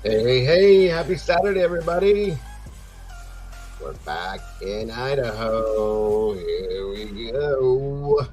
Hey, happy Saturday, everybody. We're back in Idaho. Here we go.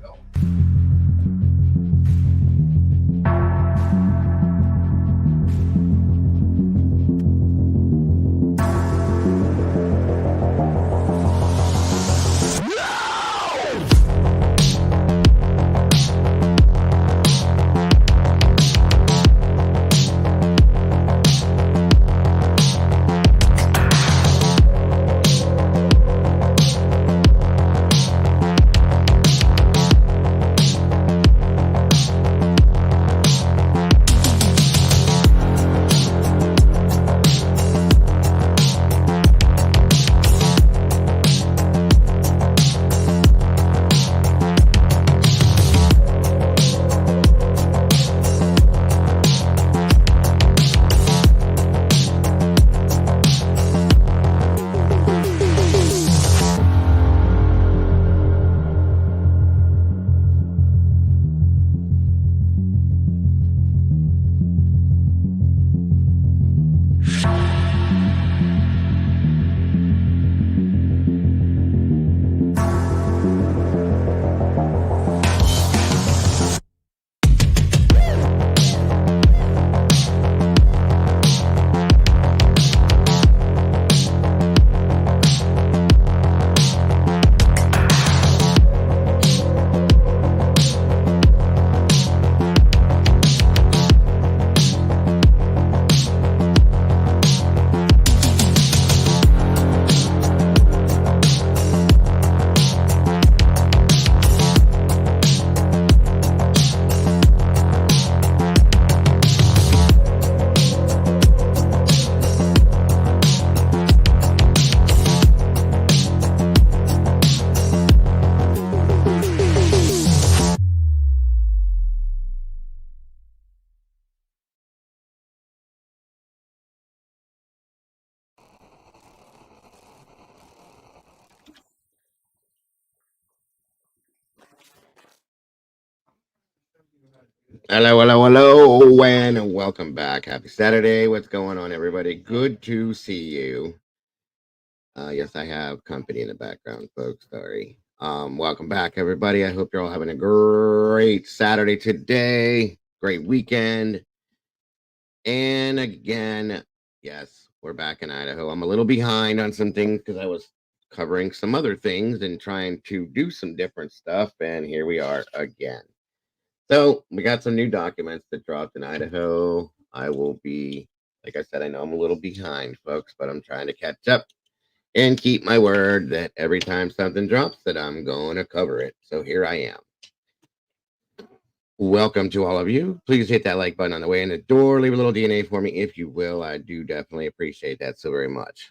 Hello, and welcome back. Happy Saturday. What's going on, everybody? Good to see you. Yes, I have company in the background, folks. Sorry. Welcome back, everybody. I hope you're all having a great Saturday today. Great weekend. And again, yes, we're back in Idaho. I'm a little behind on some things because I was covering some other things and trying to do some different stuff. And here we are again. So we got some new documents that dropped in Idaho. I will be, like I said, I know I'm a little behind, folks, but I'm trying to catch up and keep my word that every time something drops that I'm going to cover it. So here I am. Welcome to all of you. Please hit that like button on the way in the door. Leave a little DNA for me if you will. I do definitely appreciate that so very much.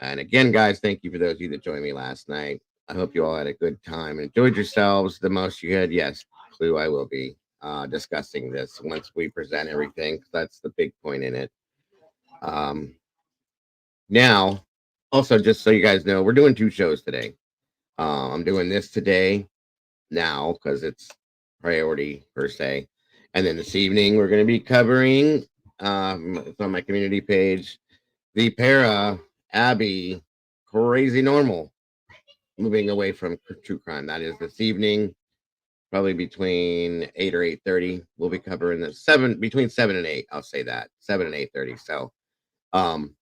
And again, guys, thank you for those of you that joined me last night. I hope you all had a good time, enjoyed yourselves the most you could. Yes, Clue, I will be discussing this once we present everything. That's the big point in it. Now, also, just so you guys know, we're doing two shows today. I'm doing this today now because it's priority per se. And then this evening, we're going to be covering, it's on my community page, the Para Abby Crazy Normal, moving away from true crime. That is this evening, probably between 8 or 8:30. We'll be covering the between 7 and 8. I'll say that 7 and 8:30. So, um,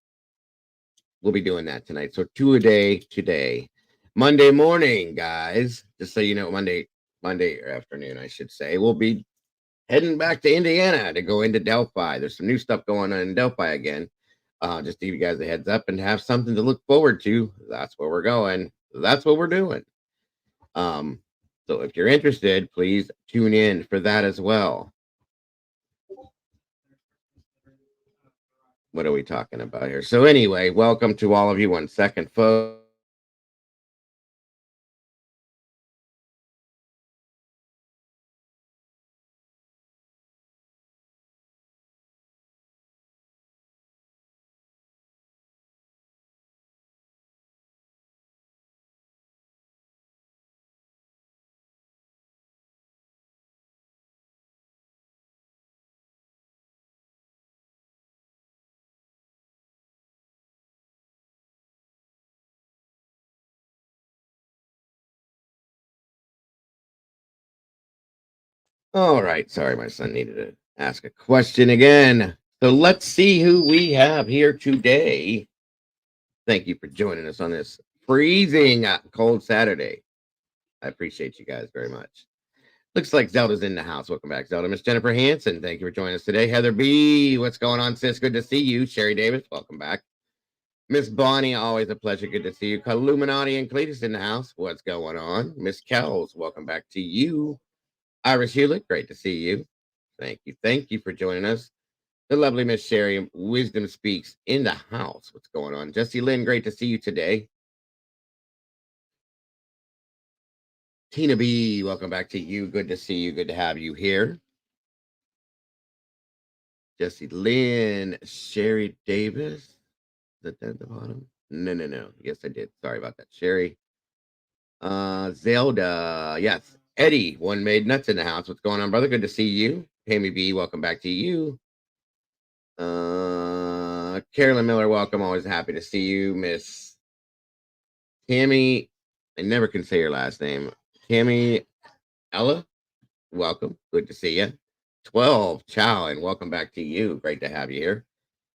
we'll be doing that tonight. So two a day today. Monday morning, guys. Just so you know, Monday afternoon, I should say. We'll be heading back to Indiana to go into Delphi. There's some new stuff going on in Delphi again. Just to give you guys a heads up and have something to look forward to. That's where we're going. That's what we're doing. Um, so if you're interested, please tune in for that as well. What are we talking about here? So anyway, welcome to all of you. 1 second, folks. All right. Sorry, my son needed to ask a question again. So let's see who we have here today. Thank you for joining us on this freezing cold Saturday. I appreciate you guys very much. Looks like Zelda's in the house. Welcome back, Zelda. Miss Jennifer Hanson, thank you for joining us today. Heather B, what's going on, sis? Good to see you. Sherry Davis, welcome back. Miss Bonnie, always a pleasure. Good to see you. Illuminati and Cletus in the house. What's going on? Miss Kells, welcome back to you. Iris Hewlett, great to see you. Thank you. Thank you for joining us. The lovely Miss Sherry, Wisdom Speaks in the house. What's going on? Jesse Lynn, great to see you today. Tina B, welcome back to you. Good to see you. Good to have you here. Jesse Lynn, Sherry Davis. Is that at the bottom? No. Yes, I did. Sorry about that. Sherry. Zelda. Yes. Eddie, one made nuts in the house. What's going on, brother? Good to see you. Tammy B, welcome back to you. Carolyn Miller, welcome. Always happy to see you. Miss Tammy, I never can say your last name. Tammy Ella, welcome. Good to see you. 12, Chow, and welcome back to you. Great to have you here.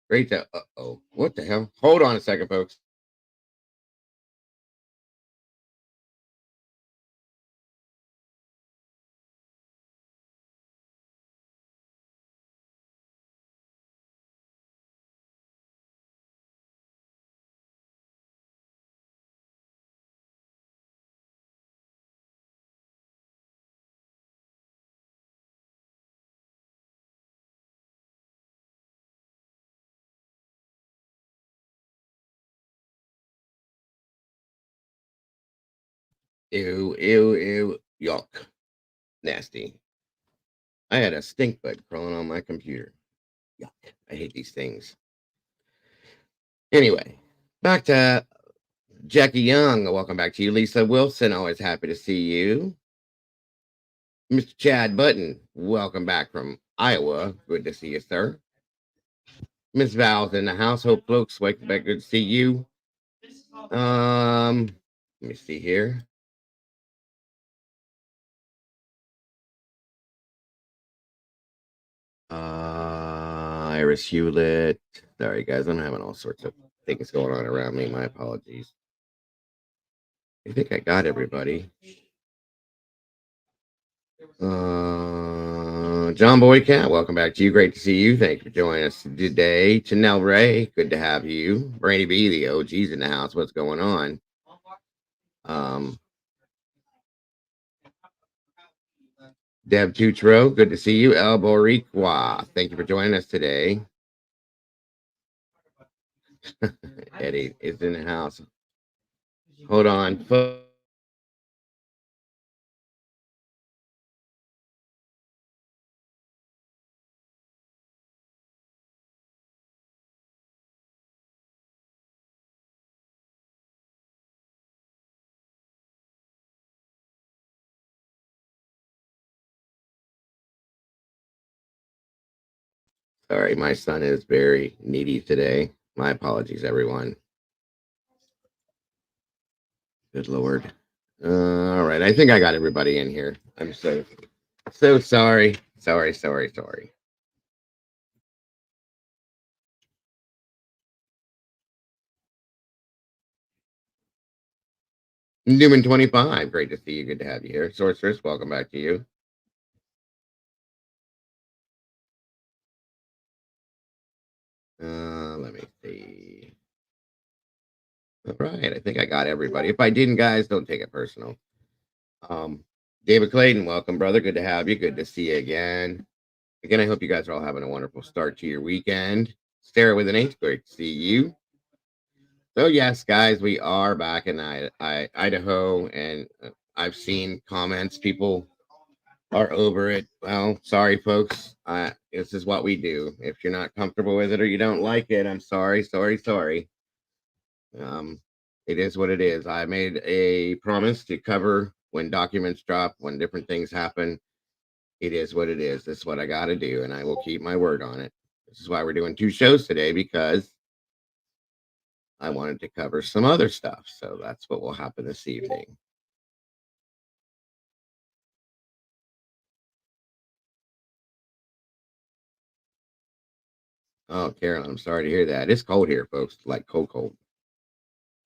Great to, what the hell? Hold on a second, folks. Ew, yuck. Nasty. I had a stink bug crawling on my computer. Yuck. I hate these things. Anyway, back to Jackie Young. Welcome back to you. Lisa Wilson, always happy to see you. Mr. Chad Button, welcome back from Iowa. Good to see you, sir. Miss Val's in the house. Hope folks, welcome back. Good to see you. Let me see here. Iris Hewlett. Sorry, guys, I'm having all sorts of things going on around me. My apologies. I think I got everybody. John Boycat, welcome back to you. Great to see you. Thank you for joining us today. Chanel Ray, good to have you. Brandy B, the OG's in the house. What's going on? Deb Tutro, good to see you. El Boricua, thank you for joining us today. Eddie is in the house. Hold on. Sorry, my son is very needy today. My apologies, everyone. Good Lord. All right. I think I got everybody in here. I'm so sorry. Sorry. Newman 25. Great to see you. Good to have you here. Sorceress, welcome back to you. Let me see. All right. I think I got everybody. If I didn't, guys, don't take it personal. David Clayton, welcome, brother. Good to have you. Good to see you again. Again, I hope you guys are all having a wonderful start to your weekend. Sarah with an H, great to see you. So, yes, guys, we are back in Idaho, and I've seen comments. People are over it. Well, sorry, folks. This is what we do. If you're not comfortable with it or you don't like it, I'm sorry. Um, it is what it is. I made a promise to cover when documents drop, when different things happen. It is what it is. This is what I got to do, and I will keep my word on it. This is why we're doing two shows today, because I wanted to cover some other stuff. So that's what will happen this evening. Oh, Carolyn, I'm sorry to hear that. It's cold here, folks. Like cold, cold.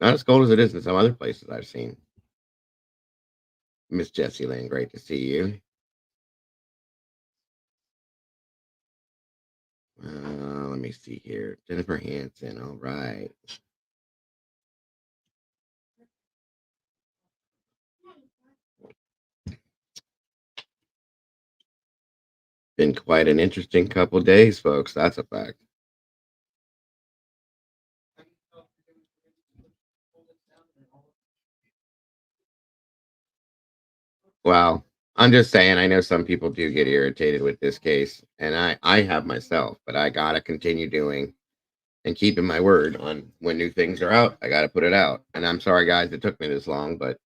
Not as cold as it is in some other places I've seen. Miss Jessie Lynn, great to see you. Let me see here. Jennifer Hansen. All right. Been quite an interesting couple days, folks. That's a fact. Well, I'm just saying, I know some people do get irritated with this case, and I have myself, but I gotta continue doing and keeping my word on when new things are out. I gotta put it out. And I'm sorry, guys, it took me this long, but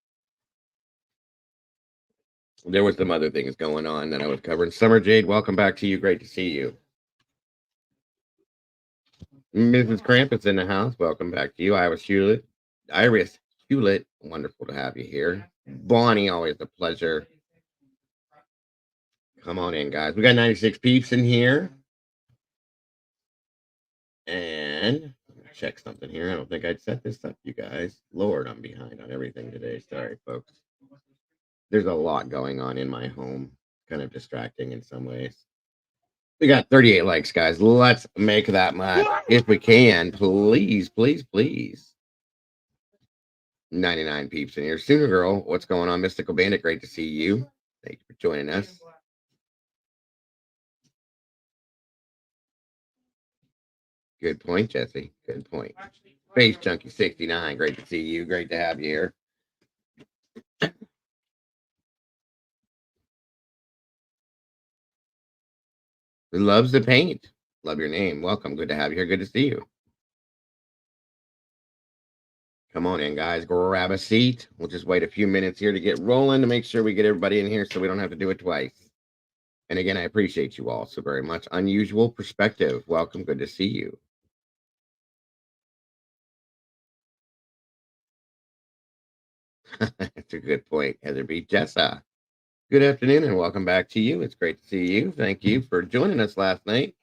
there was some other things going on that I was covering. Summer Jade, welcome back to you. Great to see you. Mrs. Krampus in the house. Welcome back to you. Iris Hewlett. Wonderful to have you here. Bonnie, always a pleasure. Come on in, guys. We got 96 peeps in here. And check something here. I don't think I'd set this up, you guys. Lord, I'm behind on everything today. Sorry, folks. There's a lot going on in my home. Kind of distracting in some ways. We got 38 likes, guys. Let's make that much. If we can, please, please, please. 99 peeps in here. Sooner Girl, what's going on? Mystical Bandit, great to see you. Thank you for joining us. Good point, Jesse. Good point. Space Junkie 69, great to see you. Great to have you here. Loves the paint. Love your name. Welcome. Good to have you here. Good to see you. Come on in, guys. Grab a seat. We'll just wait a few minutes here to get rolling to make sure we get everybody in here so we don't have to do it twice. And again, I appreciate you all so very much. Unusual perspective. Welcome. Good to see you. That's a good point, Heather B. Jessa. Good afternoon and welcome back to you. It's great to see you. Thank you for joining us last night.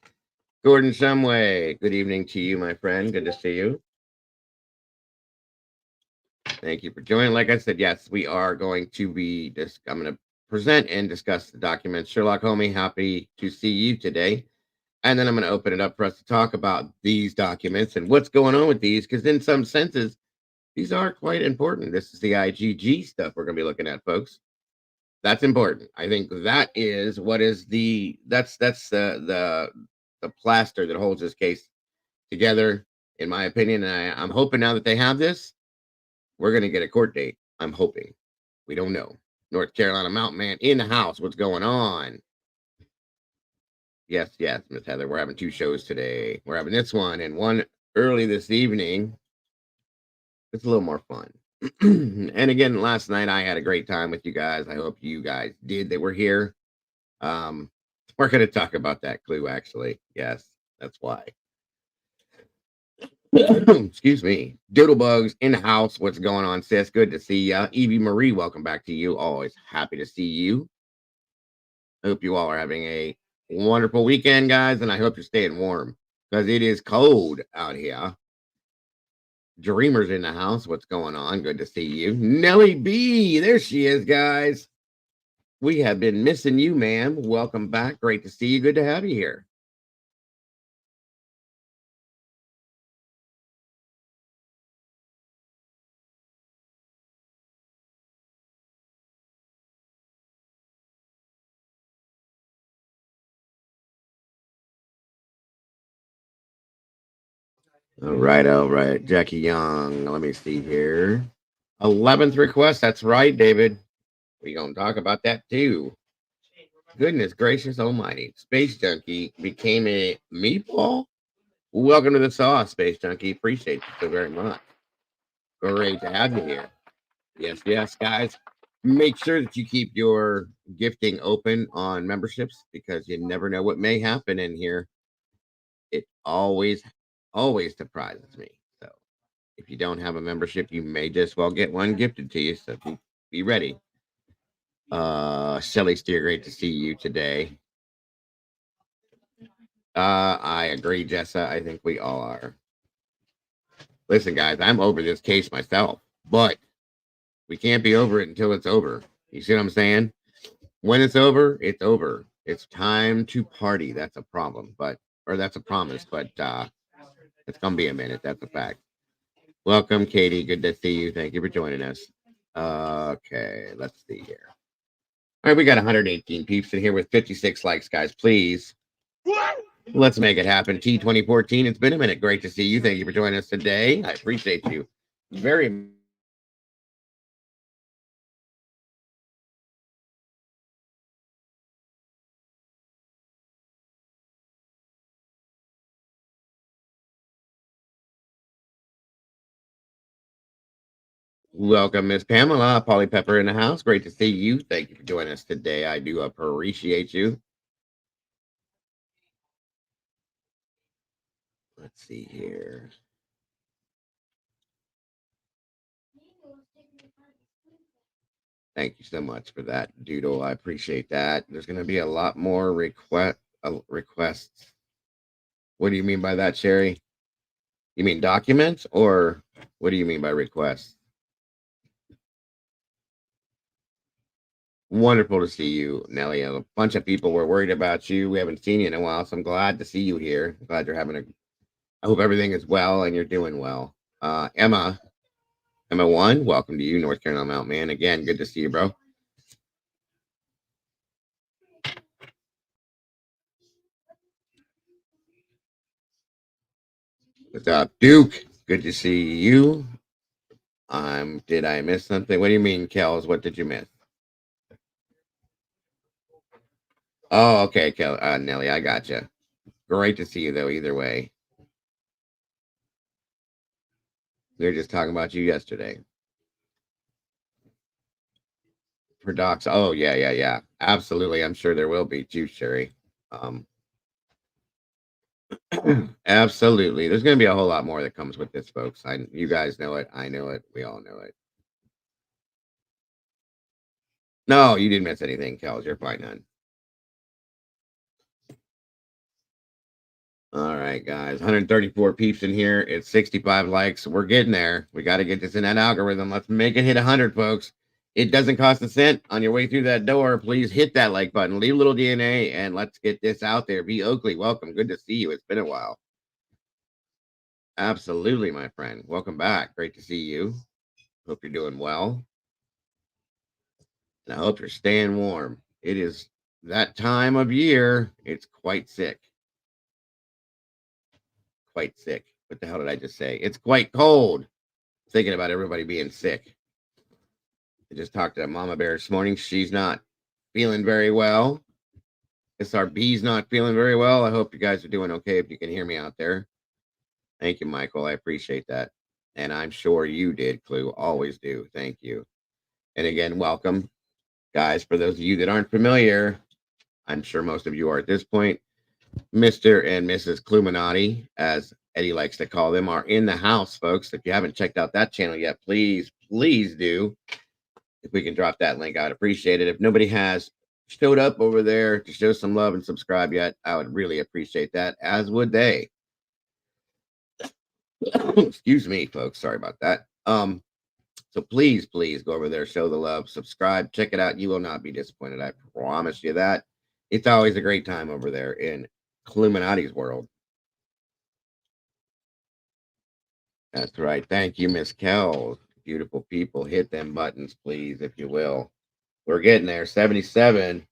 Gordon Shumway, good evening to you, my friend. Good to see you. Thank you for joining. Like I said, yes, we are going to be I'm going to present and discuss the documents. Sherlock Holmes, happy to see you today. And then I'm going to open it up for us to talk about these documents and what's going on with these, because in some senses, these are quite important. This is the IGG stuff we're going to be looking at, folks. That's important. I think that is what is that's the plaster that holds this case together, in my opinion. And I'm hoping now that they have this, we're going to get a court date. I'm hoping. We don't know. North Carolina Mountain Man in the house. What's going on? Yes, yes, Miss Heather. We're having two shows today. We're having this one and one early this evening. It's a little more fun. And again, last night I had a great time with you guys. I hope you guys did that were here. We're going to talk about that clue, actually. Yes, that's why. Excuse me. Doodlebugs in the house. What's going on, sis? Good to see ya. Evie Marie, welcome back to you. Always happy to see you. I hope you all are having a wonderful weekend, guys, and I hope you're staying warm because it is cold out here. Dreamers in the house. What's going on? Good to see you. Nellie B. There she is, guys. We have been missing you, ma'am. Welcome back. Great to see you. Good to have you here. All right, all right. Jackie Young. Let me see here. 11th request. That's right, David. We're going to talk about that too. Goodness gracious almighty. Space Junkie became a meatball? Welcome to the sauce, Space Junkie. Appreciate you so very much. Great to have you here. Yes, yes, guys. Make sure that you keep your gifting open on memberships because you never know what may happen in here. It always, always surprises me. So if you don't have a membership, you may just well get one gifted to you. So be ready. Shelly Steer, great to see you today. I agree, Jessa. I think we all are. Listen, guys, I'm over this case myself, but we can't be over it until it's over. You see what I'm saying? When it's over, it's over. It's time to party. That's a problem, or that's a promise, but it's gonna be a minute. That's a fact. Welcome, Katie. Good to see you. Thank you for joining us. Okay, let's see here. All right, we got 118 peeps in here with 56 likes, guys. Please, let's make it happen. T2014. It's been a minute. Great to see you. Thank you for joining us today. I appreciate you very. Welcome, Miss Pamela. Polly Pepper in the house. Great to see you. Thank you for joining us today. I do appreciate you. Let's see here. Thank you so much for that, Doodle. I appreciate that. There's going to be a lot more requests. What do you mean by that, Sherry? You mean documents, or what do you mean by requests? Wonderful to see you, Nelly. A bunch of people were worried about you. We haven't seen you in a while, so I'm glad to see you here. Glad you're having a. I hope everything is well and you're doing well. Emma One, welcome to you, North Carolina Mount Man. Again, good to see you, bro. What's up, Duke? Good to see you. Did I miss something? What do you mean, Kels? What did you miss? Oh, okay, Nelly, I gotcha. Great to see you, though. Either way, we were just talking about you yesterday. For docs. Oh, yeah, yeah, yeah. Absolutely. I'm sure there will be too, Sherry. Um, absolutely. There's going to be a whole lot more that comes with this, folks. You guys know it. I know it. We all know it. No, you didn't miss anything, Kels. You're fine, none. All right, guys. 134 peeps in here. It's 65 likes. We're getting there. We got to get this in that algorithm. Let's make it hit 100, folks. It doesn't cost a cent. On your way through that door, please hit that like button. Leave a little DNA, and let's get this out there. B. Oakley, welcome. Good to see you. It's been a while. Absolutely, my friend. Welcome back. Great to see you. Hope you're doing well. And I hope you're staying warm. It is that time of year. It's quite sick. Quite sick. What the hell did I just say? It's quite cold. Thinking about everybody being sick. I just talked to Mama Bear this morning. She's not feeling very well. SRB's not feeling very well. I hope you guys are doing okay if you can hear me out there. Thank you, Michael. I appreciate that. And I'm sure you did, Clue. Always do. Thank you. And again, welcome, guys. For those of you that aren't familiar, I'm sure most of you are at this point. Mr. and Mrs. Cluminati, as Eddie likes to call them, are in the house, folks. If you haven't checked out that channel yet, please, please do. If we can drop that link, I'd appreciate it. If nobody has showed up over there to show some love and subscribe yet, I would really appreciate that, as would they. Excuse me, folks. Sorry about that. So please, please go over there, show the love, subscribe, check it out. You will not be disappointed. I promise you that. It's always a great time over there in Cluminati's world. That's right. Thank you, Miss Kells. Beautiful people. Hit them buttons, please, if you will. We're getting there. 77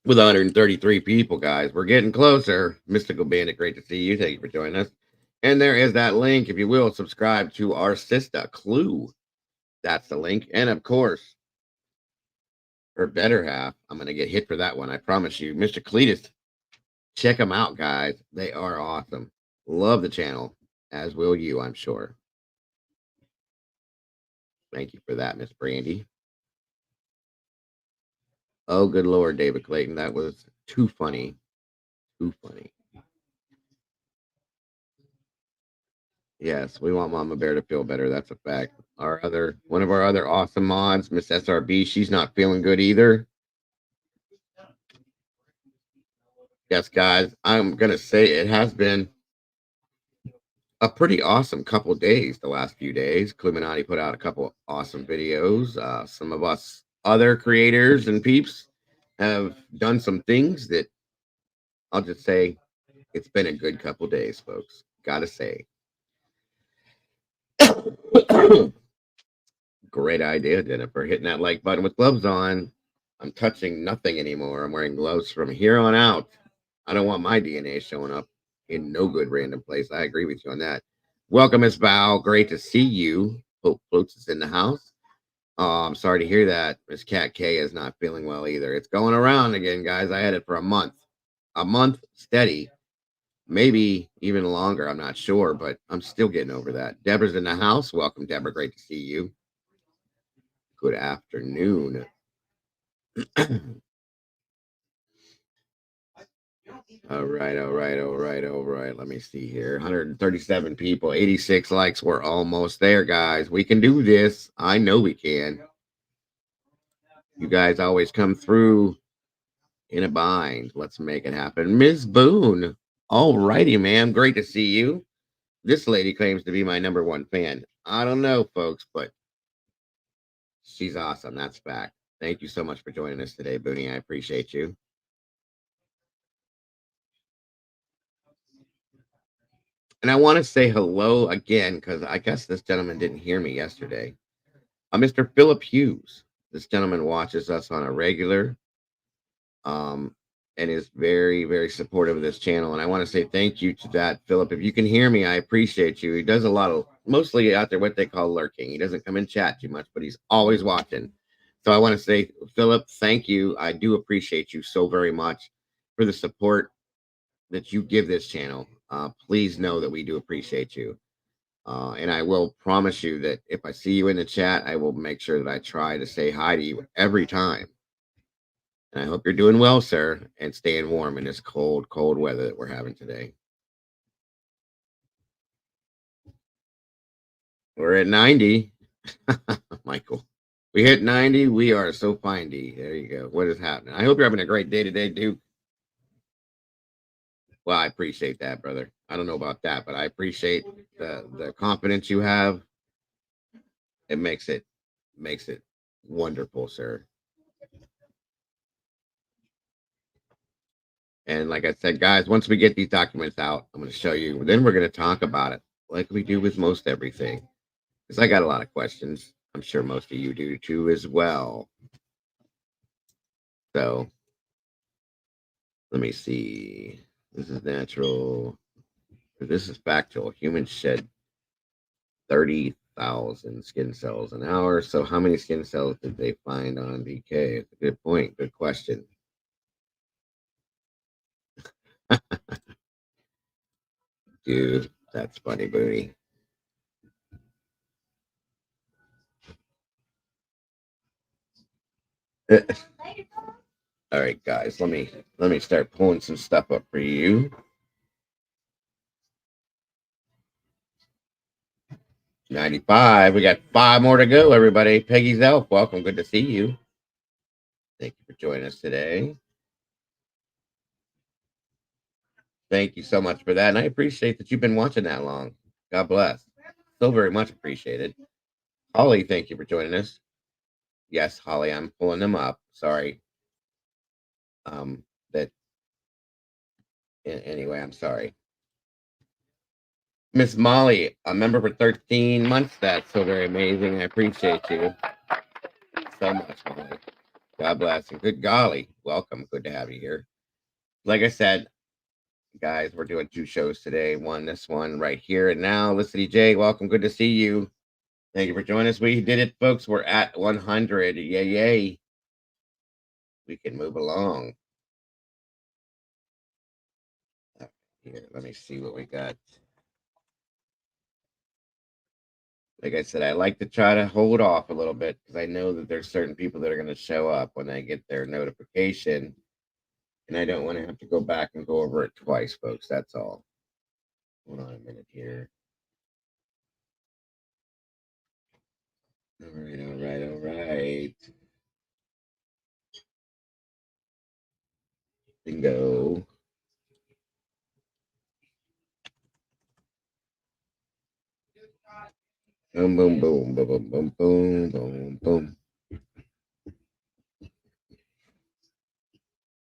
with 133 people, guys. We're getting closer. Mystical Bandit, great to see you. Thank you for joining us. And there is that link, if you will, subscribe to our sister, Clue. That's the link. And of course, her better half. I'm going to get hit for that one. I promise you. Mr. Cletus, check them out, guys. They are awesome. Love the channel, as will you, I'm sure. Thank you for that, Miss Brandy. Oh, good Lord, David Clayton. That was too funny. Too funny. Yes, we want Mama Bear to feel better. That's a fact. One of our other awesome mods, Miss SRB, she's not feeling good either. Yes, guys, I'm gonna say it has been a pretty awesome couple days. The last few days, Illuminati put out a couple awesome videos. Some of us other creators and peeps have done some things that I'll just say it's been a good couple days, folks. Gotta say, great idea, Jennifer. Hitting that like button with gloves on. I'm touching nothing anymore. I'm wearing gloves from here on out. I don't want my DNA showing up in no good random place. I agree with you on that. Welcome, Miss Val. Great to see you. Hope Floats is in the house. I'm sorry to hear that. Miss Cat K is not feeling well either. It's going around again, guys. I had it for a month steady, maybe even longer. I'm not sure, but I'm still getting over that. Deborah's in the house. Welcome, Deborah. Great to see you. Good afternoon. All right, all right, all right, all right. Let me see here. 137 people, 86 likes. We're almost there, guys. We can do this. I know we can. You guys always come through in a bind. Let's make it happen. Ms. Boone. All righty, ma'am. Great to see you. This lady claims to be my number one fan. I don't know, folks, but she's awesome. That's fact. Thank you so much for joining us today, Booney. I appreciate you. And I want to say hello again because I guess this gentleman didn't hear me yesterday. Mr. Philip Hughes. This gentleman watches us on a regular um, and is very, very supportive of this channel. And I want to say thank you to that, Philip. If you can hear me, I appreciate you. He does a lot of mostly out there what they call lurking. He doesn't come and chat too much, but he's always watching. So I want to say, Philip, thank you. I do appreciate you so very much for the support that you give this channel. Please know that we do appreciate you. And I will promise you that if I see you in the chat, I will make sure that I try to say hi to you every time. And I hope you're doing well, sir, and staying warm in this cold, cold weather that we're having today. We're at 90. Michael. We hit 90. We are so findy. There you go. What is happening? I hope you're having a great day today, Duke. Well, I appreciate that, brother. I don't know about that, but I appreciate the confidence you have. It makes it wonderful, sir. And like I said, guys, once we get these documents out, I'm going to show you. Then we're going to talk about it like we do with most everything. Because I got a lot of questions. I'm sure most of you do too as well. So let me see. This is natural. This is factual. Humans shed 30,000 skin cells an hour. So how many skin cells did they find on DK? It's a good point. Good question. Dude, that's funny, Booty. All right, guys, let me start pulling some stuff up for you. 95. We got 5 more to go, everybody. Peggy's Elf, welcome. Good to see you. Thank you for joining us today. Thank you so much for that. And I appreciate that you've been watching that long. God bless. So very much appreciated. Holly, thank you for joining us. Yes, Holly, I'm pulling them up. Sorry. That anyway, I'm sorry. Miss Molly, a member for 13 months. That's so very amazing. I appreciate you so much, Molly. God bless and good golly. Welcome. Good to have you here. Like I said, guys, we're doing 2 shows today. This one right here and now. Felicity J, welcome. Good to see you. Thank you for joining us. We did it, folks. We're at 100. Yay, yay. We can move along. Here, let me see what we got. Like I said, I like to try to hold off a little bit because I know that there's certain people that are going to show up when I get their notification. And I don't want to have to go back and go over it twice, folks. That's all. Hold on a minute here. All right, all right, all right. Bingo. Boom, boom, boom, boom, boom, boom, boom, boom, boom.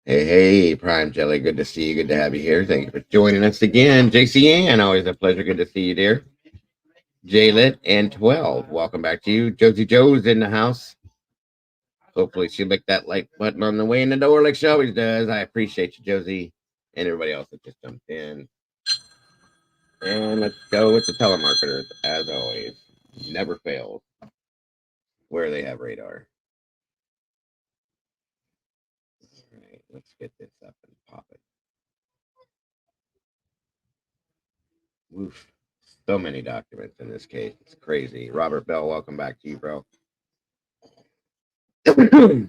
Hey, hey, Prime Jelly. Good to see you. Good to have you here. Thank you for joining us again. JC Ann, always a pleasure. Good to see you, dear. J-Lit and 12. Welcome back to you. Josie Joe's in the house. Hopefully she'll lick that like button on the way in the door like she always does. I appreciate you, Josie, and everybody else that just jumped in. And let's go with the telemarketers, as always. Never fails where they have radar. All right, let's get this up and pop it. Oof. So many documents in this case. It's crazy. Robert Bell, welcome back to you, bro. So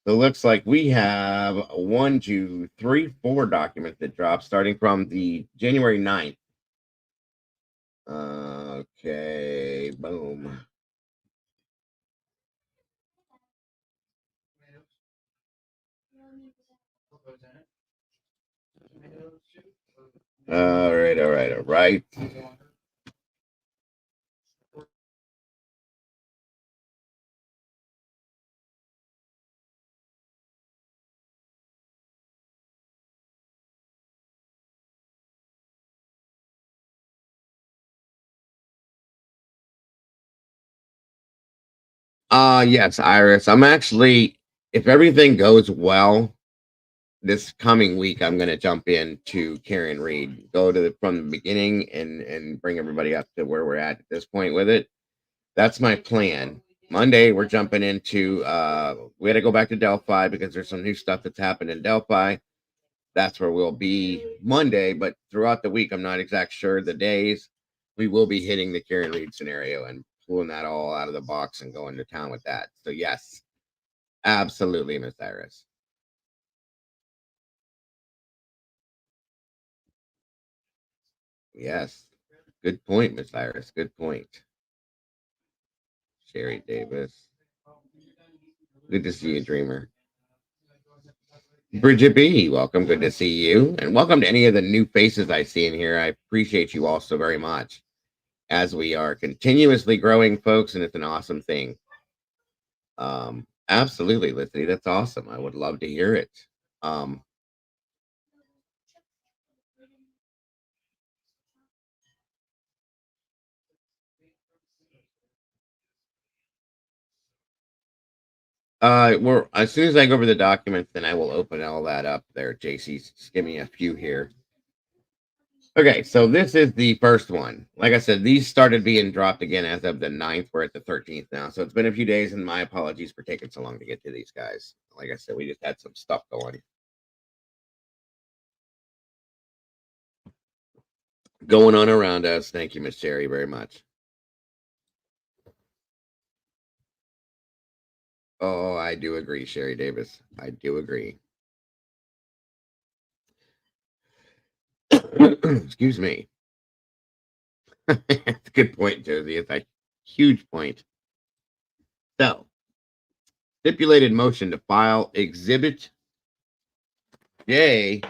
it looks like we have 1, 2, 3, 4 documents that dropped starting from the January 9th. Okay, boom. All right, all right, all right. Yes, Iris. I'm actually, if everything goes well, this coming week I'm gonna jump into Karen Reed, go to from the beginning and bring everybody up to where we're at this point with it. That's my plan. Monday we're jumping into we had to go back to Delphi because there's some new stuff that's happened in Delphi. That's where we'll be Monday, but throughout the week I'm not exact sure the days. We will be hitting the Karen Reed scenario and pulling that all out of the box and going to town with that. So yes, absolutely, Miss Iris. Yes. Good point, Miss Iris. Good point. Sherry Davis. Good to see you, Dreamer. Bridget B, welcome. Good to see you. And welcome to any of the new faces I see in here. I appreciate you all so very much as we are continuously growing, folks, and it's an awesome thing. Absolutely, Lizzie. That's awesome. I would love to hear it. Um, we're as soon as I go over the documents, then I will open all that up there. JC's just give me a few here. Okay, so this is the first one. Like I said, these started being dropped again as of the 9th. We're at the 13th now. So it's been a few days, and my apologies for taking so long to get to these guys. Like I said, we just had some stuff going on around us. Thank you, Miss Cherry, very much. Oh, I do agree, Sherry Davis. I do agree. Excuse me. That's a good point, Josie. It's a huge point. So, stipulated motion to file Exhibit J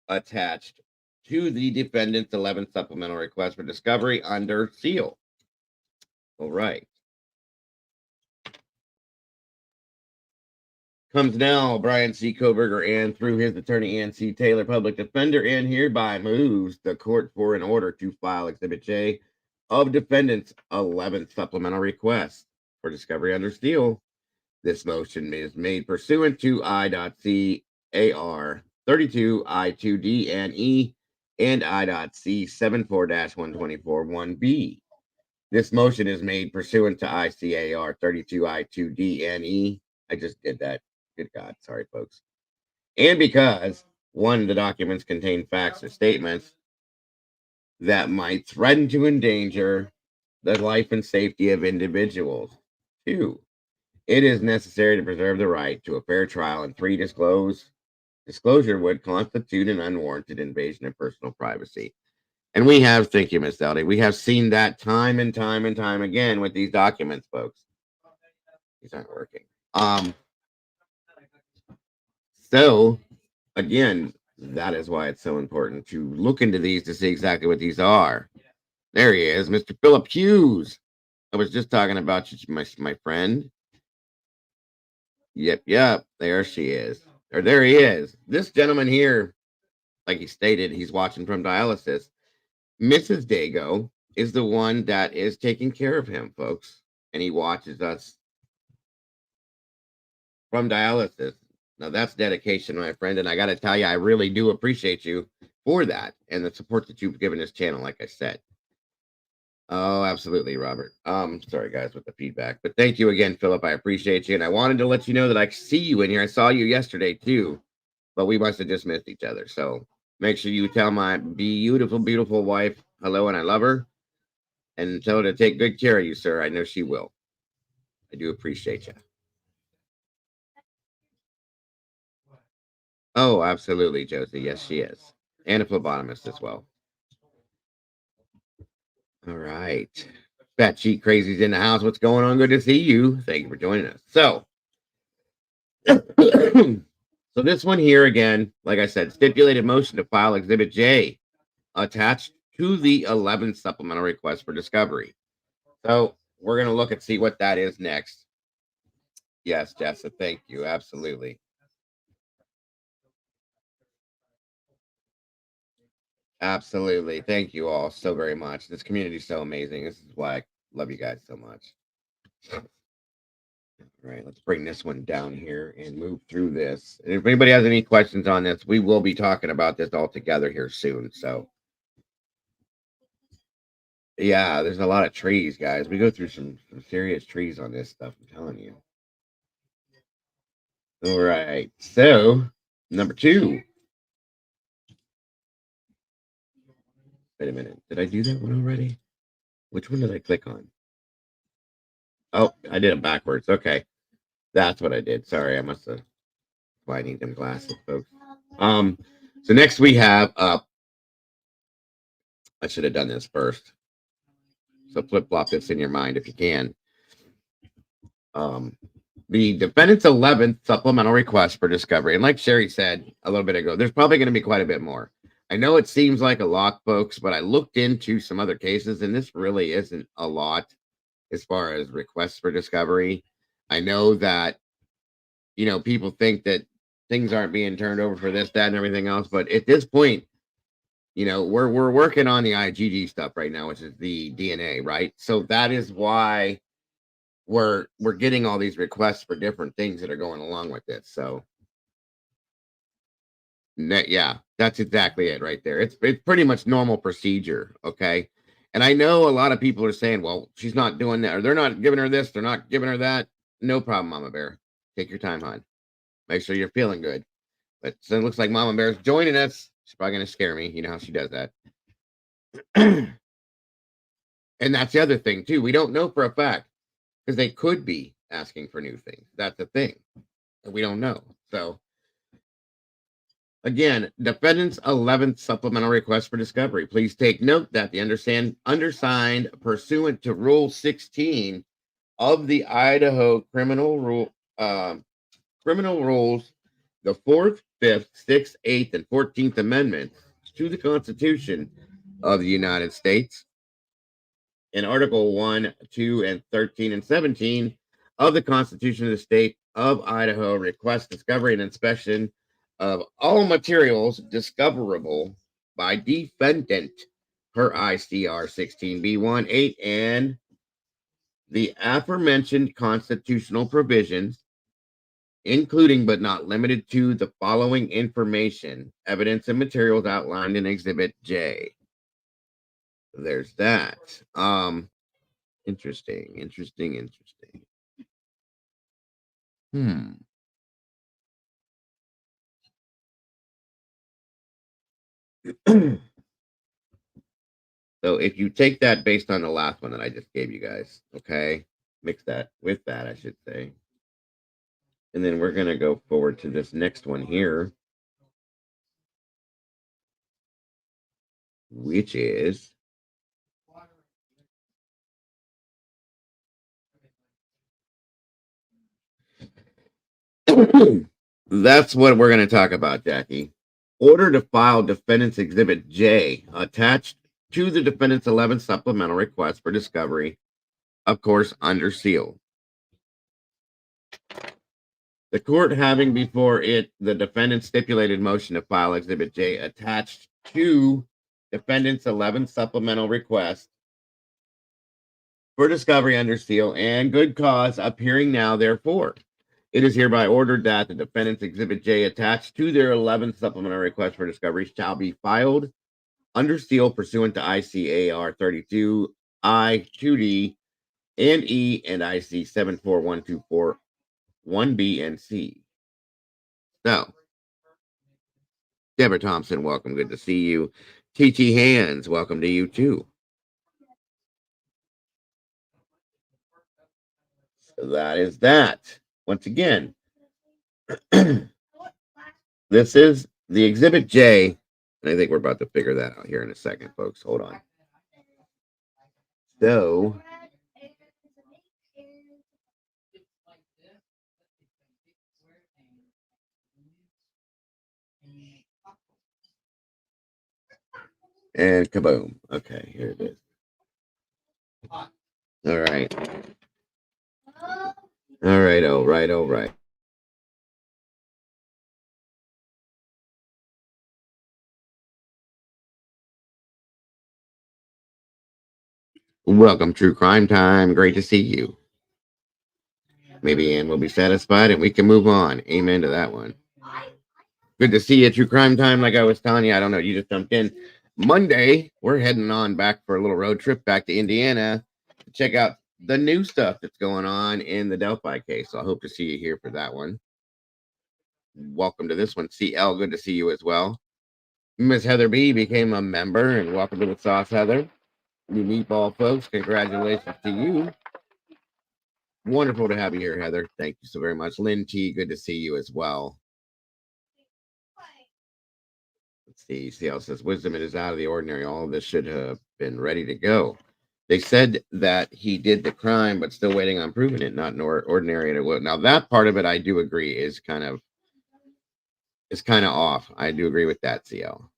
attached to the defendant's 11th supplemental request for discovery under seal. All right. Comes now Brian C. Koberger and through his attorney Ann C. Taylor, public defender, and hereby moves the court for an order to file Exhibit J of defendant's 11th supplemental request for discovery under seal. This motion is made pursuant to I.C.A.R. 32 I2D and E and I.C. 74-124-1B. This motion is made pursuant to ICAR 32 I2D and E. I just did that. Good God. Sorry, folks. And because one, the documents contain facts or statements that might threaten to endanger the life and safety of individuals. Two, it is necessary to preserve the right to a fair trial. And three, disclosure would constitute an unwarranted invasion of personal privacy. And we have, thank you, Ms. Dowdy, we have seen that time and time and time again with these documents, folks. These aren't working. So again, That is why it's so important to look into these to see exactly what these are. There he is, Mr. Philip Hughes. I was just talking about you, my friend. Yep. There she is. Or there he is. This gentleman here, like he stated, he's watching from dialysis. Mrs. Dago is the one that is taking care of him, folks. And he watches us from dialysis. Now that's dedication, my friend. And I got to tell you, I really do appreciate you for that and the support that you've given this channel, like I said. Oh, absolutely, Robert. Sorry guys with the feedback, but thank you again, Philip. I appreciate you. And I wanted to let you know that I see you in here. I saw you yesterday too, but we must have just missed each other. So make sure you tell my beautiful, beautiful wife hello and I love her. And tell her to take good care of you, sir. I know she will. I do appreciate you. Oh, absolutely, Josie. Yes, she is. And a phlebotomist as well. All right. Fat Cheek Crazy's in the house. What's going on? Good to see you. Thank you for joining us. So, so this one here again, like I said, stipulated motion to file Exhibit J attached to the 11th supplemental request for discovery. So we're going to look and see what that is next. Yes, Jessa, thank you. Absolutely. Absolutely. Thank you all so very much. This community is so amazing. This is why I love you guys so much. All right, let's bring this one down here and move through this. And if anybody has any questions on this, we will be talking about this all together here soon. So, yeah, there's a lot of trees, guys. We go through some serious trees on this stuff. I'm telling you. All right. So, number 2. Wait a minute. Did I do that one already? Which one did I click on? Oh, I did it backwards. Okay. That's what I did. Sorry, I must have. Why I need them glasses, folks. So next we have I should have done this first. So flip flop this in your mind if you can. Um, the defendant's 11th supplemental request for discovery. And like Sherry said a little bit ago, there's probably going to be quite a bit more. I know it seems like a lot, folks, but I looked into some other cases and this really isn't a lot as far as requests for discovery. I know that, people think that things aren't being turned over for this, that, and everything else. But at this point, we're working on the IgG stuff right now, which is the DNA, right? So that is why we're getting all these requests for different things that are going along with this. So yeah, that's exactly it right there. It's pretty much normal procedure, okay? And I know a lot of people are saying, well, she's not doing that, or they're not giving her this, they're not giving her that. No problem, Mama Bear. Take your time, hon. Make sure you're feeling good. But so it looks like Mama Bear's joining us. She's probably gonna scare me. You know how she does that. And that's the other thing too. We don't know for a fact because they could be asking for new things. That's the thing. We don't know. So again, defendant's 11th supplemental request for discovery. Please take note that the undersigned pursuant to Rule 16 of the Idaho criminal rules, the 4th, 5th, 6th, 8th, and 14th Amendments to the Constitution of the United States, in Article 1, 2, and 13 and 17 of the Constitution of the State of Idaho, request discovery and inspection of all materials discoverable by defendant per ICR 16B1 and the aforementioned constitutional provisions, including but not limited to the following information, evidence, and materials outlined in Exhibit J. There's that. Interesting. So if you take that based on the last one that I just gave you guys, okay, mix that with that, I should say. And then we're going to go forward to this next one here, which is that's what we're going to talk about, Jackie. Order to file Defendant's Exhibit J attached to the defendant's 11th supplemental request for discovery, of course, under seal. The court having before it the defendant's stipulated motion to file Exhibit J attached to defendant's 11th supplemental request for discovery under seal and good cause appearing now, therefore. It is hereby ordered that the defendant's Exhibit J attached to their 11th supplemental request for discovery shall be filed under seal pursuant to ICAR 32 I 2D and E and IC 74124 1B and C. So, Deborah Thompson, welcome. Good to see you. TT Hands, welcome to you too. So that is that. Once again, this is the Exhibit J, and I think we're about to figure that out here in a second, folks. Hold on. So, and kaboom. Okay, here it is. All right. All right, all right, all right. Welcome, True Crime Time. Great to see you. Maybe Ann will be satisfied and we can move on. Amen to that one. Good to see you, True Crime Time. Like I was telling you, I don't know, you just jumped in. Monday, we're heading on back for a little road trip back to Indiana to check out the new stuff that's going on in the Delphi case. So I hope to see you here for that one. Welcome to this one. CL, good to see you as well. Miss Heather B became a member, and welcome to the Sauce, Heather. You meatball folks, congratulations to you. Wonderful to have you here, Heather. Thank you so very much. Lynn T, good to see you as well. Let's see. CL says, wisdom is out of the ordinary. All of this should have been ready to go. They said that he did the crime, but still waiting on proving it, not ordinary. And it will. Now, that part of it, I do agree, is kind of off. I do agree with that, CL.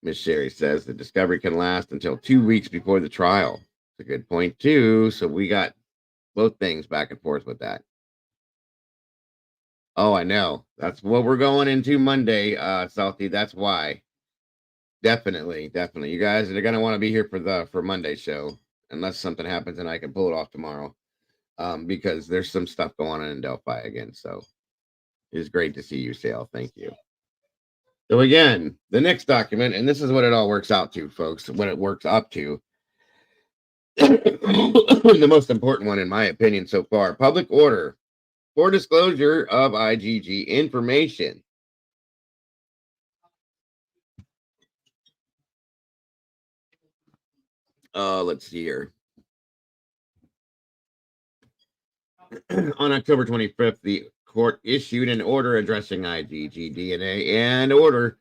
Miss Sherry says the discovery can last until 2 weeks before the trial. It's a good point, too. So we got both things back and forth with that. Oh, I know. That's what we're going into Monday, Salty. That's why. Definitely, definitely. You guys are gonna want to be here for Monday show, unless something happens and I can pull it off tomorrow. Because there's some stuff going on in Delphi again. So it's great to see you, Sale. Thank you. So again, the next document, and this is what it all works out to, folks. What it works up to. The most important one, in my opinion, so far: public order for disclosure of IGG information. Let's see here. On October 25th, the court issued an order addressing IGG DNA and order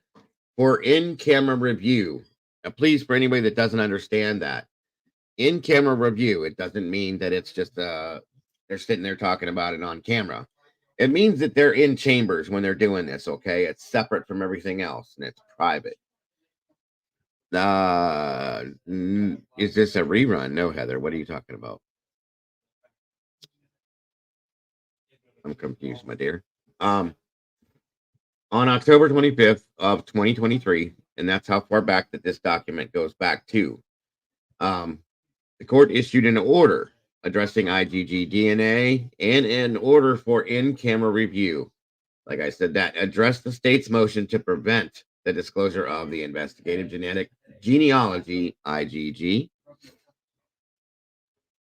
for in-camera review. Now, please, for anybody that doesn't understand that, in-camera review, it doesn't mean that it's just they're sitting there talking about it on camera. It means that they're in chambers when they're doing this, okay? It's separate from everything else, and it's private. Is this a rerun? No, Heather. What are you talking about? I'm confused, my dear. On October 25th of 2023, and that's how far back that this document goes back to, the court issued an order addressing IGG DNA and an order for in-camera review. Like I said, that addressed the state's motion to prevent the disclosure of the investigative genetic genealogy, IGG,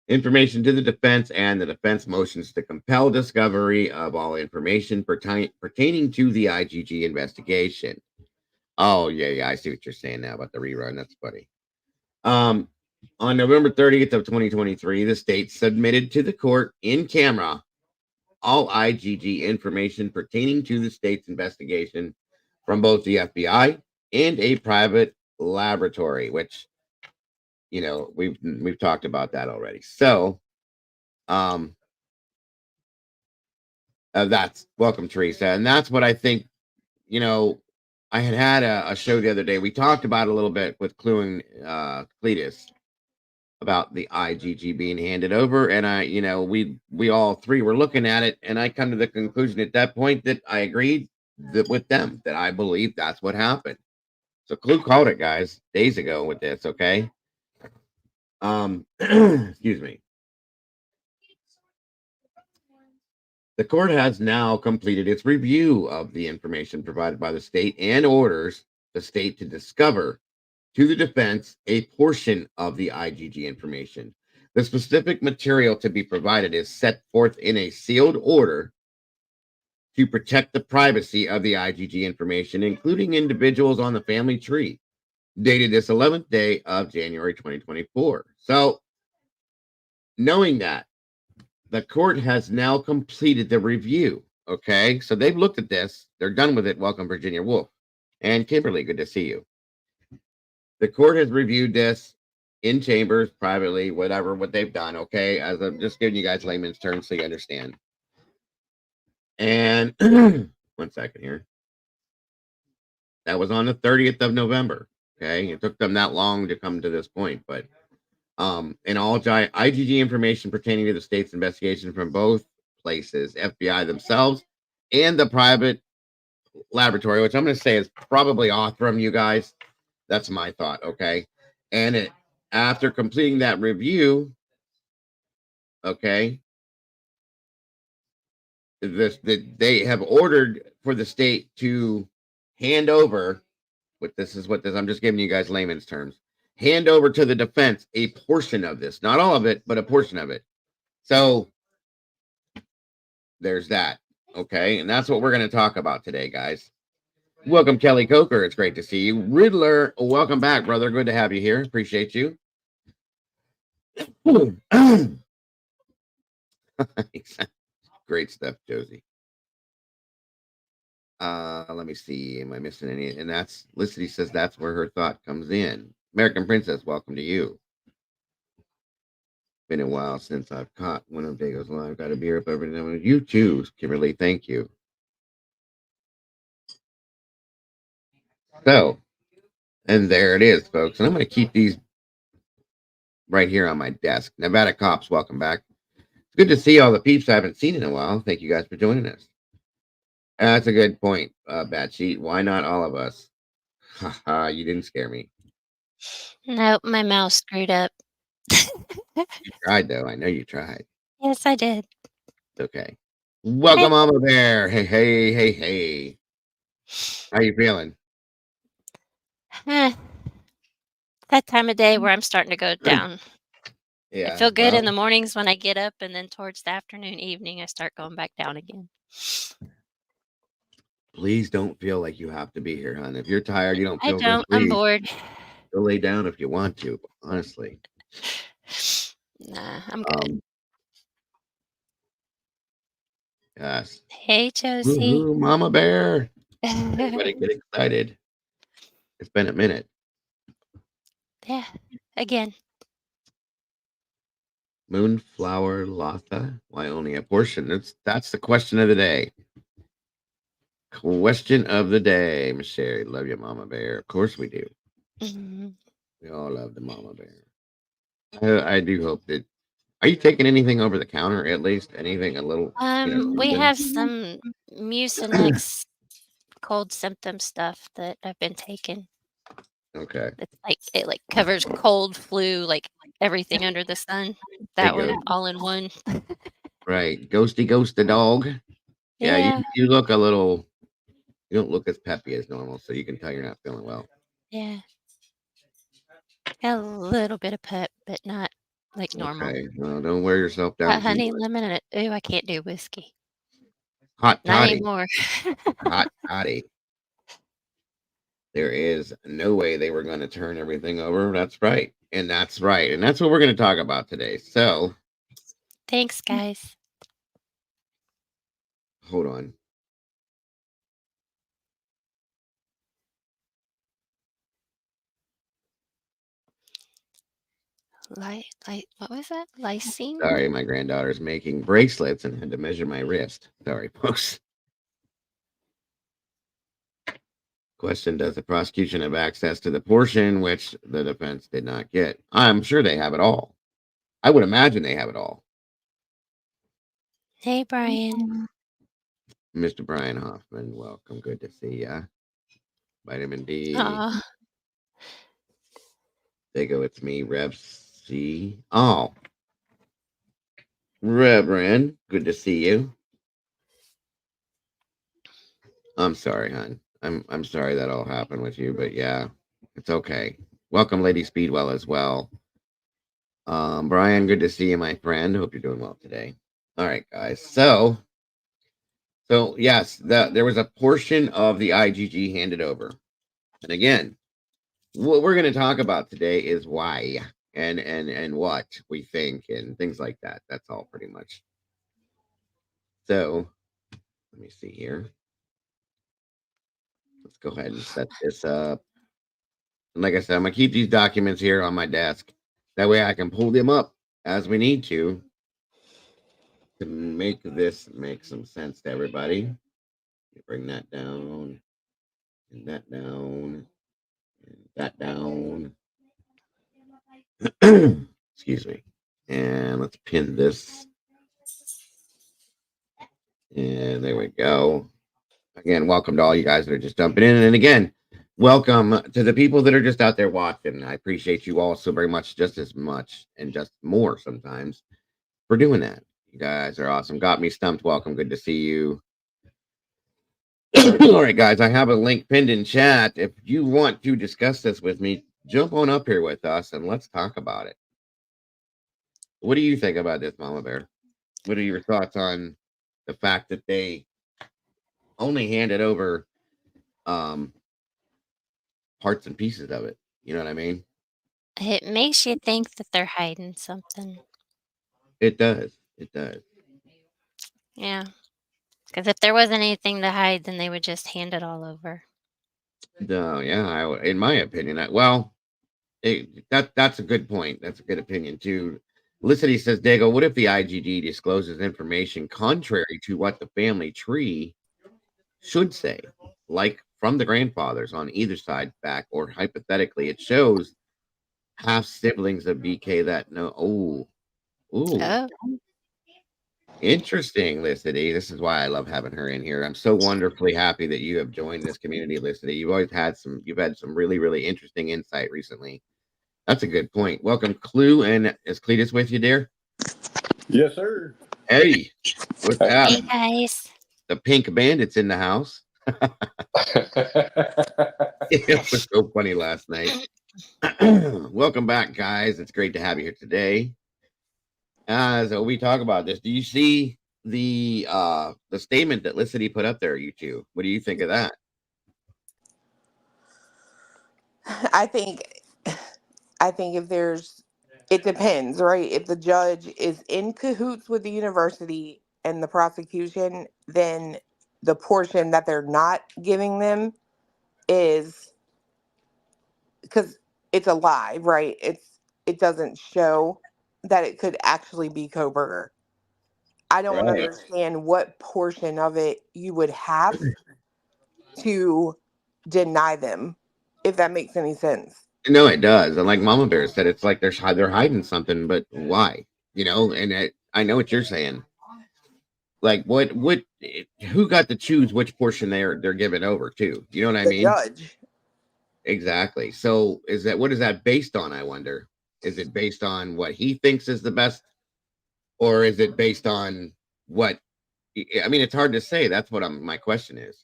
information to the defense, and the defense motions to compel discovery of all information pertaining to the IGG investigation. Oh, yeah, I see what you're saying now about the rerun. That's funny. On November 30th of 2023, the state submitted to the court in camera all IGG information pertaining to the state's investigation from both the FBI and a private laboratory, which, you know, we've talked about that already. So, That's welcome, Teresa. And that's what I think, you know, I had a show the other day. We talked about it a little bit with Clue and Cletus about the IGG being handed over. And we all three were looking at it, and I come to the conclusion at that point that I agreed with them, that I believe that's what happened. So Clue called it, guys, days ago with this, okay? Excuse me. The court has now completed its review of the information provided by the state and orders the state to discover to the defense a portion of the IGG information. The specific material to be provided is set forth in a sealed order to protect the privacy of the IGG information, including individuals on the family tree, dated this 11th day of January 2024. So, knowing that, the court has now completed the review. Okay, so they've looked at this. They're done with it. Welcome, Virginia Woolf. And Kimberly, good to see you. The court has reviewed this in chambers, privately, whatever, what they've done. Okay, as I'm just giving you guys layman's terms so you understand. And 1 second here. That was on the 30th of November. Okay, it took them that long to come to this point, but and all IGG information pertaining to the state's investigation from both places, FBI themselves and the private laboratory, which I'm going to say is probably Othram, you guys. That's my thought, okay? And after completing that review, okay, they have ordered for the state to hand over. I'm just giving you guys layman's terms. Hand over to the defense a portion of this, not all of it, but a portion of it. So there's that. Okay. And that's what we're going to talk about today, guys. Welcome, Kelly Coker. It's great to see you. Riddler, welcome back, brother. Good to have you here. Appreciate you. Great stuff, Josie. Let me see. Am I missing any? And that's Felicity says that's where her thought comes in. American Princess, welcome to you. Been a while since I've caught one of Dago's live. Got a beer up every now and then. You too, Kimberly. Thank you. So, and there it is, folks. And I'm going to keep these right here on my desk. Nevada Cops, welcome back. It's good to see all the peeps I haven't seen in a while. Thank you guys for joining us. That's a good point, Bad Sheet. Why not all of us? Haha, you didn't scare me. Nope, my mouse screwed up. You tried, though. I know you tried. Yes, I did. Okay. Welcome, Mama Bear. Hey, hey, hey, hey. How you feeling? Eh, that time of day where I'm starting to go down. I feel good in the mornings when I get up, and then towards the afternoon, evening, I start going back down again. Please don't feel like you have to be here, hon. If you're tired, you don't I feel don't. good. I'm bored. Go lay down if you want to, honestly. Nah, I'm good. Yes. Hey, Josie. Woo-hoo, Mama Bear. Everybody get excited. It's been a minute. Yeah, again. Moonflower Lotha? Why only a portion? That's the question of the day. Question of the day, Miss Sherry. Love you, Mama Bear. Of course we do. Mm-hmm. We all love the Mama Bear. I do hope that. Are you taking anything over the counter? At least anything a little. We have some Mucinex cold symptom stuff that I've been taking. Okay. It's it covers cold, flu, everything under the sun. That one all in one. Right. Ghosty ghost the dog. Yeah. You look a little. You don't look as peppy as normal, so you can tell you're not feeling well. Yeah. Got a little bit of pep, but not like normal. Okay. Well, don't wear yourself down. Honey, lemon, and ooh, I can't do whiskey. Hot Not toddy. anymore. Hot toddy. There is no way they were going to turn everything over. That's right. And that's right. And that's what we're going to talk about today. So, thanks, guys. Hold on. What was that? Lysine? Sorry, my granddaughter's making bracelets and had to measure my wrist. Sorry, folks. Question: does the prosecution have access to the portion which the defense did not get? I'm sure they have it all. I would imagine they have it all. Hey, Brian. Mr. Brian Hoffman, welcome. Good to see ya. Vitamin D. Oh, Dago, it's me, Rev C. Oh, Reverend, good to see you. I'm sorry, hon. I'm sorry that all happened with you, but yeah, it's okay. Welcome, Lady Speedwell, as well. Brian, good to see you, my friend. Hope you're doing well today. All right, guys. So yes, there was a portion of the IGG handed over, and again, what we're going to talk about today is why and what we think and things like that. That's all pretty much. So let me see here. Let's go ahead and set this up. And like I said, I'm gonna keep these documents here on my desk. That way I can pull them up as we need to make this make some sense to everybody. Bring that down, and that down, and that down. Excuse me. And let's pin this. And there we go. Again, welcome to all you guys that are just jumping in. And again, welcome to the people that are just out there watching. I appreciate you all so very much, just as much and just more sometimes for doing that. You guys are awesome. Got me stumped. Welcome. Good to see you. All right, guys, I have a link pinned in chat. If you want to discuss this with me, jump on up here with us and let's talk about it. What do you think about this, Mama Bear? What are your thoughts on the fact that they only handed over parts and pieces of it? You know what I mean? it makes you think that they're hiding something. It does. It does. Yeah. Because if there wasn't anything to hide, then they would just hand it all over. No, yeah. In my opinion, well, that's a good point. That's a good opinion too. Felicity says, Dago, what if the IGD discloses information contrary to what the family tree should say, like from the grandfathers on either side back, or hypothetically, it shows half siblings of BK that know. Oh, Oh, interesting, Felicity. This is why I love having her in here. I'm so wonderfully happy that you have joined this community, Felicity. You've had some really, really interesting insight recently. That's a good point. Welcome, Clue, and is Cletus with you, dear? Yes, sir. Hey, what's hey, happening? guys. The Pink Bandit's in the house. It was so funny last night. Welcome back, guys. It's great to have you here today. So we talk about this. Do you see the statement that Felicity put up there, you two? What do you think of that? I think it depends, right? If the judge is in cahoots with the university and the prosecution, then the portion that they're not giving them is because it's a lie, right? It doesn't show that it could actually be Coburger. I don't Right. understand what portion of it you would have to deny them, if that makes any sense. No, it does. And like Mama Bear said, it's like they're hiding something, but why? And I know what you're saying. Like what who got to choose which portion they're giving over to? You know what I The mean? judge. Exactly. So what is that based on, I wonder? Is it based on what he thinks is the best, or is it based on what I mean? It's hard to say. That's what my question is.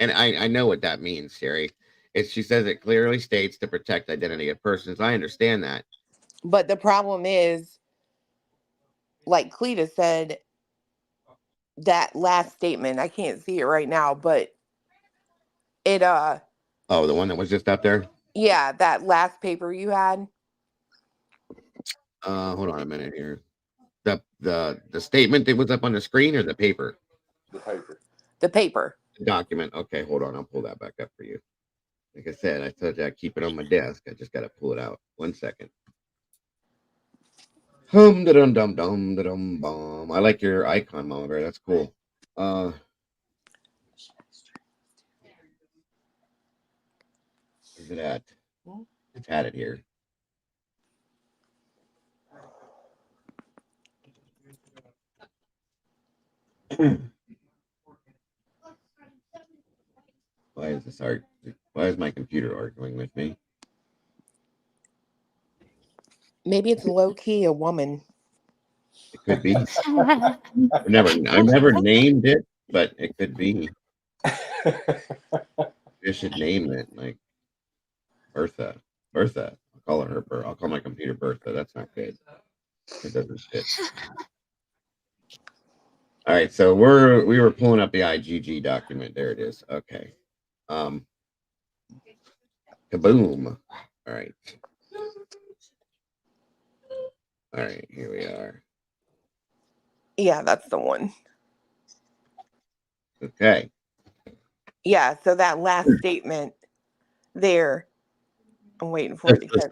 And I know what that means, Sherry. She says it clearly states to protect identity of persons. I understand that. But the problem is, like Cleta said, that last statement, I can't see it right now, but it Oh, the one that was just up there? yeah, that last paper you had. Hold on a minute here. The statement that was up on the screen, or the paper? The paper. The paper. The document. Okay, hold on. I'll pull that back up for you. Like I said, I told you I keep it on my desk. I just got to pull it out. 1 second. Hum da dum dum dum da dum bum. I like your icon, Mama Bear. That's cool. Look at that. It's had it here. Why is this art? Why is my computer arguing with me? Maybe it's low key a woman. It could be. I never named it, but it could be. You should name it like Bertha. Bertha. I'll call her Bertha. I'll call my computer Bertha. That's not good. It doesn't fit. All right, so we were pulling up the IGG document. There it is. Okay. Kaboom. All right. All right, here we are. Yeah, that's the one. Okay. Yeah, so that last statement there, I'm waiting for it to catch.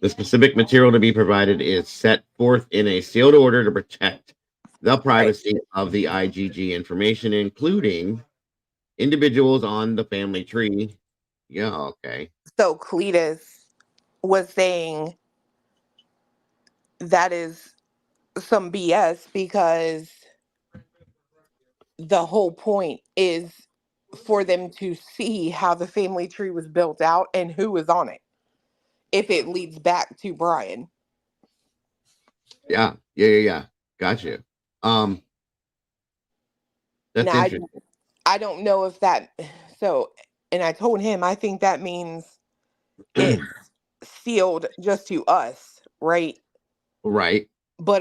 The specific material to be provided is set forth in a sealed order to protect the privacy of the IGG information, including individuals on the family tree. Yeah, okay. So Cletus was saying that is some BS because the whole point is for them to see how the family tree was built out and who is on it if it leads back to Brian. Yeah. Gotcha. That's Now, interesting. I don't know if that, so, and I told him I think that means it's sealed just to us, right? Right. But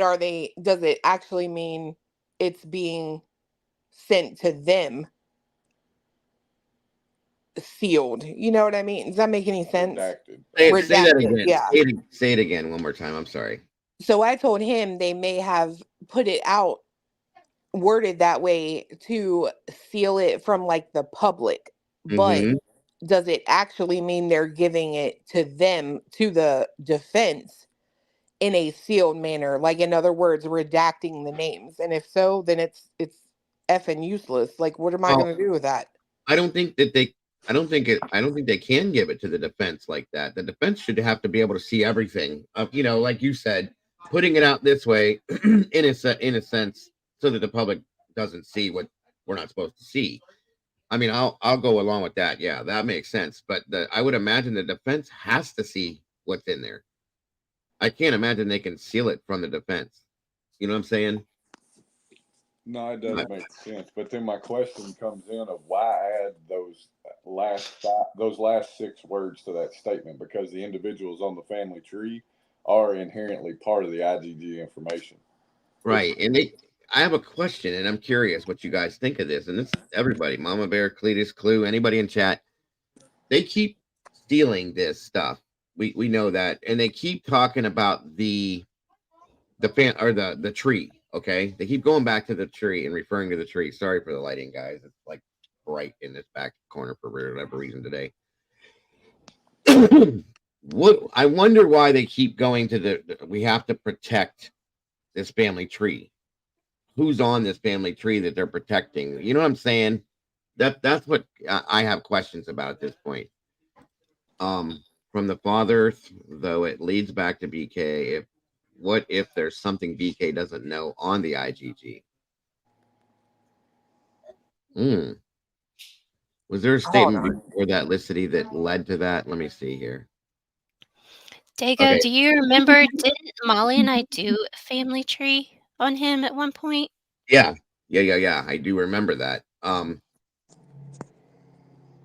does it actually mean it's being sent to them sealed? You know what I mean? Does that make any sense? Redacted. Say that again. Yeah. Say it again one more time. I'm sorry. So I told him they may have put it out worded that way to seal it from like the public, but does it actually mean they're giving it to them, to the defense, in a sealed manner? Like, in other words, redacting the names. And if so, then it's effing useless. Like, what am I going to do with that? I don't think they can give it to the defense like that. The defense should have to be able to see everything. Like you said, putting it out this way in a sense so that the public doesn't see what we're not supposed to see. I mean, I'll go along with that. Yeah, that makes sense. But I would imagine the defense has to see what's in there. I can't imagine they can seal it from the defense. You know what I'm saying? No, it does make sense. But then my question comes in of why add those last 6 words to that statement? Because the individuals on the family tree are inherently part of the IGG information. Right. And I have a question, and I'm curious what you guys think of this. And it's everybody, Mama Bear, Cletus, Clue, anybody in chat. They keep stealing this stuff. We know that. And they keep talking about the tree. Okay. They keep going back to the tree and referring to the tree. Sorry for the lighting, guys. It's like bright in this back corner for whatever reason today. I wonder why they keep going to we have to protect this family tree. Who's on this family tree that they're protecting? You know what I'm saying? That's what I have questions about at this point. From the father, though, it leads back to BK. What if there's something BK doesn't know on the IGG? Was there a statement before that, Licity, that led to that? Let me see here. Dago, do you remember, didn't Molly and I do a family tree on him at one point? Yeah. I do remember that.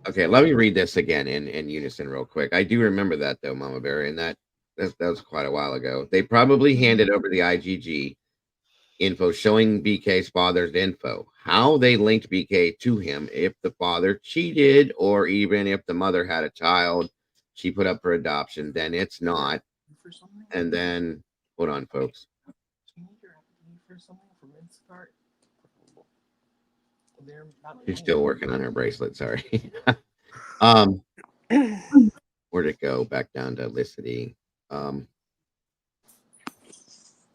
Okay, let me read this again in unison real quick. I do remember that, though, Mama Bear, and that was quite a while ago. They probably handed over the IGG info showing BK's father's info, how they linked BK to him, if the father cheated, or even if the mother had a child she put up for adoption, then it's not. And then, hold on, folks. She's still working on her bracelet. Sorry. Where'd it go? Back down to Licity.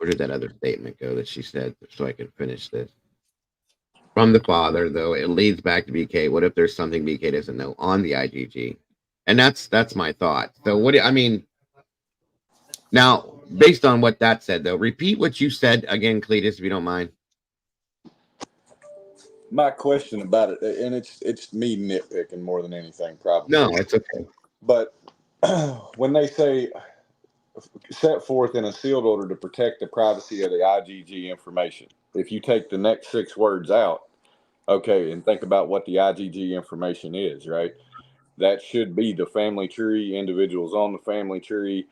Where did that other statement go that she said so I can finish this? From the father, though, it leads back to BK. What if there's something BK doesn't know on the IGG? And that's my thought. So what I mean, now, based on what that said, though, repeat what you said again, Cletus, if you don't mind. My question about it, and it's me nitpicking more than anything, probably. No, it's okay. But when they say set forth in a sealed order to protect the privacy of the IGG information, if you take the next 6 words out, okay, and think about what the IGG information is, right? That should be the family tree, individuals on the family tree,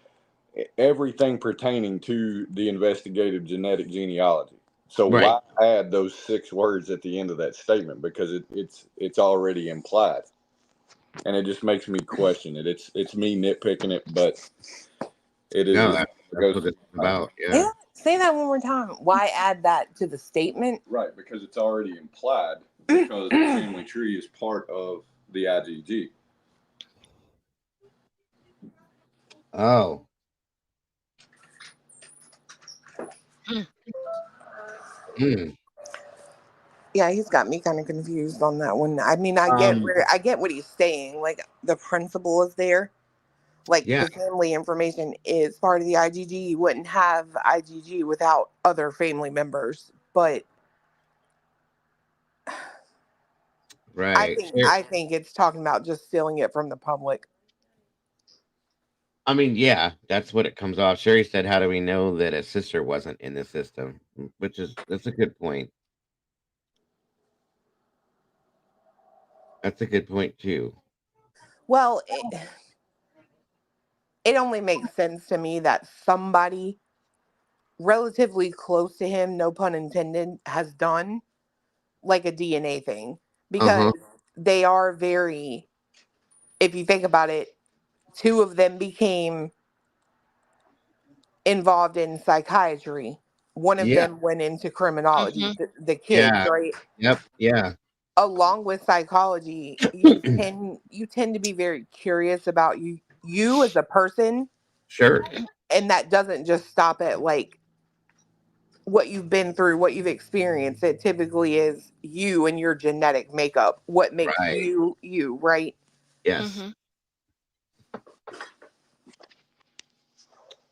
everything pertaining to the investigative genetic genealogy. So Right. why add those 6 words at the end of that statement? Because it's already implied, and it just makes me question it. It's me nitpicking it, but it is. No, What that's what it's about. Yeah. Say that one more time. Why add that to the statement? Right, because it's already implied because the family tree is part of the IGG. Oh. Yeah, he's got me kind of confused on that one. I mean, I get what he's saying. Like the principle is there. Like Yeah. the family information is part of the IGG. You wouldn't have IGG without other family members. But Right. I think it's talking about just stealing it from the public. I mean, yeah, that's what it comes off. Sherry said, "How do we know that a sister wasn't in the system?" That's a good point. That's a good point too. Well, it only makes sense to me that somebody relatively close to him, no pun intended, has done like a DNA thing because they are very, if you think about it, 2 of them became involved in psychiatry. One of Yeah. them went into criminology, the kids, Yeah. right? Yep. Yeah. Along with psychology, you tend to be very curious about you as a person, Sure. and that doesn't just stop at like what you've been through, what you've experienced. It typically is you and your genetic makeup, what makes Right. you you, right? Yes.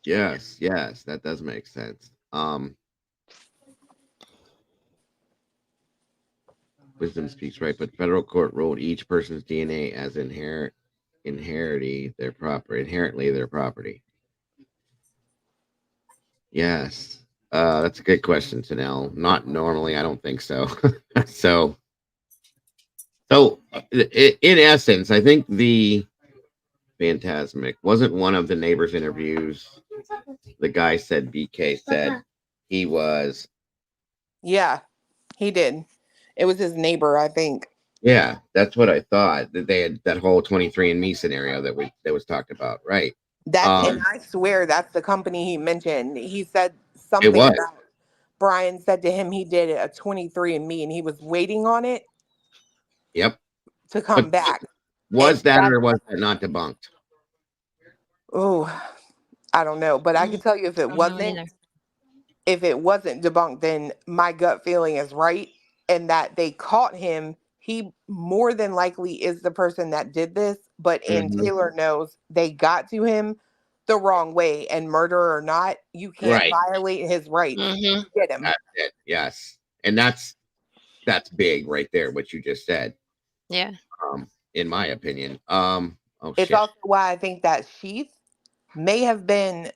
Yes. Yes. That does make sense. Wisdom speaks right, but federal court ruled each person's DNA as inherently their property. Yes. That's a good question, Tanel. Not normally, I don't think so. so, in essence, I think the Phantasmic wasn't one of the neighbors' interviews. The guy said BK said he was. Yeah, he did. It was his neighbor, I think. Yeah, that's what I thought. That they had that whole 23andMe scenario that was talked about, right? And I swear that's the company he mentioned. He said It something was. about Brian said to him he did a 23andMe and he was waiting on it Yep. to come But back. was that or was that not debunked? Oh, I don't know, but I can tell you if it wasn't debunked, then my gut feeling is right, and that they caught him. He more than likely is the person that did this, but Ann Taylor knows they got to him the wrong way, and murder or not, you can't violate his rights to get him. That's it. Yes. And that's big right there, what you just said. Yeah. In my opinion. It's also why I think that sheath may have been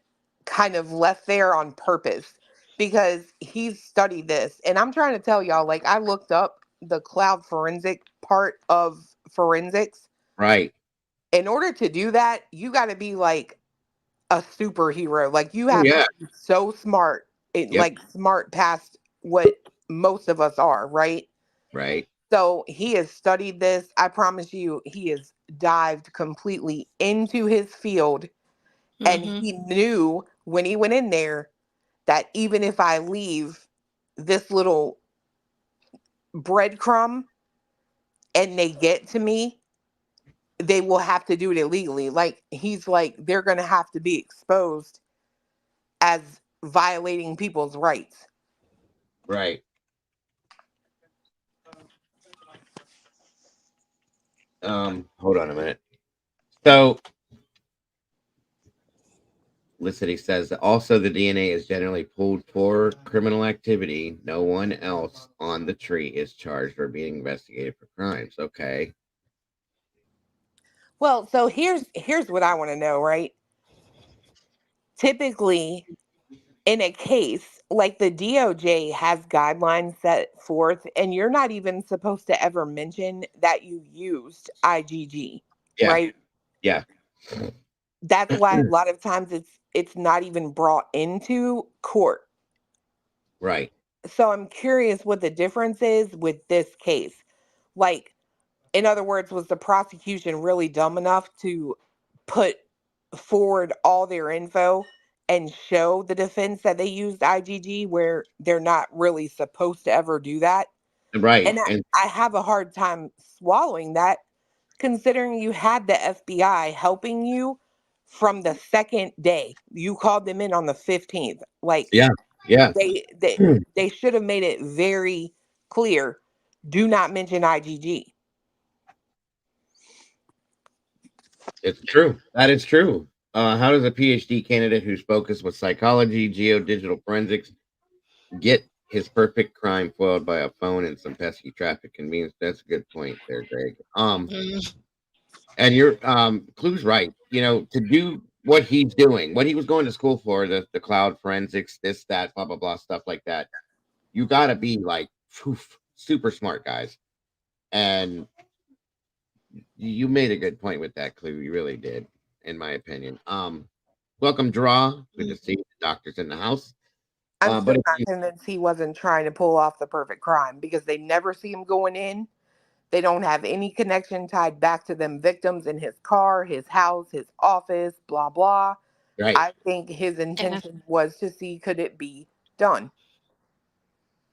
kind of left there on purpose because he's studied this. And I'm trying to tell y'all, like, I looked up the cloud forensic part of forensics. Right. In order to do that, you got to be like a superhero. Like, you have to be so smart, like smart past what most of us are, right? Right. So he has studied this. I promise you, he has dived completely into his field. And he knew when he went in there that even if I leave this little breadcrumb and they get to me, they will have to do it illegally. Like, he's like, they're going to have to be exposed as violating people's rights. Right. Hold on a minute. So, Felicity says also the DNA is generally pulled for criminal activity. No one else on the tree is charged or being investigated for crimes. Okay. Well, so here's what I want to know, right? Typically, in a case like the DOJ has guidelines set forth, and you're not even supposed to ever mention that you used IgG, Yeah. right? Yeah. That's why a lot of times it's not even brought into court. Right. So I'm curious what the difference is with this case. Like, in other words, was the prosecution really dumb enough to put forward all their info and show the defense that they used IgG where they're not really supposed to ever do that? Right. And And I have a hard time swallowing that, considering you had the FBI helping you from the second day. You called them in on the 15th. Like, yeah. Yeah. they they they should have made it very clear, do not mention IgG. It's true. That is true. How does a PhD candidate whose focus was psychology, geodigital forensics, get his perfect crime foiled by a phone and some pesky traffic convenience? That's a good point there, Greg. Mm. And your Clue's right. You know, to do what he's doing, what he was going to school for, the cloud forensics, this, that, blah, blah, blah, stuff like that. You got to be like super smart, guys. And you made a good point with that, Clue. You really did, in my opinion. Welcome, Draw. Good to see the doctors in the house. I'm But still not convinced he wasn't trying to pull off the perfect crime because they never see him going in. They don't have any connection tied back to them victims in his car, his house, his office, blah, blah. right, I think his intention was to see could it be done.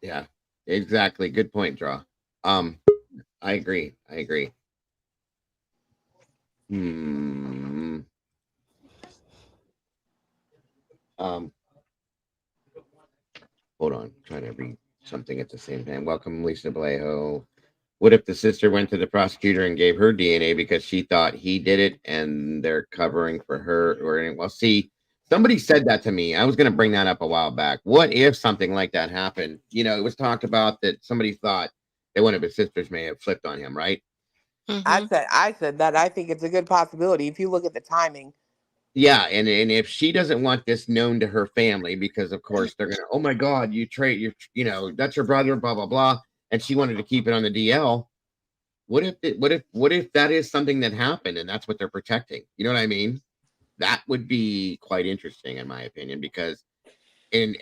yeah, exactly. Good point, Draw. I agree. I agree. Hmm. Um, Hold on, trying to read something at the same time. Welcome, Lisa Blejo. What if the sister went to the prosecutor and gave her DNA because she thought he did it and they're covering for her? Or well, see, somebody said that to me. I was going to bring that up a while back. What if something like that happened? You know, it was talked about that somebody thought that one of his sisters may have flipped on him, right? Mm-hmm. I said that I think it's a good possibility if you look at the timing. Yeah, and if she doesn't want this known to her family, because of course they're gonna, oh my God, you know, that's your brother, blah blah blah, and she wanted to keep it on the DL. What if that is something that happened and that's what they're protecting? You know what I mean? That would be quite interesting, in my opinion, because and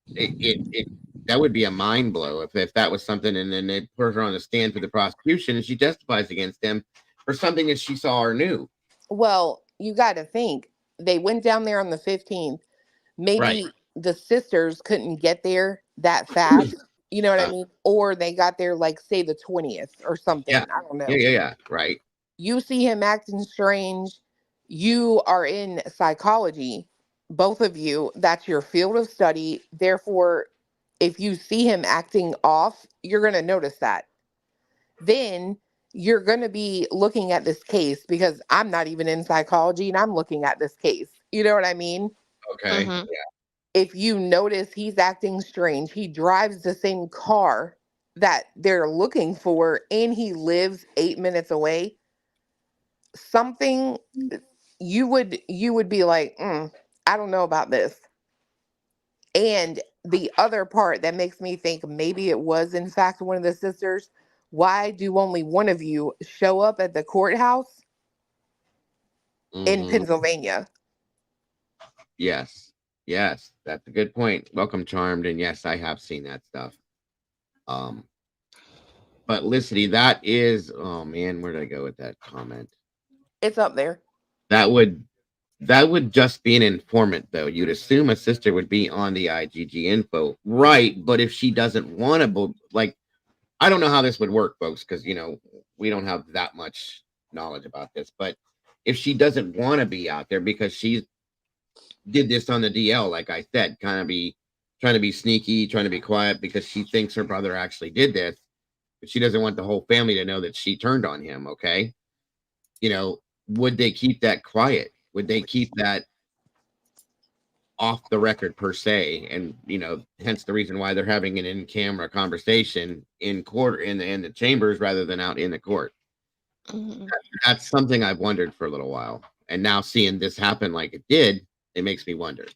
it that would be a mind blow if that was something, and then they put her on the stand for the prosecution and she testifies against him for something that she saw or knew. Well, you got to think they went down there on the 15th. Right. Maybe the sisters couldn't get there that fast. You know what I Uh, mean? Or they got there like say the 20th or yeah. something. I don't know. Yeah. Right. You see him acting strange. You are in psychology, both of you. That's your field of study. Therefore, if you see him acting off, you're going to notice that. Then you're going to be looking at this case because I'm not even in psychology and I'm looking at this case. You know what I mean? Okay. Mm-hmm. If you notice he's acting strange, he drives the same car that they're looking for and he lives 8 minutes away, something you would be like, I don't know about this. And the other part that makes me think maybe it was in fact one of the sisters, why do only one of you show up at the courthouse in Hmm. Pennsylvania? Yes. Yes. That's a good point. Welcome, Charmed. And yes, I have seen that stuff. Um, but Licity, that is, oh man, where did I go with that comment? It's up there. That would that would just be an informant, though. You'd assume a sister would be on the IgG info, right? But if she doesn't want to, like, I don't know how this would work, folks, because you know we don't have that much knowledge about this. But if she doesn't want to be out there because she's did this on the DL, like I said, kind of be trying to be sneaky, trying to be quiet because she thinks her brother actually did this, but she doesn't want the whole family to know that she turned on him. Okay. Would they keep that quiet? Would they keep that off the record per se? And, hence the reason why they're having an in-camera conversation in court in the chambers rather than out in the court. Mm-hmm. That's something I've wondered for a little while. And now seeing this happen like it did, it makes me wonder.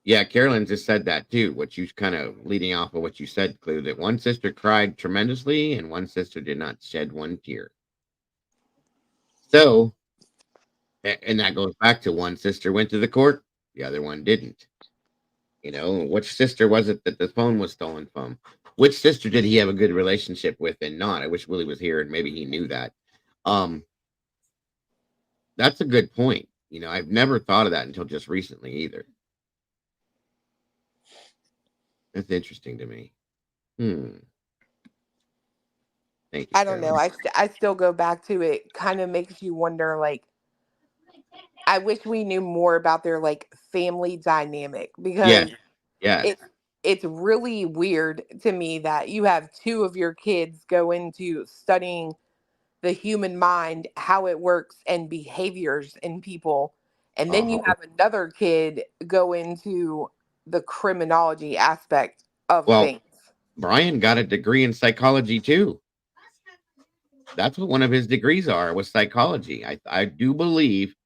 Yeah, Carolyn just said that too. What you kind of leading off of what you said, Clue, that one sister cried tremendously and one sister did not shed one tear. So, and that goes back to one sister went to the court, the other one didn't. Which sister was it that the phone was stolen from? Which sister did he have a good relationship with and not? I wish Willie was here and maybe he knew that. That's a good point. I've never thought of that until just recently either. That's interesting to me. Thank you. I don't know. I still go back to it. Kind of makes you wonder, like, I wish we knew more about their like family dynamic, because yeah. it's really weird to me that you have two of your kids go into studying the human mind, how it works and behaviors in people, and then you have another kid go into the criminology aspect of things. Brian got a degree in psychology too. That's what one of his degrees was psychology. I do believe,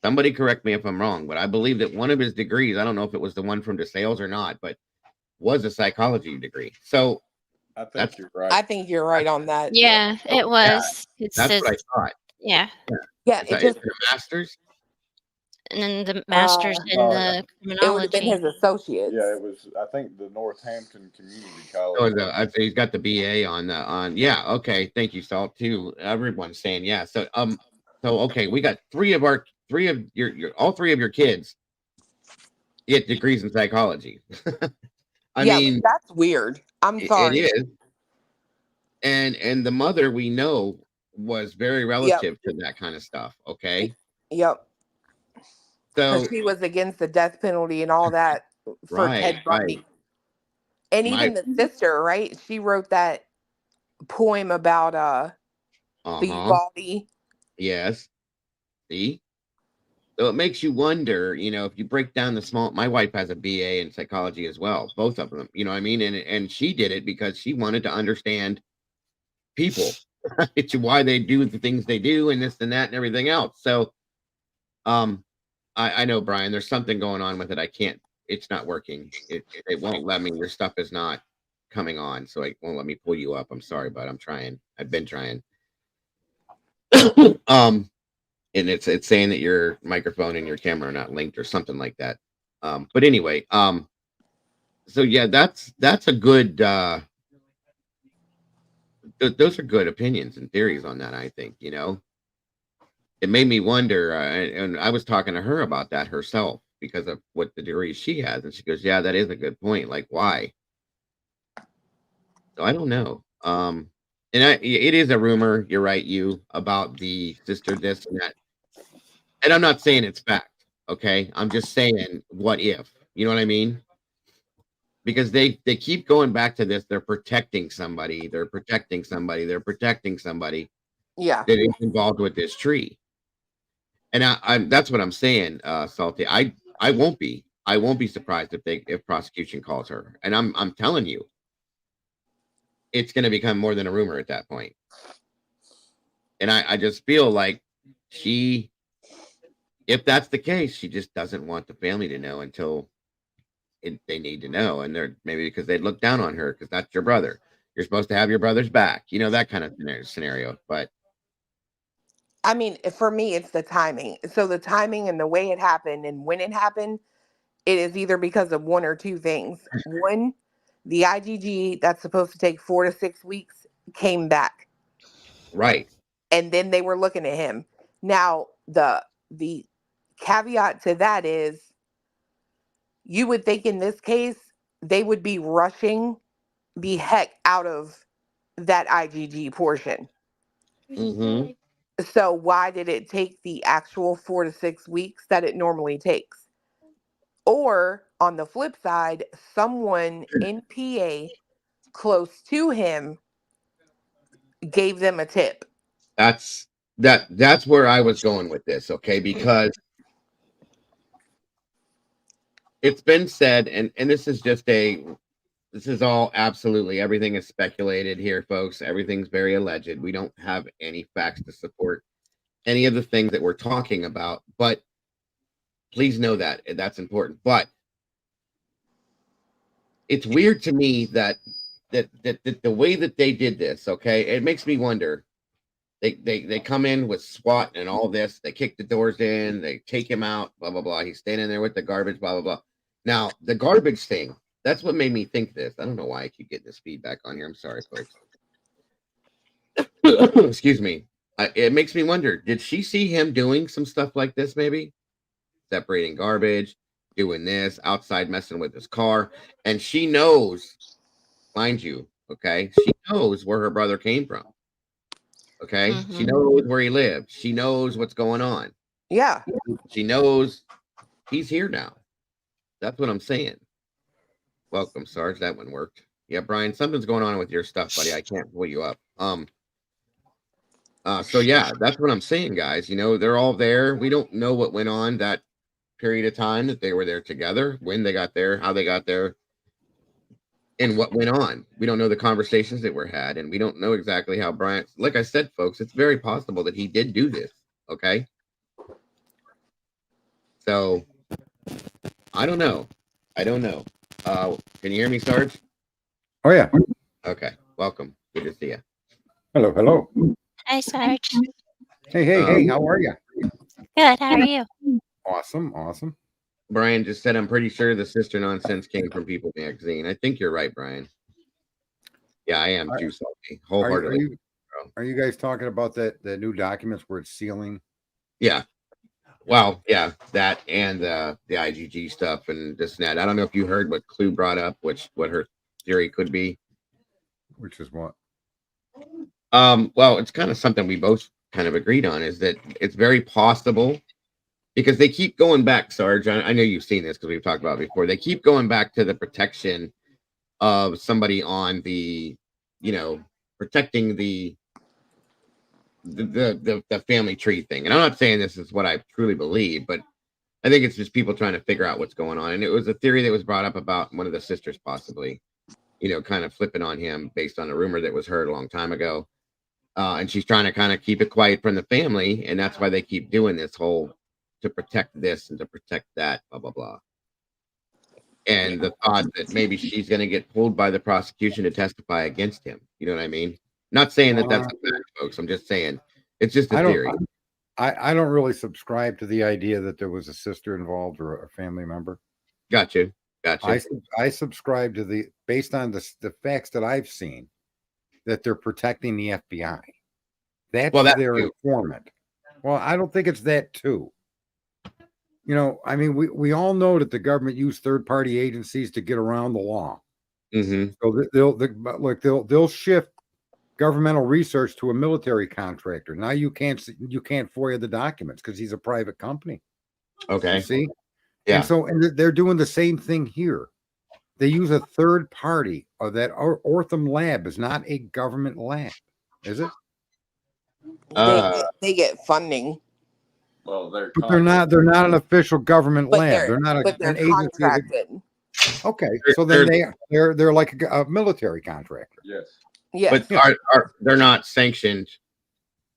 somebody correct me if I'm wrong, but I believe that one of his degrees, I don't know if it was the one from DeSales or not, but was a psychology degree. So I think you're right. I think you're right on that. Yeah, it was. That's what I thought. Yeah. Yeah, Is it a master's? And then the master's in the criminology. It would have been his associates. Yeah, it was. I think the Northampton Community College. He's got the BA on. Yeah. Okay. Thank you, Salt. Too. Everyone's saying yeah. So okay, we got all three of your kids get degrees in psychology. I mean, that's weird. I'm sorry. It is. And the mother, we know, was very relative to that kind of stuff. Okay. Yep. So she was against the death penalty and all that for Ted Bundy. Right. And even the sister, right? She wrote that poem about the Uvalde. Yes. See? So it makes you wonder, if you break down my wife has a BA in psychology as well, both of them, you know what I mean? And she did it because she wanted to understand people, why they do the things they do and this and that and everything else. So, I know, Brian, there's something going on with it. It's not working. It won't let me. Your stuff is not coming on. So it won't let me pull you up. I'm sorry, but I'm trying. I've been trying. And it's saying that your microphone and your camera are not linked or something like that. But anyway, so yeah, that's a good, those are good opinions and theories on that. I think, it made me wonder, and I was talking to her about that herself because of what the degree she has. And she goes, yeah, that is a good point. Like, why? So I don't know. It is a rumor. You're right, about the sister, this and that. And I'm not saying it's fact. Okay. I'm just saying, what if, you know what I mean? Because they keep going back to this. They're protecting somebody. They're protecting somebody. They're protecting somebody. Yeah. That is involved with this tree. And that's what I'm saying, Salty. I won't be surprised if prosecution calls her. And I'm telling you, it's going to become more than a rumor at that point. And I just feel like if that's the case, she just doesn't want the family to know until they need to know. And they're maybe because they look down on her because that's your brother. You're supposed to have your brother's back, that kind of scenario. But I mean, for me, it's the timing. So the timing and the way it happened and when it happened, it is either because of one or two things. One, the IGG that's supposed to take 4 to 6 weeks came back. Right. And then they were looking at him. Now, the caveat to that is you would think in this case, they would be rushing the heck out of that IGG portion. Mm-hmm. So why did it take the actual 4 to 6 weeks that it normally takes? Or on the flip side, someone in PA close to him gave them a tip. That's where I was going with this, okay? Because it's been said, and this is all absolutely, everything is speculated here, folks. Everything's very alleged. We don't have any facts to support any of the things that we're talking about, but please know that that's important. But it's weird to me that the way that they did this, okay, it makes me wonder. They come in with SWAT and all this. They kick the doors in. They take him out. Blah blah blah. He's standing there with the garbage. Blah blah blah. Now the garbage thing. That's what made me think this. I don't know why I keep getting this feedback on here. I'm sorry, folks. Excuse me. It makes me wonder. Did she see him doing some stuff like this? Maybe separating garbage, doing this outside, messing with his car, and she knows, mind you, okay, she knows where her brother came from. Okay. Mm-hmm. She knows where he lived. She knows what's going on. Yeah. She knows he's here now. That's what I'm saying. Welcome, Sarge. That one worked. Yeah, Brian, something's going on with your stuff, buddy. I can't pull you up. So yeah, that's what I'm saying, guys. You know, they're all there. We don't know what went on that period of time that they were there together, when they got there, how they got there, and what went on. We don't know the conversations that were had, and we don't know exactly how Brian, like I said, folks, it's very possible that he did do this. Okay. So I don't know. Can you hear me, Sarge? Oh yeah. Okay. Welcome. Good to see you. Hello. Hi, Sarge. Hey, how are you? Good. How are you? Awesome. Brian just said, I'm pretty sure the sister nonsense came from People Magazine. I think you're right, Brian. Yeah, I am too salty. Wholeheartedly. Are you guys talking about the new documents where it's sealing? Yeah. Well, yeah, that and the IGG stuff and this and that. I don't know if you heard what Clue brought up, what her theory could be. Which is what? Well, it's kind of something we both kind of agreed on, is that it's very possible, because they keep going back, Sarge. I know you've seen this because we've talked about it before. They keep going back to the protection of somebody on the, protecting the family tree thing. And I'm not saying this is what I truly believe, but I think it's just people trying to figure out what's going on. And it was a theory that was brought up about one of the sisters possibly, kind of flipping on him based on a rumor that was heard a long time ago. And she's trying to kind of keep it quiet from the family. And that's why they keep doing this whole, to protect this and to protect that, blah, blah, blah. And the thought that maybe she's going to get pulled by the prosecution to testify against him. You know what I mean? Not saying that that's a fact, folks. I'm just saying it's just a theory. I don't really subscribe to the idea that there was a sister involved or a family member. Gotcha. I subscribe to based on the facts that I've seen, that they're protecting the FBI. That's their informant. Well, I don't think it's that too. I mean, we all know that the government used third-party agencies to get around the law. Mm-hmm. So they'll shift governmental research to a military contractor. Now you can't FOIA the documents because he's a private company. Okay. You see? Yeah. And they're doing the same thing here. They use a third party. Or that Ortham lab is not a government lab, is it? They get funding. Well, they're not an official government lab. They're not an agency. Contracted. Okay, so then they're like a military contractor. Yes. Yeah. But they're not sanctioned?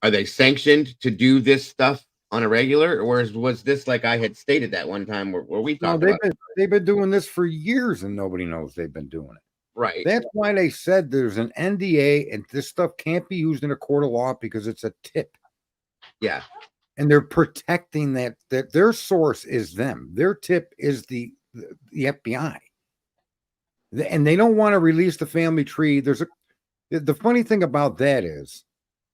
Are they sanctioned to do this stuff on a regular, or was this like I had stated that one time where we talked about? They've been doing this for years and nobody knows they've been doing it. Right. That's why they said there's an NDA and this stuff can't be used in a court of law because it's a tip. Yeah. And they're protecting that their source is them. Their tip is the FBI. And they don't want to release the family tree. The funny thing about that is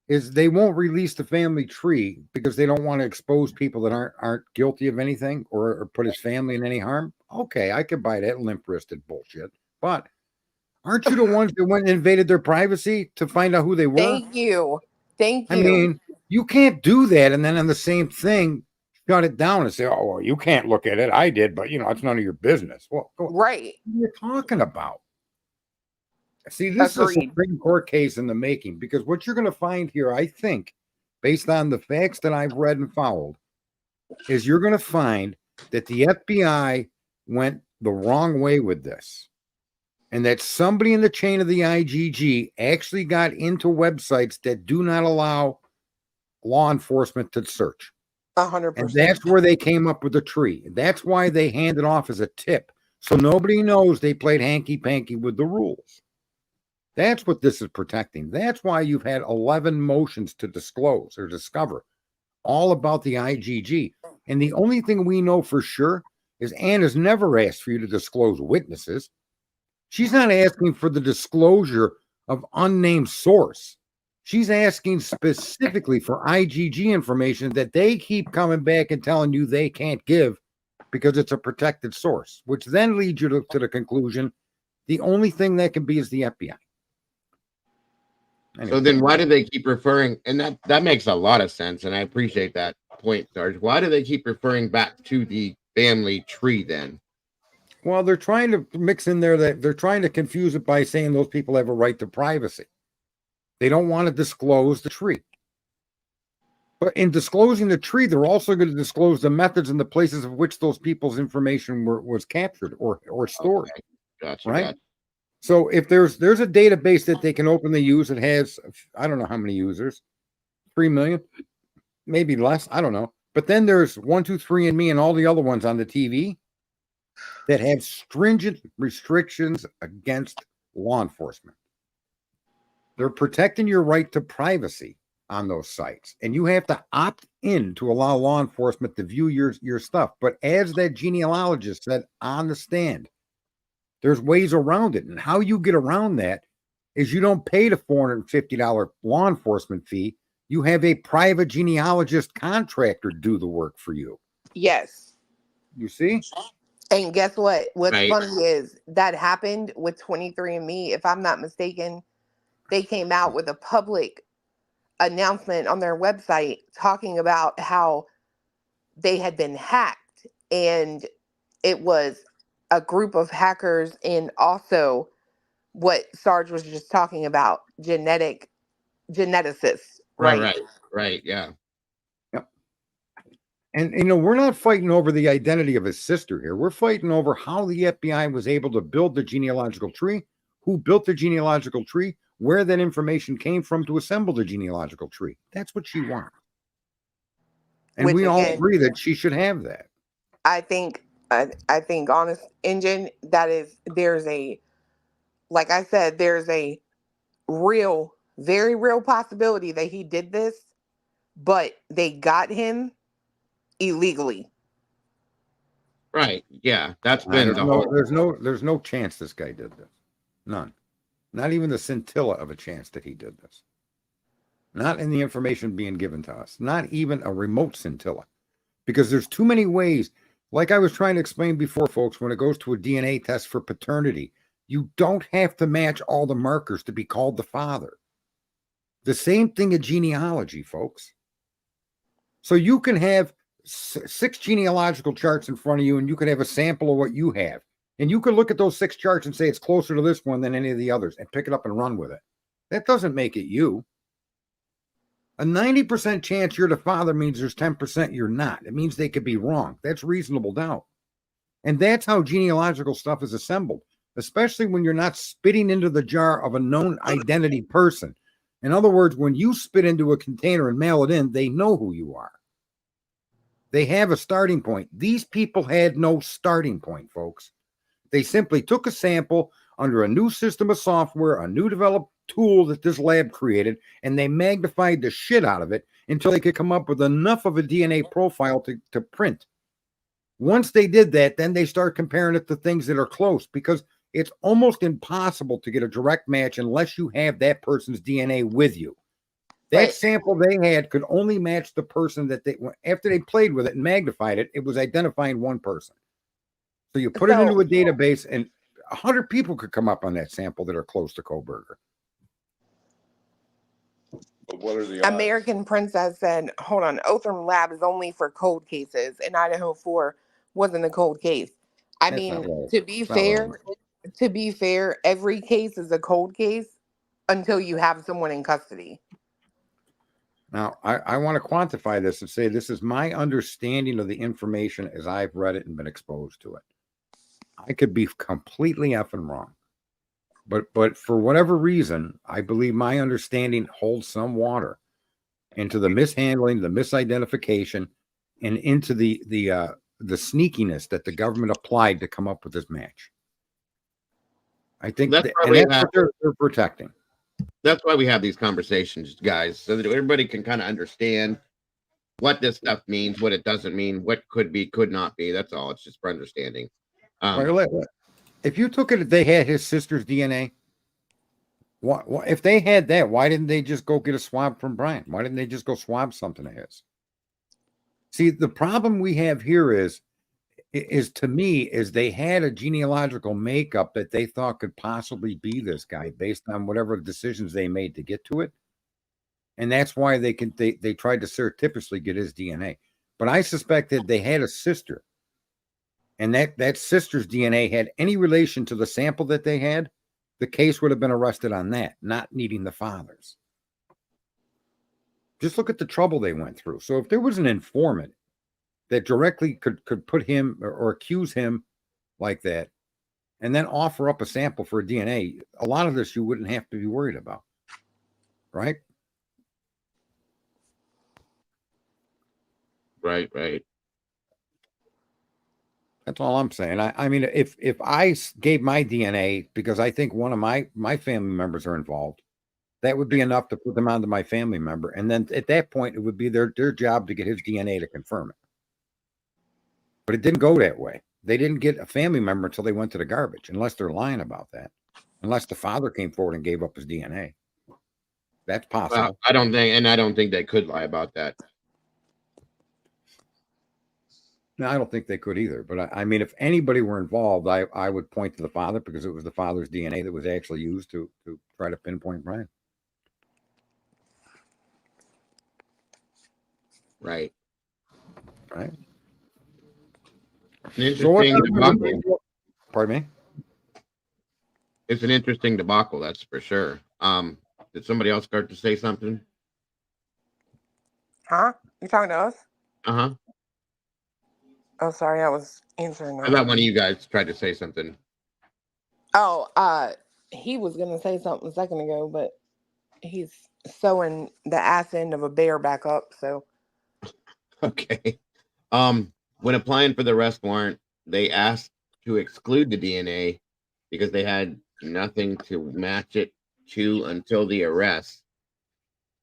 they won't release the family tree because they don't want to expose people that aren't guilty of anything or put his family in any harm. Okay, I could buy that limp-wristed bullshit. But aren't you the ones that went and invaded their privacy to find out who they were? Thank you. I mean, You can't do that. And then on the same thing, shut it down and say, oh, well, you can't look at it. I did, but it's none of your business. Well, right. What are you talking about? See, this is a Supreme Court case in the making, because what you're going to find here, I think, based on the facts that I've read and followed, is you're going to find that the FBI went the wrong way with this, and that somebody in the chain of the IGG actually got into websites that do not allow law enforcement to search. 100%. And that's where they came up with the tree. That's why they handed off as a tip, so nobody knows they played hanky-panky with the rules. That's what this is protecting. That's why you've had 11 motions to disclose or discover all about the IGG. And the only thing we know for sure is Ann has never asked for you to disclose witnesses. She's not asking for the disclosure of unnamed source. She's asking specifically for IGG information that they keep coming back and telling you they can't give because it's a protected source, which then leads you to the conclusion the only thing that can be is the FBI. Anyway. So then why do they keep referring, and that makes a lot of sense, and I appreciate that point, Sarge. Why do they keep referring back to the family tree then? Well, they're trying to mix in there that they're trying to confuse it by saying those people have a right to privacy. They don't want to disclose the tree. But in disclosing the tree, they're also going to disclose the methods and the places of which those people's information was captured or stored. Okay. Gotcha. Right? Gotcha. So if there's a database that they can openly use, it has, I don't know how many users, 3 million, maybe less, I don't know. But then there's 123andMe and all the other ones on the TV that have stringent restrictions against law enforcement. They're protecting your right to privacy on those sites, and you have to opt in to allow law enforcement to view your stuff. But as that genealogist said on the stand, there's ways around it, and how you get around that is you don't pay the $450 law enforcement fee. You have a private genealogist contractor do the work for you. Yes. You see? And guess what? What's funny is that happened with 23andMe. If I'm not mistaken, they came out with a public announcement on their website talking about how they had been hacked, and it was a group of hackers, and also what Sarge was just talking about, geneticists. Right. Yeah. Yep. And we're not fighting over the identity of his sister here. We're fighting over how the FBI was able to build the genealogical tree, who built the genealogical tree, where that information came from to assemble the genealogical tree. That's what she wants. And which, we all agree that she should have that. I think, honest engine, there's a very real possibility that he did this, but they got him illegally. Right. Yeah. That's been there's no chance this guy did this. None. Not even the scintilla of a chance that he did this. Not in the information being given to us. Not even a remote scintilla. Because there's too many ways. Like I was trying to explain before, folks, when it goes to a DNA test for paternity, you don't have to match all the markers to be called the father. The same thing in genealogy, folks. So you can have 6 genealogical charts in front of you, and you can have a sample of what you have. And you can look at those 6 charts and say it's closer to this one than any of the others and pick it up and run with it. That doesn't make it you. A 90% chance you're the father means there's 10% you're not. It means they could be wrong. That's reasonable doubt. And that's how genealogical stuff is assembled, especially when you're not spitting into the jar of a known identity person. In other words, when you spit into a container and mail it in, they know who you are. They have a starting point. These people had no starting point, folks. They simply took a sample under a new system of software, a new developed tool that this lab created, and they magnified the shit out of it until they could come up with enough of a DNA profile to print. Once they did that, then they start comparing it to things that are close, because it's almost impossible to get a direct match unless you have that person's DNA with you. That sample they had could only match the person that after they played with it and magnified it, it was identifying one person. So you put it into a database, and 100 people could come up on that sample that are close to Koberger. But what are the odds? American Princess said, hold on, Othram Lab is only for cold cases, and Idaho 4 wasn't a cold case. I That's mean, not right. to be It's not fair, right. to be fair, every case is a cold case until you have someone in custody. Now, I want to quantify this and say this is my understanding of the information as I've read it and been exposed to it. I could be completely effing wrong. But for whatever reason, I believe my understanding holds some water into the mishandling, the misidentification, and into the sneakiness that the government applied to come up with this match. I think That's that, why and we that's have- what they're protecting. That's why we have these conversations, guys, so that everybody can kind of understand what this stuff means, what it doesn't mean, what could be, could not be. That's all. It's just for understanding. If you took it, they had his sister's DNA. What if they had that? Why didn't they just go get a swab from Brian? Why didn't they just go swab something of his? See, the problem we have here is to me is they had a genealogical makeup that they thought could possibly be this guy based on whatever decisions they made to get to it. And that's why they tried to surreptitiously get his DNA. But I suspect that they had a sister, and that sister's DNA had any relation to the sample that they had, the case would have been arrested on that, not needing the father's. Just look at the trouble they went through. So if there was an informant that directly could put him or accuse him like that, and then offer up a sample for DNA, a lot of this you wouldn't have to be worried about, right? Right. That's all I'm saying. I mean, if I gave my DNA because I think one of my family members are involved, that would be enough to put them onto my family member, and then at that point, it would be their job to get his DNA to confirm it. But it didn't go that way. They didn't get a family member until they went to the garbage, unless they're lying about that. Unless the father came forward and gave up his DNA. That's possible. Well, I don't think they could lie about that. No, I don't think they could either. But I mean, if anybody were involved, I would point to the father because it was the father's DNA that was actually used to try to pinpoint Brian. Right. Right. An interesting debacle. Pardon me? It's an interesting debacle, that's for sure. Did somebody else start to say something? Huh? You talking to us? Uh-huh. Oh, sorry, I was answering. I thought one of you guys tried to say something. Oh, he was gonna say something a second ago, but he's sewing the ass end of a bear back up. So Okay. When applying for the arrest warrant, they asked to exclude the DNA because they had nothing to match it to until the arrest.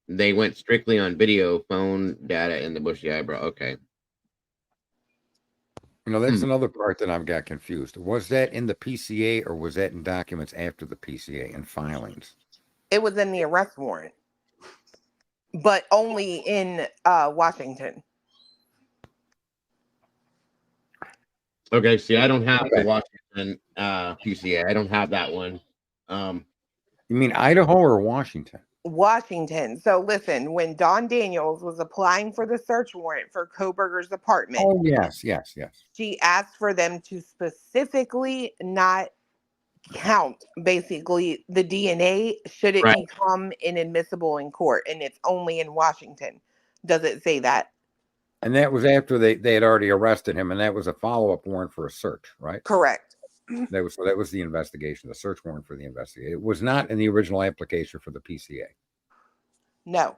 They went strictly on video, phone data, and the bushy eyebrow. Okay. That's another part that I've got confused. Was that in the PCA or was that in documents after the PCA and filings? it was in the arrest warrant, but only in Washington. Okay, see, I don't have the Washington PCA. I don't have that one. You mean Idaho or Washington? Washington. So listen, when Dawn Daniels was applying for the search warrant for Koberger's apartment. Oh, yes. She asked for them to specifically not count basically the DNA should it become inadmissible in court, and it's only in Washington. Does it say that? And that was after they had already arrested him, and that was a follow-up warrant for a search, right? Correct. That was the investigation, the search warrant for the investigation. It was not in the original application for the PCA. No.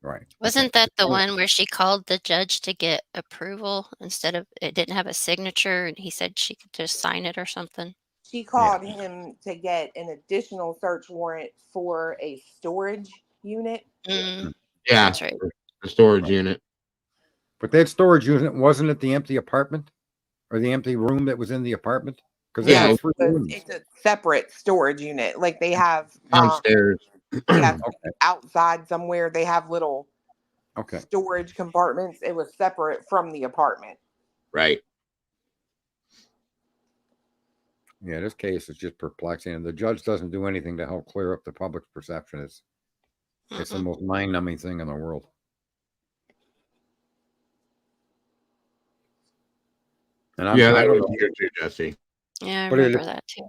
Right. Wasn't that the one where she called the judge to get approval instead of it didn't have a signature and he said she could just sign it or something? She called him to get an additional search warrant for a storage unit. Yeah, that's right. The storage unit. But that storage unit wasn't it the empty apartment or the empty room that was in the apartment? Because it's a separate storage unit. Like they have downstairs. Outside somewhere they have little storage compartments. It was separate from the apartment. Right. Yeah, this case is just perplexing, and the judge doesn't do anything to help clear up the public's perception. It's the most mind-numbing thing in the world. And I don't know. Here too, Jesse. Yeah, I remember that too.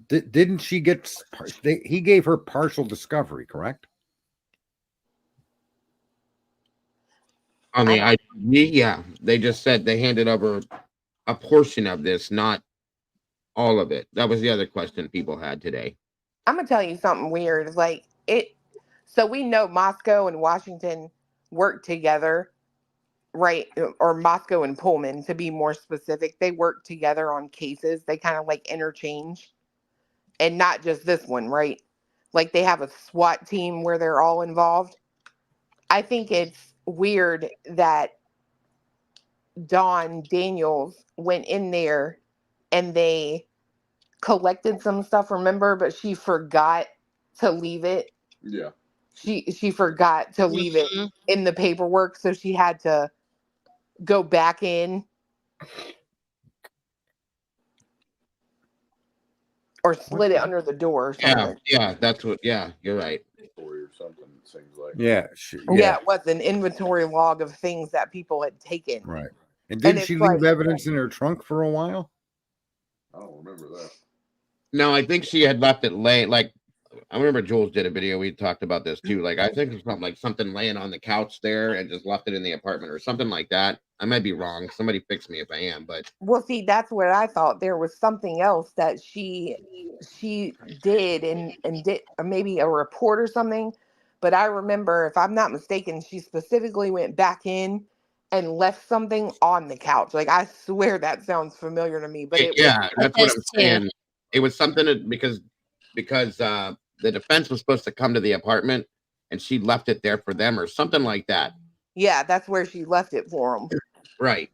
Didn't she get? He gave her partial discovery, correct? On the ID, yeah. They just said they handed over a portion of this, not all of it. That was the other question people had today. I'm gonna tell you something weird. Like it. So we know Moscow and Washington work together, right? Or Moscow and Pullman, to be more specific. They work together on cases. They kind of like interchange, and not just this one, right? Like they have a SWAT team where they're all involved. I think it's weird that Dawn Daniels went in there and they collected some stuff, remember, but she forgot to leave it. Yeah. She forgot to leave it in the paperwork, so she had to go back in or slid it under the door or something. Yeah, that's what. Yeah, you're right. Or something, it seems like. Yeah, yeah, it was an inventory log of things that people had taken. Right. And didn't she leave evidence in her trunk for a while? I don't remember that. No, I think she had left it laying. Like I remember Jules did a video. We talked about this too. Like I think it's something laying on the couch there and just left it in the apartment or something like that. I might be wrong. Somebody fix me if I am. But well, see, that's what I thought. There was something else that she did and did maybe a report or something. But I remember, if I'm not mistaken, she specifically went back in and left something on the couch. Like I swear that sounds familiar to me. But that's what I'm saying. It was something because the defense was supposed to come to the apartment and she left it there for them or something like that. Yeah, that's where she left it for them. Right.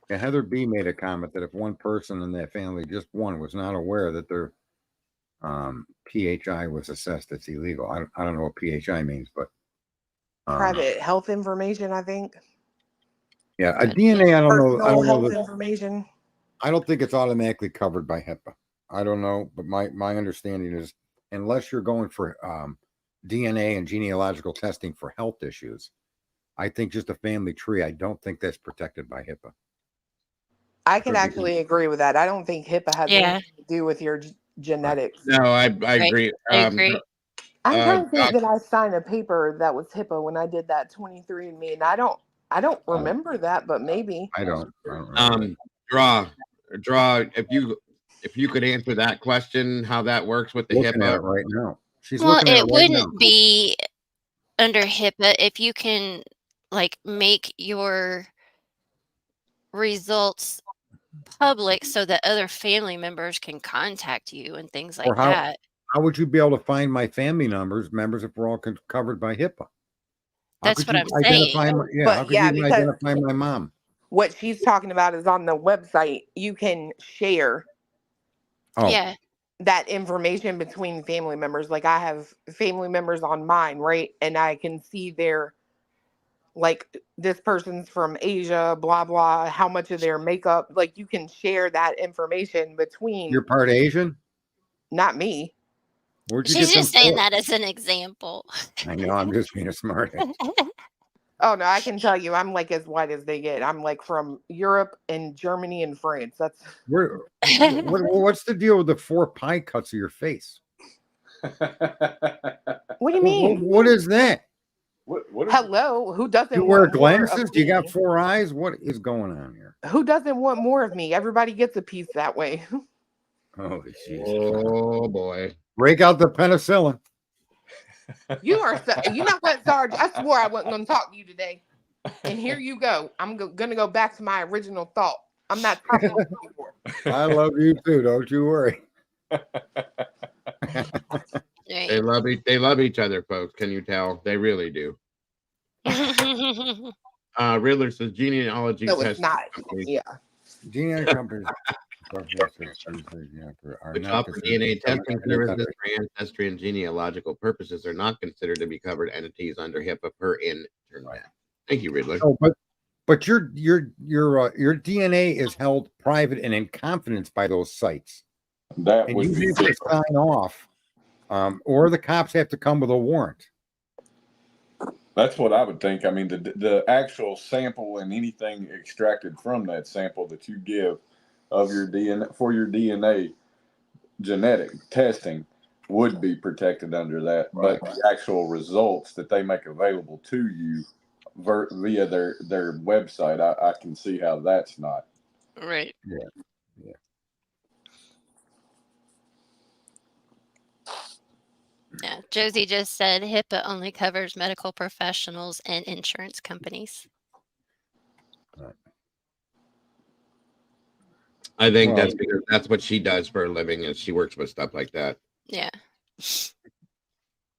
Yeah, Heather B made a comment that if one person in that family, just one, was not aware that their PHI was assessed, it's illegal. I don't know what PHI means, but private health information, I think. Yeah, a DNA. I don't know. I don't know health information. I don't think it's automatically covered by HIPAA. I don't know, but my understanding is unless you're going for DNA and genealogical testing for health issues, I think just a family tree. I don't think that's protected by HIPAA. I can actually agree with that. I don't think HIPAA has anything to do with your genetics. No, I agree. I agree. I'm trying to think that I signed a paper that was HIPAA when I did that 23andMe, and I don't remember that, but maybe. I don't. Draw. If you could answer that question, how that works with the HIPAA right now. It wouldn't be under HIPAA if you can like make your results public so that other family members can contact you and things like that. How would you be able to find my family members if we're all covered by HIPAA? That's what I'm saying. How could you even identify my mom? What she's talking about is on the website. You can share that information between family members. Like I have family members on mine, right? And I can see their, like, this person's from Asia, blah, blah, how much of their makeup. Like you can share that information between. You're part Asian? Not me. She's just saying that as an example. I know, I'm just being a smart ass. Oh no, I can tell you, I'm like as white as they get. I'm like from Europe and Germany and France. That's what's the deal with the 4 pie cuts of your face? What do you mean? What is that? What Hello, who doesn't? You wear glasses? Do you got 4 eyes? What is going on here? Who doesn't want more of me? Everybody gets a piece that way. Holy shit! Oh boy! Break out the penicillin. You know what, Sarge? I swore I wasn't going to talk to you today, and here you go. I'm going to go back to my original thought. I'm not talking to you anymore. I love you too. Don't you worry. They love each other, folks. Can you tell? They really do. Riddler says genealogy. No, it's not. Yeah. Genealogy companies. DNA testing services for ancestry and genealogical purposes are not considered to be covered entities under HIPAA per internet. Thank you, Riddler. Oh, but your DNA is held private and in confidence by those sites. That and would you be have to sign off, or the cops have to come with a warrant. That's what I would think. I mean, the actual sample and anything extracted from that sample that you give of your DNA for your DNA genetic testing would be protected under that. Right. But the actual results that they make available to you via their website, I can see how that's not. Right. Yeah. Yeah. Josie just said HIPAA only covers medical professionals and insurance companies. I think that's because that's what she does for a living, is she works with stuff like that. Yeah.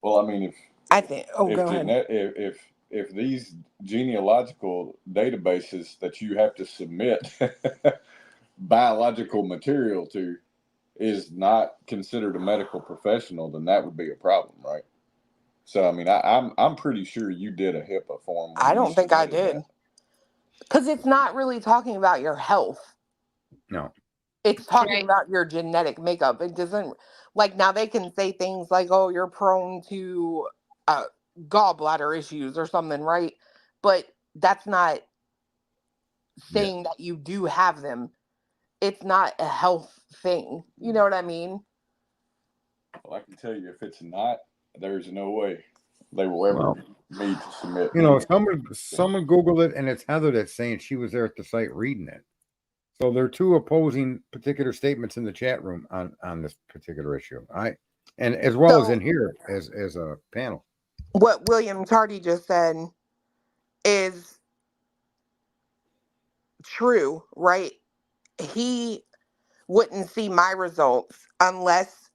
Well, I mean, go ahead. If these genealogical databases that you have to submit biological material to is not considered a medical professional, then that would be a problem, right? So, I mean, I'm pretty sure you did a HIPAA form. I don't think I did, because it's not really talking about your health. No. It's talking about your genetic makeup. It doesn't, like, now they can say things like, oh, you're prone to gallbladder issues or something, right? But that's not saying that you do have them. It's not a health thing. You know what I mean? Well, I can tell you, if it's not, there's no way they will ever need to submit. You know, someone Googled it, and it's Heather that's saying she was there at the site reading it. So there are two opposing particular statements in the chat room on this particular issue. And as well as in here as a panel. What William Tardy just said is true, right? He wouldn't see my results unless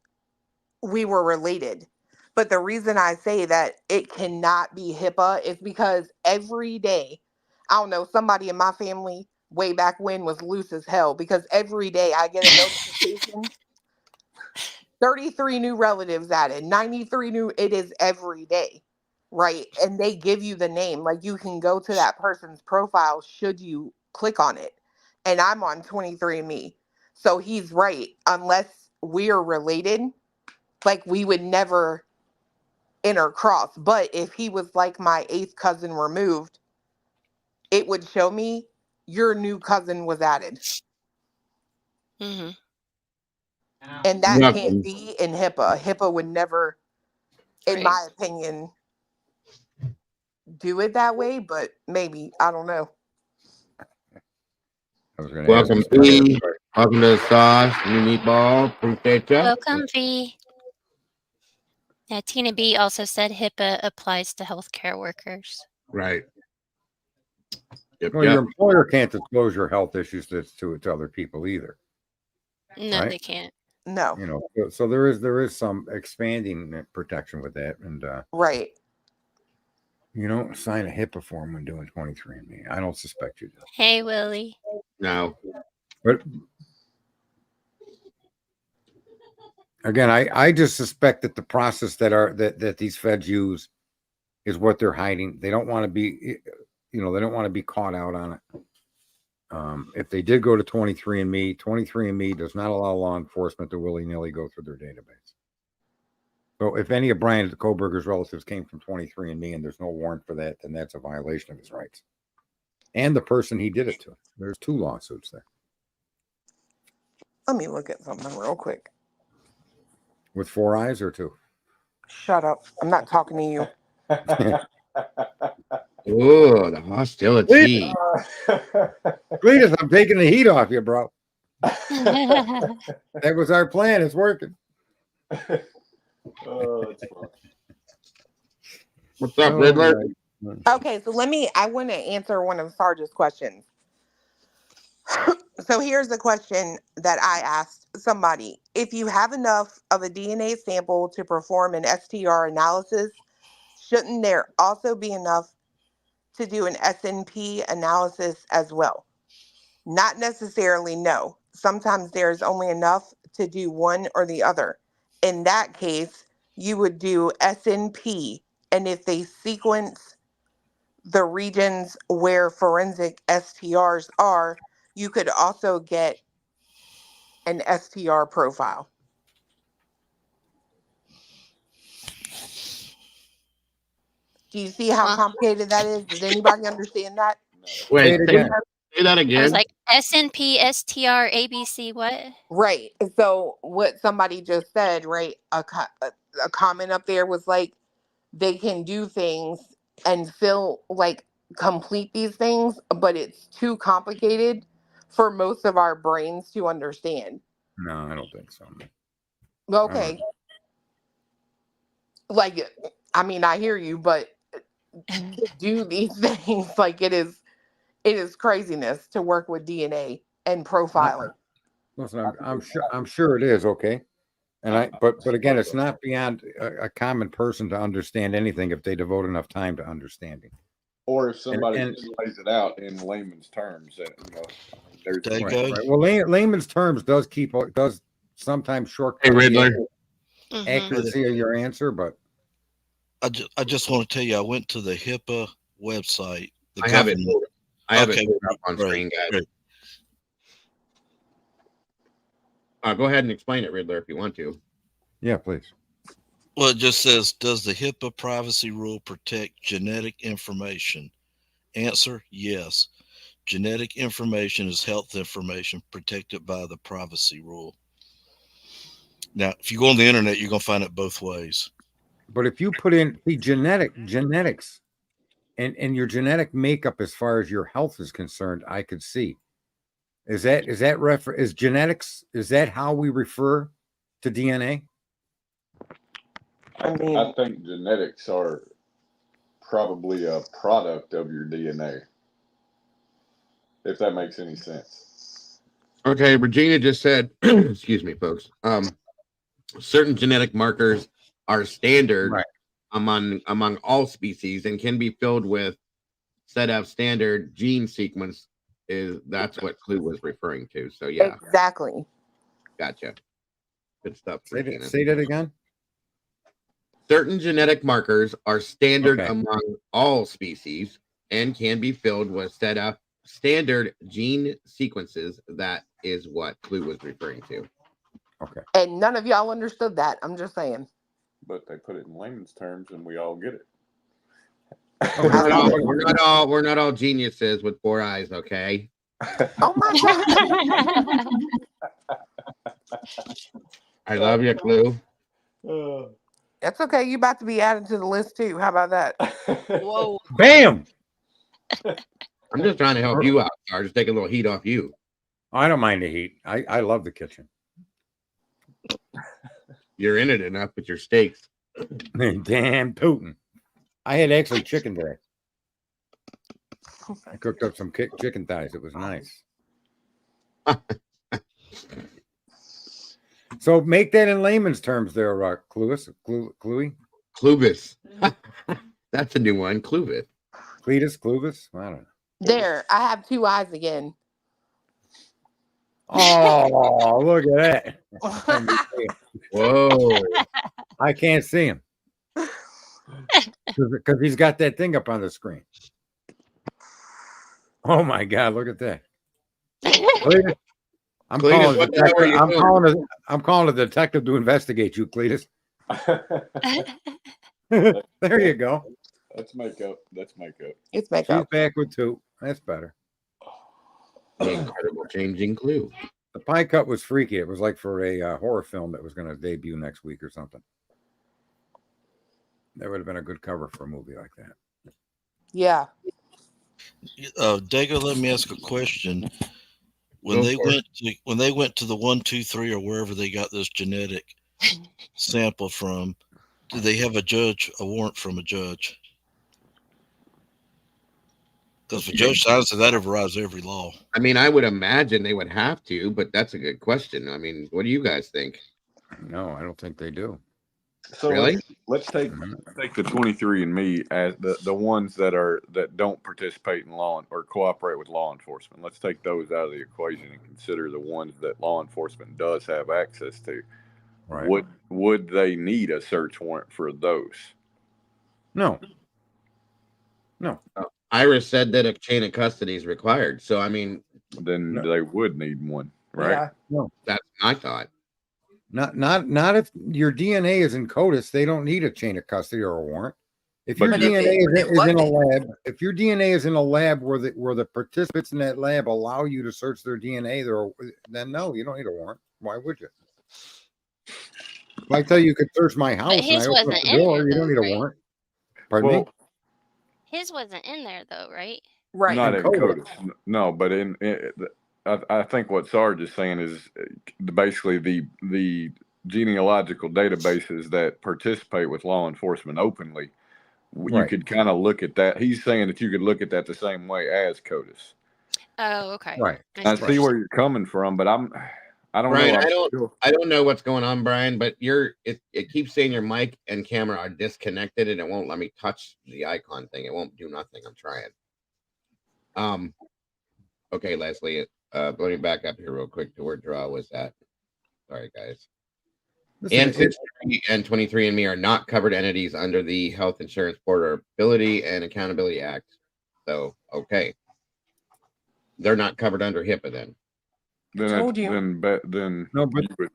we were related. But the reason I say that it cannot be HIPAA is because every day, I don't know, somebody in my family way back when was loose as hell, because every day I get a notification 33 new relatives added, 93 new, it is every day, right? And they give you the name. Like, you can go to that person's profile should you click on it. And I'm on 23andMe. So he's right. Unless we're related, like, we would never intercross. But if he was like my 8th cousin removed, it would show me your new cousin was added. Mm-hmm. And that can't be in HIPAA. HIPAA would never, in my opinion, do it that way, but maybe, I don't know. Welcome, V. Welcome to the sauce, new meatball. Appreciate you. Welcome, V. Yeah, Tina B also said HIPAA applies to healthcare workers. Right. Well, your employer can't disclose your health issues to other people either. No, they can't. No. You know, so there is some expanding protection with that, and right. You don't sign a HIPAA form when doing 23andMe. I don't suspect you do. Hey, Willie. No. But again, I just suspect that the process that these feds use is what they're hiding. They don't want to be, they don't want to be caught out on it. If they did go to 23andMe does not allow law enforcement to willy-nilly go through their database. So if any of Brian Koberger's relatives came from 23andMe and there's no warrant for that, then that's a violation of his rights. And the person he did it to. There's 2 lawsuits there. Let me look at something real quick. With 4 eyes or 2? Shut up. I'm not talking to you. Oh, the hostility. Cletus, I'm taking the heat off you, bro. That was our plan. It's working. Oh, that's fun. What's up, Riddler? Okay, so I want to answer one of Sarge's questions. So here's the question that I asked somebody. If you have enough of a DNA sample to perform an STR analysis, shouldn't there also be enough to do an SNP analysis as well? Not necessarily, no. Sometimes there's only enough to do one or the other. In that case, you would do SNP, and if they sequence the regions where forensic STRs are, you could also get an STR profile. Do you see how complicated that is? Does anybody understand that? Wait, say that again. I was like SNP, STR, ABC, what? Right. So what somebody just said, right? A comment up there was like, they can do things and complete these things, but it's too complicated for most of our brains to understand. No, I don't think so. Okay. Like, I mean, I hear you, but to do these things, like it is craziness to work with DNA and profiling. Listen, I'm sure it is, okay. And but again, it's not beyond a common person to understand anything if they devote enough time to understanding. Or if somebody lays it out in layman's terms, there's right. Well, layman's terms does sometimes shortcut the accuracy of your answer, but I just want to tell you, I went to the HIPAA website. I have it up on screen, guys. Go ahead and explain it, Riddler, if you want to. Yeah, please. Well, it just says, does the HIPAA privacy rule protect genetic information? Answer, yes. Genetic information is health information protected by the privacy rule. Now, if you go on the internet, you're going to find it both ways. But if you put in the genetics and your genetic makeup as far as your health is concerned, I could see. Is genetics, is that how we refer to DNA? I think genetics are probably a product of your DNA, if that makes any sense. Okay, Regina just said, excuse me, folks. Certain genetic markers are standard among all species and can be filled with set up standard gene sequence. That's what Clue was referring to. So yeah, exactly. Gotcha. Good stuff. Say that again. Certain genetic markers are standard among all species and can be filled with set up standard gene sequences. That is what Clue was referring to. Okay. And none of y'all understood that. I'm just saying. But they put it in layman's terms, and we all get it. We're not all geniuses with 4 eyes, okay? Oh my God! I love you, Clue. That's okay. You about to be added to the list too. How about that? Whoa! Bam! I'm just trying to help you out, Star. Just take a little heat off you. I don't mind the heat. I love the kitchen. You're in it enough with your steaks. Damn tootin'. I had actually chicken today. I cooked up some chicken thighs. It was nice. So make that in layman's terms there, Cluey. Cluvis. That's a new one. Cluvis. Cluvis? I don't know. There, I have 2 eyes again. Oh, look at that. Whoa. I can't see him. Because he's got that thing up on the screen. Oh my God, look at that. I'm calling a detective to investigate you, Cletus. There you go. That's makeup. It's makeup. She's back with 2. That's better. The incredible changing Clue. The pie cut was freaky. It was like for a horror film that was going to debut next week or something. That would have been a good cover for a movie like that. Yeah. Dago, let me ask a question. When they went to the 1, 2, 3 or wherever they got this genetic sample from, did they have a warrant from a judge? Because the judge signs that overrides every law. I mean, I would imagine they would have to, but that's a good question. I mean, what do you guys think? No, I don't think they do. So really, let's take the 23andMe as the ones that don't participate in law or cooperate with law enforcement. Let's take those out of the equation and consider the ones that law enforcement does have access to. Right. Would they need a search warrant for those? No. Iris said that a chain of custody is required. So I mean, then they would need one. right? Yeah. No, That's my thought. not if your DNA is in CODIS, they don't need a chain of custody or a warrant. If your But DNA is in a wasn't- lab, if your DNA is in a lab where the participants in that lab allow you to search their DNA, then no, you don't need a warrant. Why would you? If I tell you could search my house and I his open up wasn't the in door, there, you don't though, need a right? warrant. Pardon me? His wasn't in there though, right? Right. not In in CODIS. CODIS. No, but I think what Sarge is saying is basically the genealogical databases that participate with law enforcement openly. You Right. could kind of look at that. He's saying that you could look at that the same way as CODIS. Oh, okay. Right. I see where you're coming from, but I don't Brian, know. I don't know what's going on, Brian, but it keeps saying your mic and camera are disconnected, and it won't let me touch the icon thing. It won't do nothing. I'm trying. Okay, Leslie. Let me back up here real quick to where draw was at. Sorry, guys. Listen, Ancestry and 23andMe are not covered entities under the Health Insurance Portability and Accountability Act. So, okay. They're not covered under HIPAA then. Told you. Then no,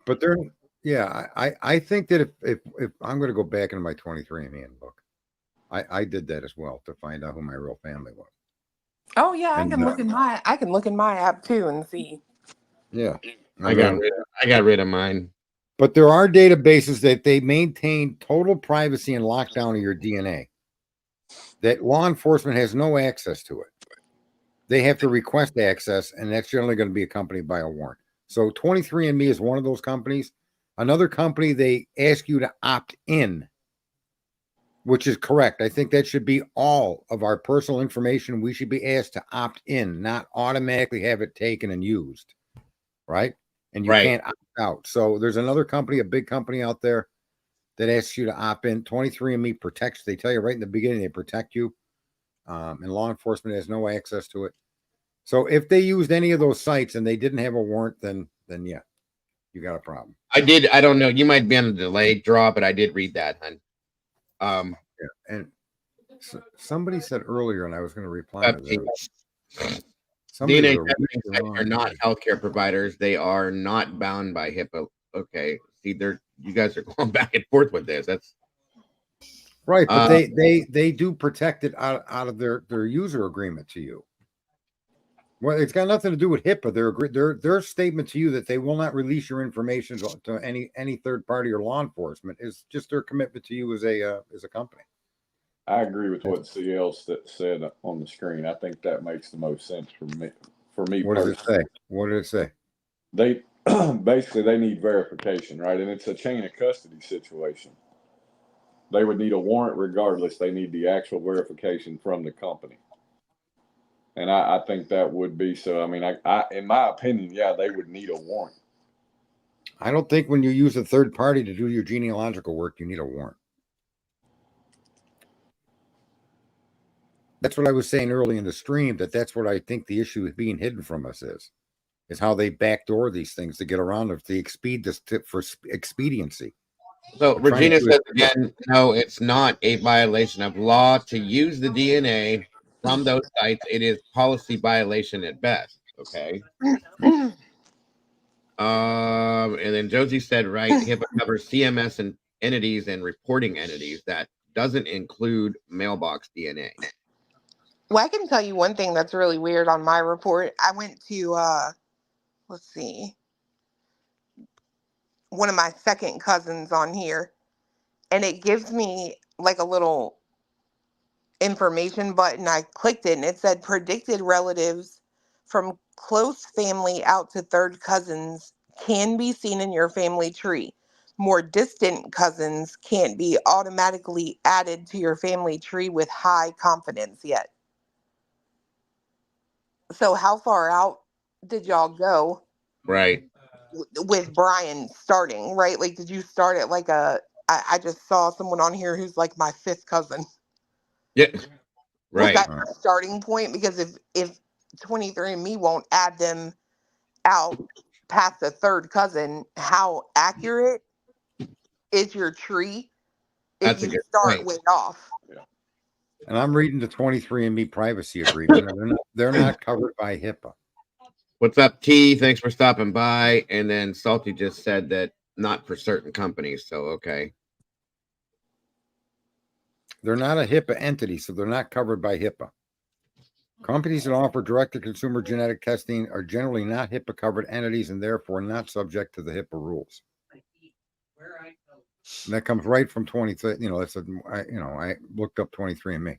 but they're yeah. I think that if I'm going to go back into my 23andMe handbook, I did that as well to find out who my real family was. Oh yeah, And, I can look in my app too and see. Yeah, I got rid of mine. But there are databases that they maintain total privacy and lockdown of your DNA. That law enforcement has no access to it. They have to request access, and that's generally going to be accompanied by a warrant. So 23andMe is one of those companies. Another company, they ask you to opt in, which is correct. I think that should be all of our personal information. We should be asked to opt in, not automatically have it taken and used, right? And you can't opt out. So there's another company, a big company out there that asks you to opt in. 23andMe protects. They tell you right in the beginning, they protect you. And law enforcement has no access to it. So if they used any of those sites and they didn't have a warrant, then yeah, you got a problem. I don't know. You might be on a delayed draw, but I did read that, hun. Yeah. And somebody said earlier, and I was going to reply to that. DNA testing are not healthcare providers. They are not bound by HIPAA. Okay. See, you guys are going back and forth with this. That's right, but they do protect it out of their user agreement to you. Well, it's got nothing to do with HIPAA. Their statement to you that they will not release your information to any third party or law enforcement is just their commitment to you as a company. I agree with what CL said on the screen. I think that makes the most sense for me. What does it say? What did it say? They basically they need verification, right? And it's a chain of custody situation. They would need a warrant regardless. They need the actual verification from the company. And I think that would be so. I mean, I in my opinion, yeah, they would need a warrant. I don't think when you use a third party to do your genealogical work, you need a warrant. That's what I was saying early in the stream, that's what I think the issue is being hidden from us is how they backdoor these things to get around it. They for expediency. So Regina says again, no, it's not a violation of law to use the DNA from those sites. It is policy violation at best. Okay. And then Josie said, right, HIPAA covers CMS and entities and reporting entities. That doesn't include mailbox DNA. Well, I can tell you one thing that's really weird on my report. I went to let's see, one of my second cousins on here, and it gives me like a little information button. I clicked it and it said predicted relatives from close family out to third cousins can be seen in your family tree. More distant cousins can't be automatically added to your family tree with high confidence yet. So how far out did y'all go? Right. With Brian starting, right? Like, did you start at like I just saw someone on here who's like my fifth cousin. Yeah. Right. Was that your starting point? Because if 23andMe won't add them out past the third cousin, how accurate is your tree if you start way off? Yeah. And I'm reading the 23andMe privacy agreement, and they're not covered by HIPAA. What's up, T? Thanks for stopping by. And then Salty just said that not for certain companies. So, okay. They're not a HIPAA entity, so they're not covered by HIPAA. Companies that offer direct-to-consumer genetic testing are generally not HIPAA-covered entities and therefore not subject to the HIPAA rules. And that comes right from 23. I looked up 23andMe.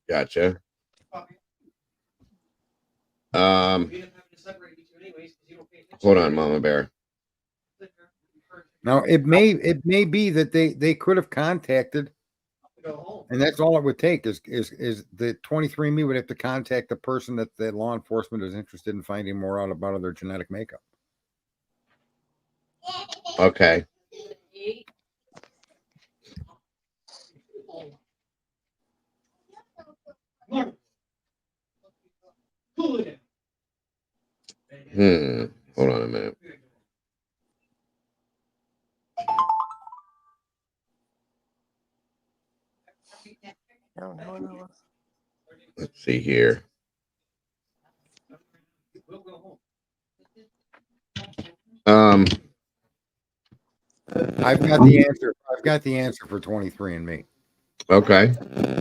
Gotcha. Hold on, Mama Bear. Now it may be that they could have contacted, and that's all it would take is the 23andMe would have to contact the person that the law enforcement is interested in finding more out about their genetic makeup. Okay. Hold on a minute. No. Let's see here. I've got the answer. I've got the answer for 23andMe. Okay.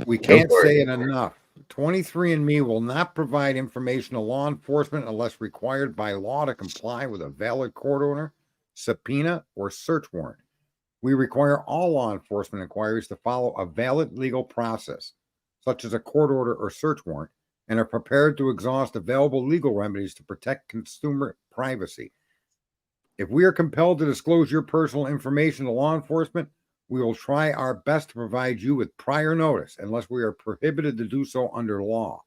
We can't say it enough. 23andMe will not provide information to law enforcement unless required by law to comply with a valid court order, subpoena, or search warrant. We require all law enforcement inquiries to follow a valid legal process, such as a court order or search warrant, and are prepared to exhaust available legal remedies to protect consumer privacy. If we are compelled to disclose your personal information to law enforcement, we will try our best to provide you with prior notice unless we are prohibited to do so under law.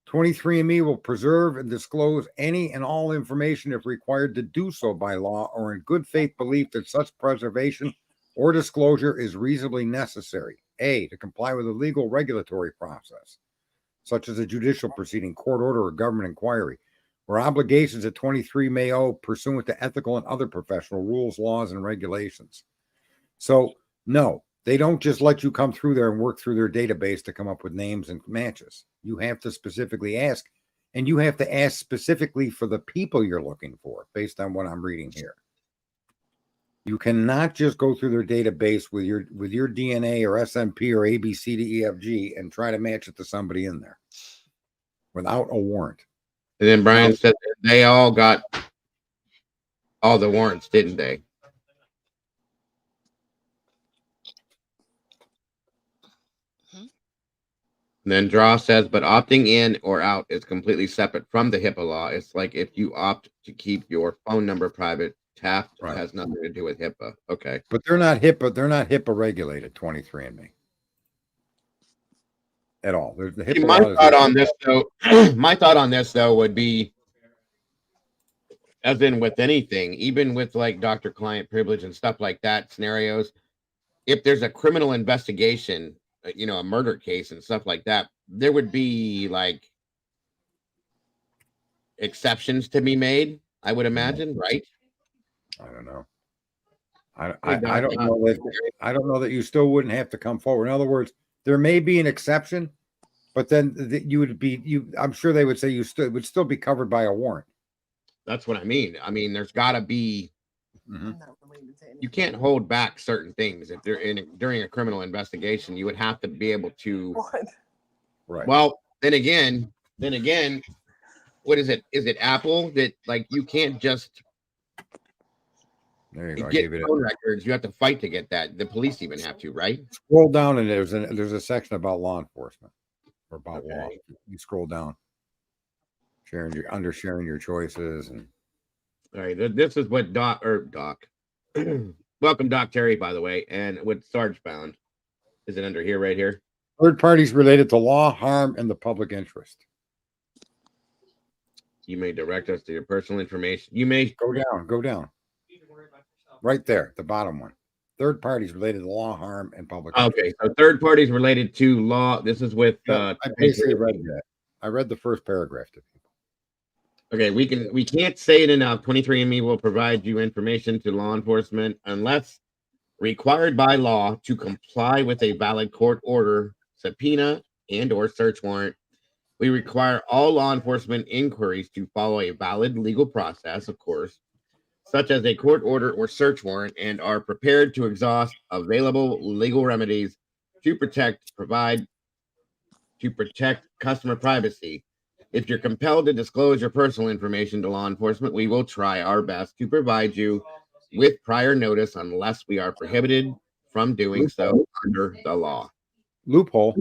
23andMe will preserve and disclose any and all information if required to do so by law or in good faith belief that such preservation or disclosure is reasonably necessary. A, to comply with a legal regulatory process, such as a judicial proceeding, court order, or government inquiry, or obligations that 23 may owe pursuant to ethical and other professional rules, laws, and regulations. So, no, they don't just let you come through there and work through their database to come up with names and matches. You have to specifically ask, and you have to ask specifically for the people you're looking for based on what I'm reading here. You cannot just go through their database with your DNA or SMP or ABCDEFG and try to match it to somebody in there without a warrant. And then Brian said that they all got all the warrants, didn't they? And then Draw says, but opting in or out is completely separate from the HIPAA law. It's like if you opt to keep your phone number private, Taft has nothing to do with HIPAA. Okay. But they're not HIPAA regulated, 23andMe. At all. There's the HIPAA my thought on this though would be, as in with anything, even with like doctor-client privilege and stuff like that scenarios, if there's a criminal investigation, a murder case and stuff like that, there would be like exceptions to be made, I would imagine, right? I don't know. I don't know that I don't know that you still wouldn't have to come forward. In other words, there may be an exception, but then you would be I'm sure they would say you would still be covered by a warrant. That's what I mean. I mean, there's got to be. You can't hold back certain things if they're during a criminal investigation. You would have to be able to. Right. Well, then again, what is it? Is it Apple that like you can't just get phone records? You have to fight to get that. The police even have to, right? Scroll down and there's a section about law enforcement or about law. You scroll down, sharing your choices and. All right, this is what Doc. Welcome, Doc Terry, by the way, and what Sarge found. Is it under here, right here? Third parties related to law, harm, and the public interest. You may direct us to your personal information. You may go down. Right there, the bottom one. Third parties related to law, harm, and public interest. Okay, so third parties related to law. This is with. I basically read that. I read the first paragraph to people. Okay, we can't say it enough. 23andMe will provide you information to law enforcement unless required by law to comply with a valid court order, subpoena, and or search warrant, We require all law enforcement inquiries to follow a valid legal process, of course, such as a court order or search warrant, and are prepared to exhaust available legal remedies to protect customer privacy. If you're compelled to disclose your personal information to law enforcement, we will try our best to provide you with prior notice unless we are prohibited from doing so under the law. Loophole.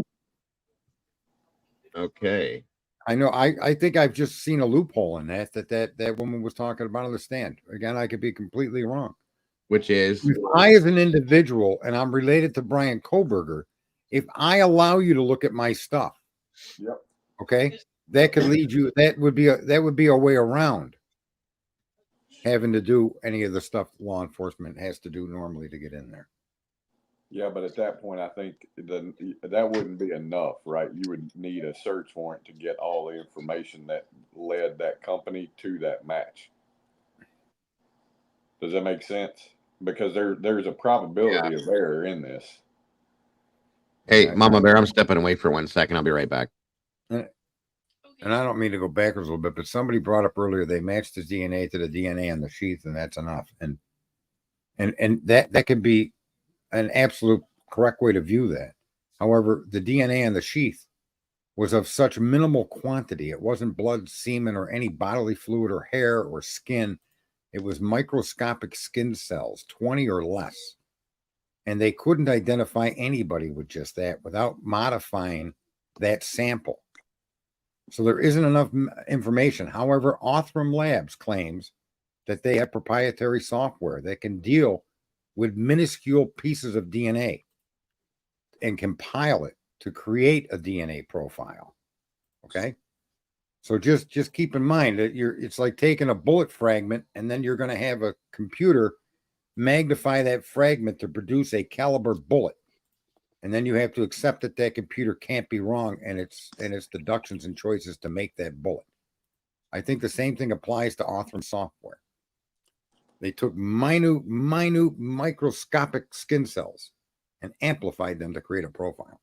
Okay. I know. I think I've just seen a loophole in that woman was talking about on the stand. Again, I could be completely wrong. Which is, if I, as an individual, and I'm related to Brian Koberger, if I allow you to look at my stuff, Yep. okay, that could lead you. That would be a way around having to do any of the stuff law enforcement has to do normally to get in there. Yeah, but at that point, I think that wouldn't be enough, right? You would need a search warrant to get all the information that led that company to that match. Does that make sense? Because there's a probability of error in this. Hey, Mama Bear, I'm stepping away for 1 second. I'll be right back. And I don't mean to go backwards a little bit, but somebody brought up earlier they matched his DNA to the DNA on the sheath, and that's enough. And that can be an absolute correct way to view that. However, the DNA on the sheath was of such minimal quantity. It wasn't blood, semen, or any bodily fluid or hair or skin. It was microscopic skin cells, 20 or less. And they couldn't identify anybody with just that without modifying that sample. So there isn't enough information. However, Othram Labs claims that they have proprietary software that can deal with minuscule pieces of DNA and compile it to create a DNA profile. Okay. So just keep in mind that it's like taking a bullet fragment and then you're going to have a computer magnify that fragment to produce a caliber bullet. And then you have to accept that computer can't be wrong and its deductions and choices to make that bullet. I think the same thing applies to Othram software. They took minute microscopic skin cells and amplified them to create a profile.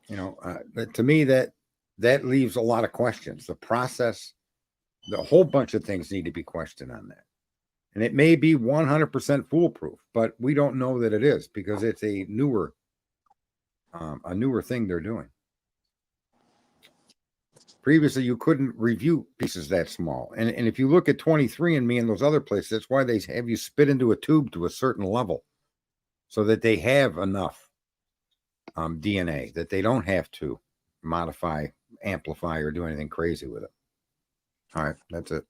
To me, that leaves a lot of questions. The process, the whole bunch of things need to be questioned on that. And it may be 100% foolproof, but we don't know that it is because it's a newer thing they're doing. Previously, you couldn't review pieces that small. And if you look at 23andMe and those other places, that's why they have you spit into a tube to a certain level so that they have enough DNA that they don't have to modify, amplify, or do anything crazy with it. All right, that's it.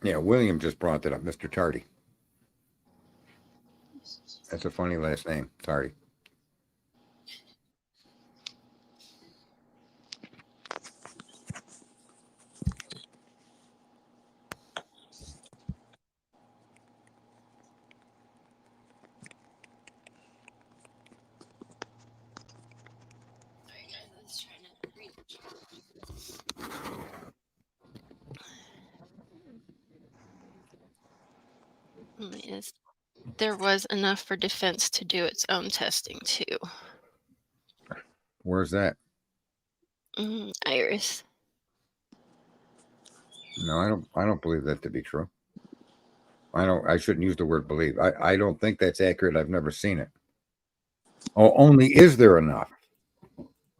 Yeah, William just brought that up, Mr. Tardy. That's a funny last name, Tardy. Yes, there was enough for defense to do its own testing too. Where's that? Iris. No, I don't believe that to be true. I shouldn't use the word believe. I don't think that's accurate. I've never seen it. Oh, only is there enough?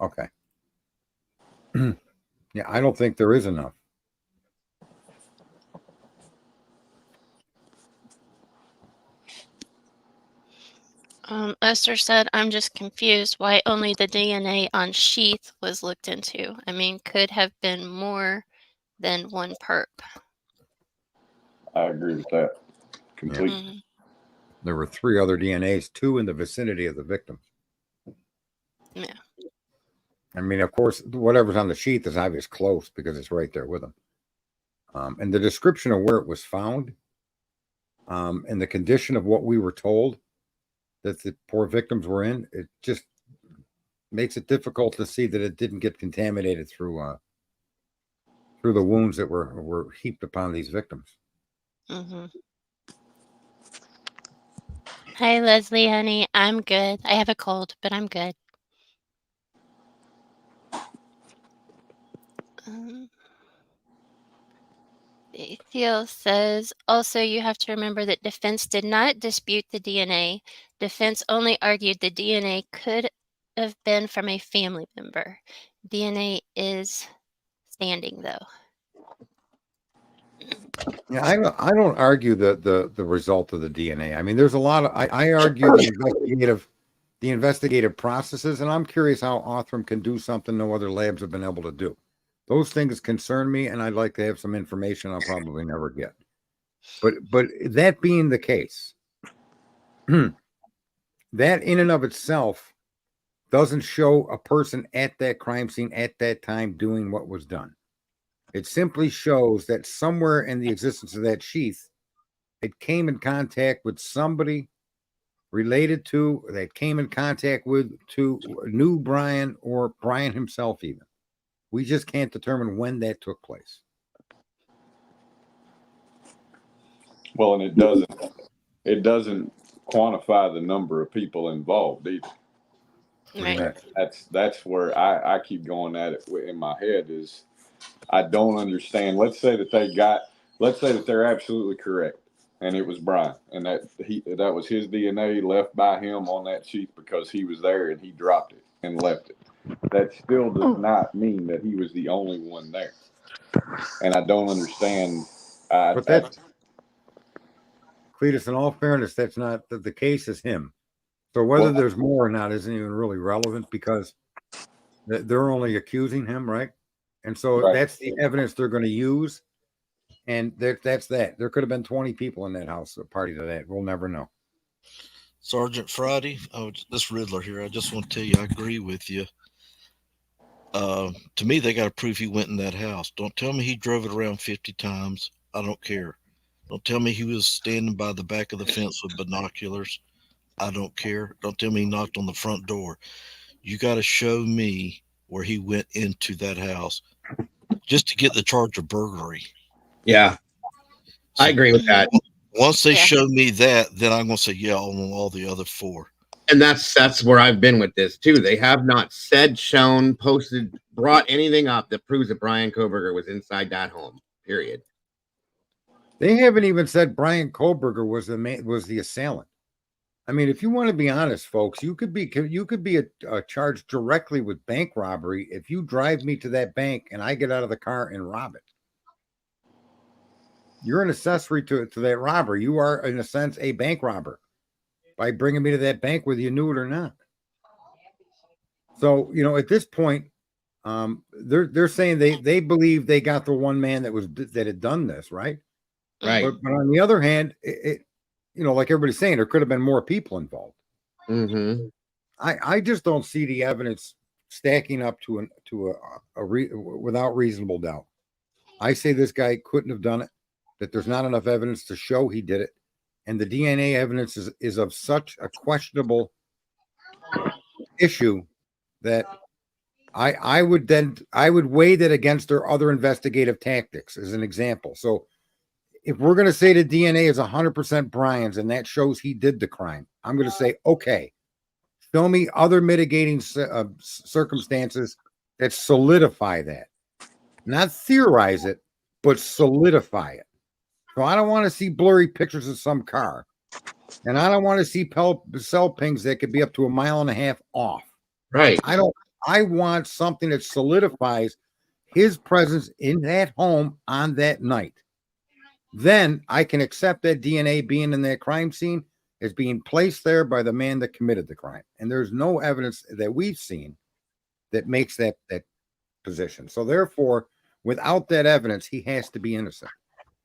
Okay. Yeah, I don't think there is enough. Esther said, I'm just confused why only the DNA on sheath was looked into. I mean, could have been more than one perp. I agree with that completely. Mm-hmm. There were 3 other DNAs, 2 in the vicinity of the victim. Yeah. I mean, of course, whatever's on the sheath is obviously close because it's right there with them. And the description of where it was found and the condition of what we were told that the poor victims were in, it just makes it difficult to see that it didn't get contaminated through the wounds that were heaped upon these victims. Mm-hmm. Hi, Leslie, honey. I'm good. I have a cold, but I'm good. Thiel says, also, you have to remember that defense did not dispute the DNA. Defense only argued the DNA could have been from a family member. DNA is standing, though. Yeah, I don't argue the result of the DNA. I mean, there's a lot of I argue the investigative processes, and I'm curious how Othram can do something no other labs have been able to do. Those things concern me, and I'd like to have some information I'll probably never get. But that being the case, that in and of itself doesn't show a person at that crime scene at that time doing what was done. It simply shows that somewhere in the existence of that sheath, it came in contact with somebody related to, that came in contact with, to knew Brian or Brian himself even. We just can't determine when that took place. Well, and it doesn't quantify the number of people involved either. Right. That's where I keep going at it in my head is I don't understand. Let's say that they're absolutely correct, and it was Brian, and that was his DNA left by him on that sheath because he was there and he dropped it and left it. That still does not mean that he was the only one there, and I don't understand. But that's Cletus, in all fairness, that's not the case is him. So whether there's more or not isn't even really relevant because they're only accusing him, right? And so that's the evidence they're going to use. And that's that. There could have been 20 people in that house, a party to that. We'll never know. Sergeant Friday, this Riddler here, I just want to tell you, I agree with you. To me, they got to prove he went in that house. Don't tell me he drove it around 50 times. I don't care. Don't tell me he was standing by the back of the fence with binoculars. I don't care. Don't tell me he knocked on the front door. You got to show me where he went into that house just to get the charge of burglary. Yeah. So, I agree with that. Once they show me that, then I'm going to say, yeah, on all the other four. And that's where I've been with this too. They have not said, shown, posted, brought anything up that proves that Brian Kohberger was inside that home. Period. They haven't even said Brian Kohberger was the assailant. I mean, if you want to be honest, folks, you could be charged directly with bank robbery if you drive me to that bank and I get out of the car and rob it. You're an accessory to that robbery. You are, in a sense, a bank robber by bringing me to that bank, whether you knew it or not. So, at this point, they're saying they believe they got the one man that had done this, right? Right. But on the other hand, it like everybody's saying, there could have been more people involved. Mm-hmm. I just don't see the evidence stacking up without reasonable doubt. I say this guy couldn't have done it, that there's not enough evidence to show he did it. And the DNA evidence is of such a questionable issue that I would weigh that against their other investigative tactics as an example. So if we're going to say the DNA is 100% Brian's and that shows he did the crime, I'm going to say, okay, show me other mitigating circumstances that solidify that. Not theorize it, but solidify it. So I don't want to see blurry pictures of some car. And I don't want to see cell pings that could be up to 1.5 miles off. Right. I want something that solidifies his presence in that home on that night. Then I can accept that DNA being in that crime scene as being placed there by the man that committed the crime. And there's no evidence that we've seen that makes that position. So therefore, without that evidence, he has to be innocent.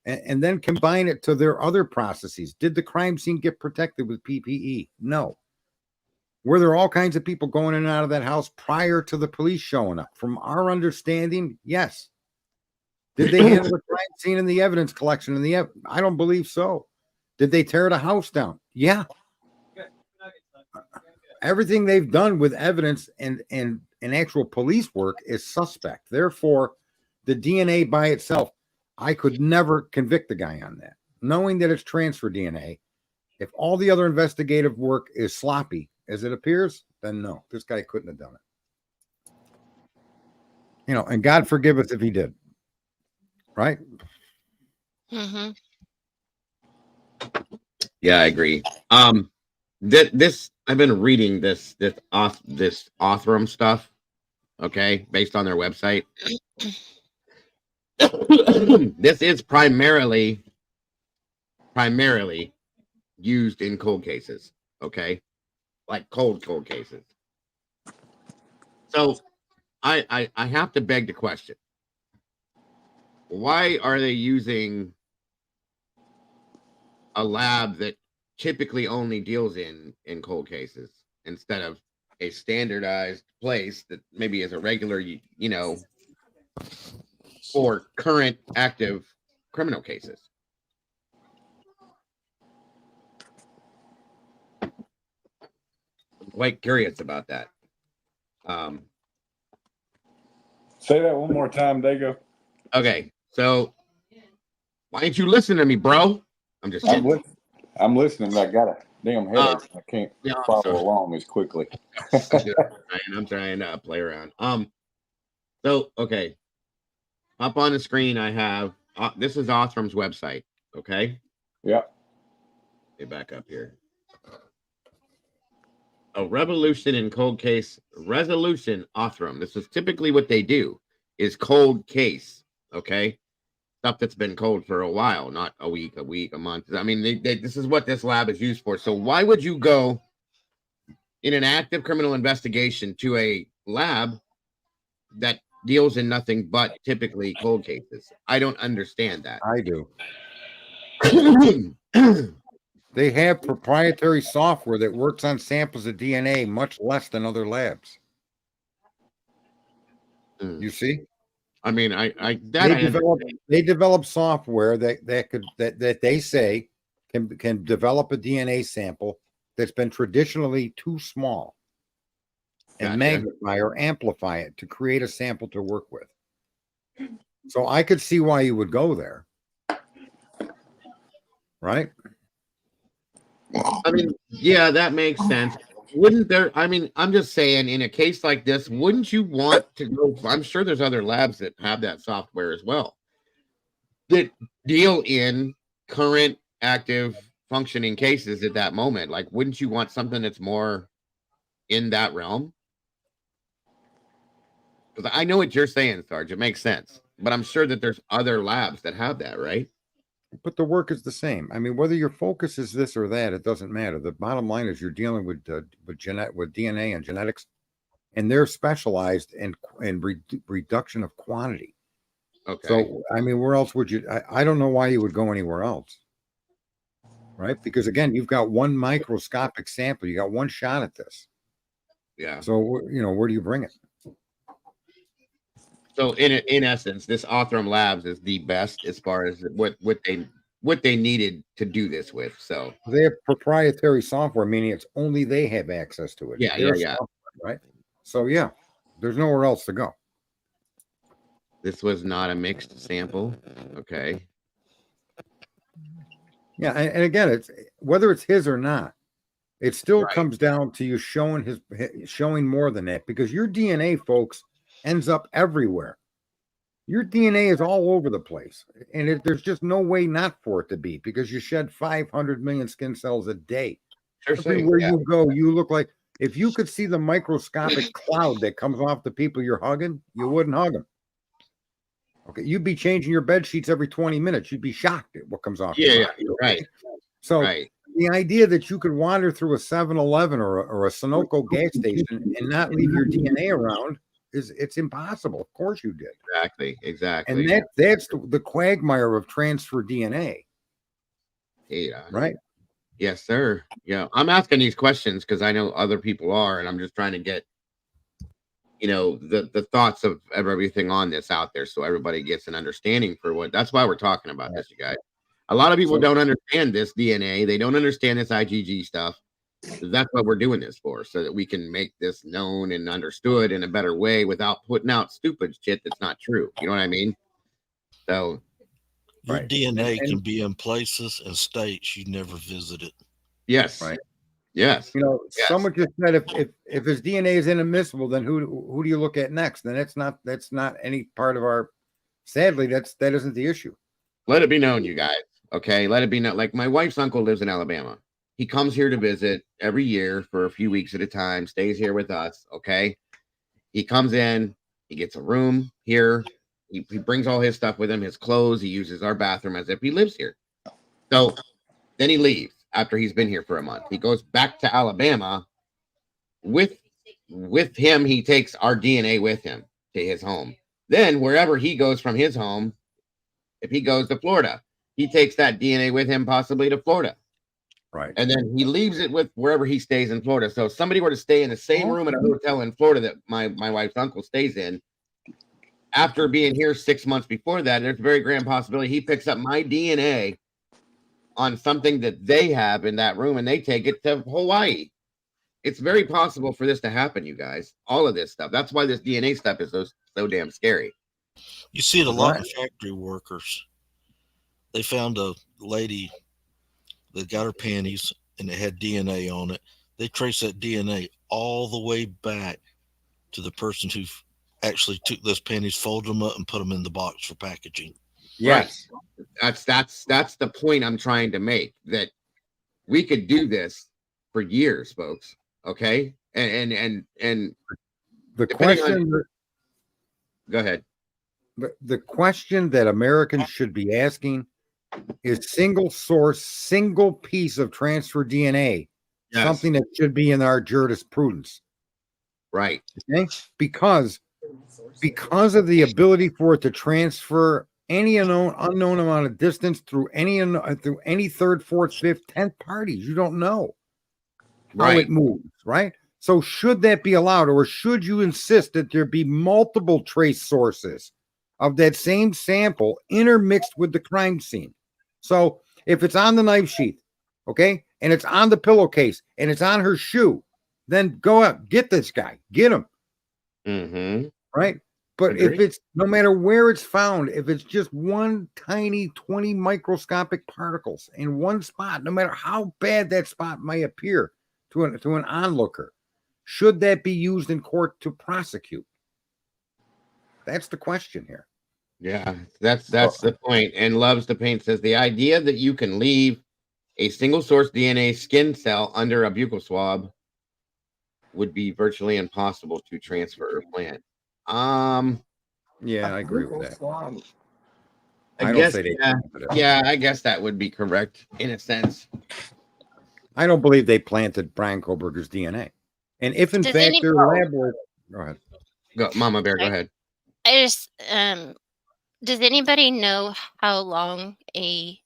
And then combine it to their other processes. Did the crime scene get protected with PPE? No. Were there all kinds of people going in and out of that house prior to the police showing up? From our understanding, yes. Did they handle the crime scene and the evidence collection? I don't believe so. Did they tear the house down? Yeah. Everything they've done with evidence and actual police work is suspect. Therefore, the DNA by itself, I could never convict the guy on that, knowing that it's transfer DNA. If all the other investigative work is sloppy as it appears, then no, this guy couldn't have done it. You know, and God forgive us if he did. Right? Mm-hmm. Yeah, I agree. This I've been reading this Othram stuff, okay, based on their website. This is primarily used in cold cases, okay, like cold cases. So I have to beg the question: why are they using a lab that typically only deals in cold cases instead of a standardized place that maybe is a regular, you know, for current active criminal cases? I'm quite curious about that. Say that one more time, Dago. Okay, so why didn't you listen to me, bro? I'm just kidding. I'm listening. I got a damn headache. I can't follow along as quickly. I'm trying to play around. So okay, up on the screen I have this is Othram's website. Okay. Yep. Get back up here. A revolution in cold case resolution. Othram. This is typically what they do is cold case. Okay. Stuff that's been cold for a while, not a week, a month. I mean, this is what this lab is used for. So why would you go in an active criminal investigation to a lab that deals in nothing but typically cold cases? I don't understand that. I do. They have proprietary software that works on samples of DNA much less than other labs. You see? I mean, they develop software that they say can develop a DNA sample that's been traditionally too small and magnify or amplify it to create a sample to work with. So I could see why you would go there. Right? I mean, yeah, that makes sense. Wouldn't there? I mean, I'm just saying, in a case like this, wouldn't you want to go? I'm sure there's other labs that have that software as well that deal in current, active, functioning cases at that moment. Like, wouldn't you want something that's more in that realm? Because I know what you're saying, Sarge. It makes sense, but I'm sure that there's other labs that have that, right? But the work is the same. I mean, whether your focus is this or that, it doesn't matter. The bottom line is you're dealing with DNA and genetics, and they're specialized in reduction of quantity. Okay. So, I mean, where else would you? I don't know why you would go anywhere else, right? Because again, you've got one microscopic sample. You got one shot at this. Yeah. So, you know, where do you bring it? So in essence, this Othram Labs is the best as far as what they needed to do this with. So they have proprietary software, meaning it's only they have access to it. Yeah. Software, right. So yeah, there's nowhere else to go. This was not a mixed sample. Okay. Yeah, and again, it's whether it's his or not, it still comes down to you showing more than that, because your DNA, folks, ends up everywhere. Your DNA is all over the place, and there's just no way not for it to be, because you shed 500 million skin cells a day. Everywhere you go, you look like, if you could see the microscopic cloud that comes off the people you're hugging, you wouldn't hug them. Okay, you'd be changing your bed sheets every 20 minutes. You'd be shocked at what comes off. Yeah, your body, right. So the idea that you could wander through a 7-Eleven or a Sunoco gas station and not leave your DNA around it's impossible. Of course you did. Exactly. And that's the quagmire of transfer DNA. Yeah. Right. Yes, sir. Yeah. I'm asking these questions because I know other people are, and I'm just trying to get, you know, the thoughts of everything on this out there, so everybody gets an understanding for what. That's why we're talking about this, you guys. A lot of people don't understand this DNA. They don't understand this IgG stuff. That's what we're doing this for, so that we can make this known and understood in a better way without putting out stupid shit that's not true. You know what I mean? So your DNA can be in places and states you never visited. Yes. Right. Yes. You know, Yes. someone just said if his DNA is inadmissible, then who do you look at next? Then that's not any part of our. Sadly, that isn't the issue. Let it be known, you guys. Okay, let it be known. Like my wife's uncle lives in Alabama. He comes here to visit every year for a few weeks at a time. Stays here with us. Okay, he comes in. He gets a room here. He brings all his stuff with him, his clothes. He uses our bathroom as if he lives here. So then he leaves after he's been here for a month. He goes back to Alabama. With him, he takes our DNA with him to his home. Then wherever he goes from his home, if he goes to Florida, he takes that DNA with him, possibly to Florida. Right. And then he leaves it with wherever he stays in Florida. So if somebody were to stay in the same room at a hotel in Florida that my wife's uncle stays in, after being here 6 months before that, there's a very grand possibility he picks up my DNA on something that they have in that room and they take it to Hawaii. It's very possible for this to happen, you guys. All of this stuff. That's why this DNA stuff is so damn scary. You see it a lot in factory workers. They found a lady that got her panties and it had DNA on it. They traced that DNA all the way back to the person who actually took those panties, folded them up, and put them in the box for packaging. Yes. Right. That's the point I'm trying to make, that we could do this for years, folks. Okay. And the question go ahead. The question that Americans should be asking is single source, single piece of transfer DNA, something that should be in our jurisprudence. Right. Okay? Because of the ability for it to transfer any unknown amount of distance through any third, fourth, fifth, 10th parties. You don't know how it moves, right? So should that be allowed, or should you insist that there be multiple trace sources of that same sample intermixed with the crime scene? So if it's on the knife sheath, okay, and it's on the pillowcase, and it's on her shoe, then go out, get this guy, get him. Mm-hmm. Right? But if it's, no matter where it's found, if it's just one tiny 20 microscopic particles in one spot, no matter how bad that spot may appear to an onlooker, should that be used in court to prosecute? That's the question here. Yeah, that's the point. And Loves the Paint says the idea that you can leave a single source DNA skin cell under a buccal swab would be virtually impossible to transfer or plant. Yeah, I agree with that. I guess that would be correct in a sense. I don't believe they planted Brian Koberger's DNA. And if in fact they're elaborate, go ahead. Go, Mama Bear, go ahead. I just does anybody know how long a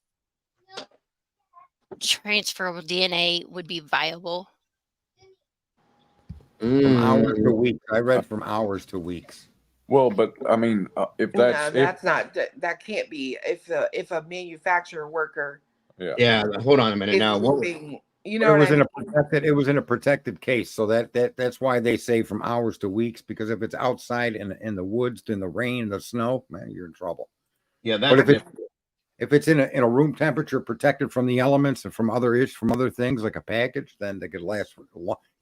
transferable DNA would be viable? From hours to weeks. I read from hours to weeks. Well, but I mean, if that's that can't be if a manufacturer worker. Yeah. Hold on a minute now. You know, it was in a protected case, so that's why they say from hours to weeks, because if it's outside in the woods, in the rain, the snow, man, you're in trouble. Yeah, but if it's in a room temperature, protected from the elements and from other things like a package, then they could last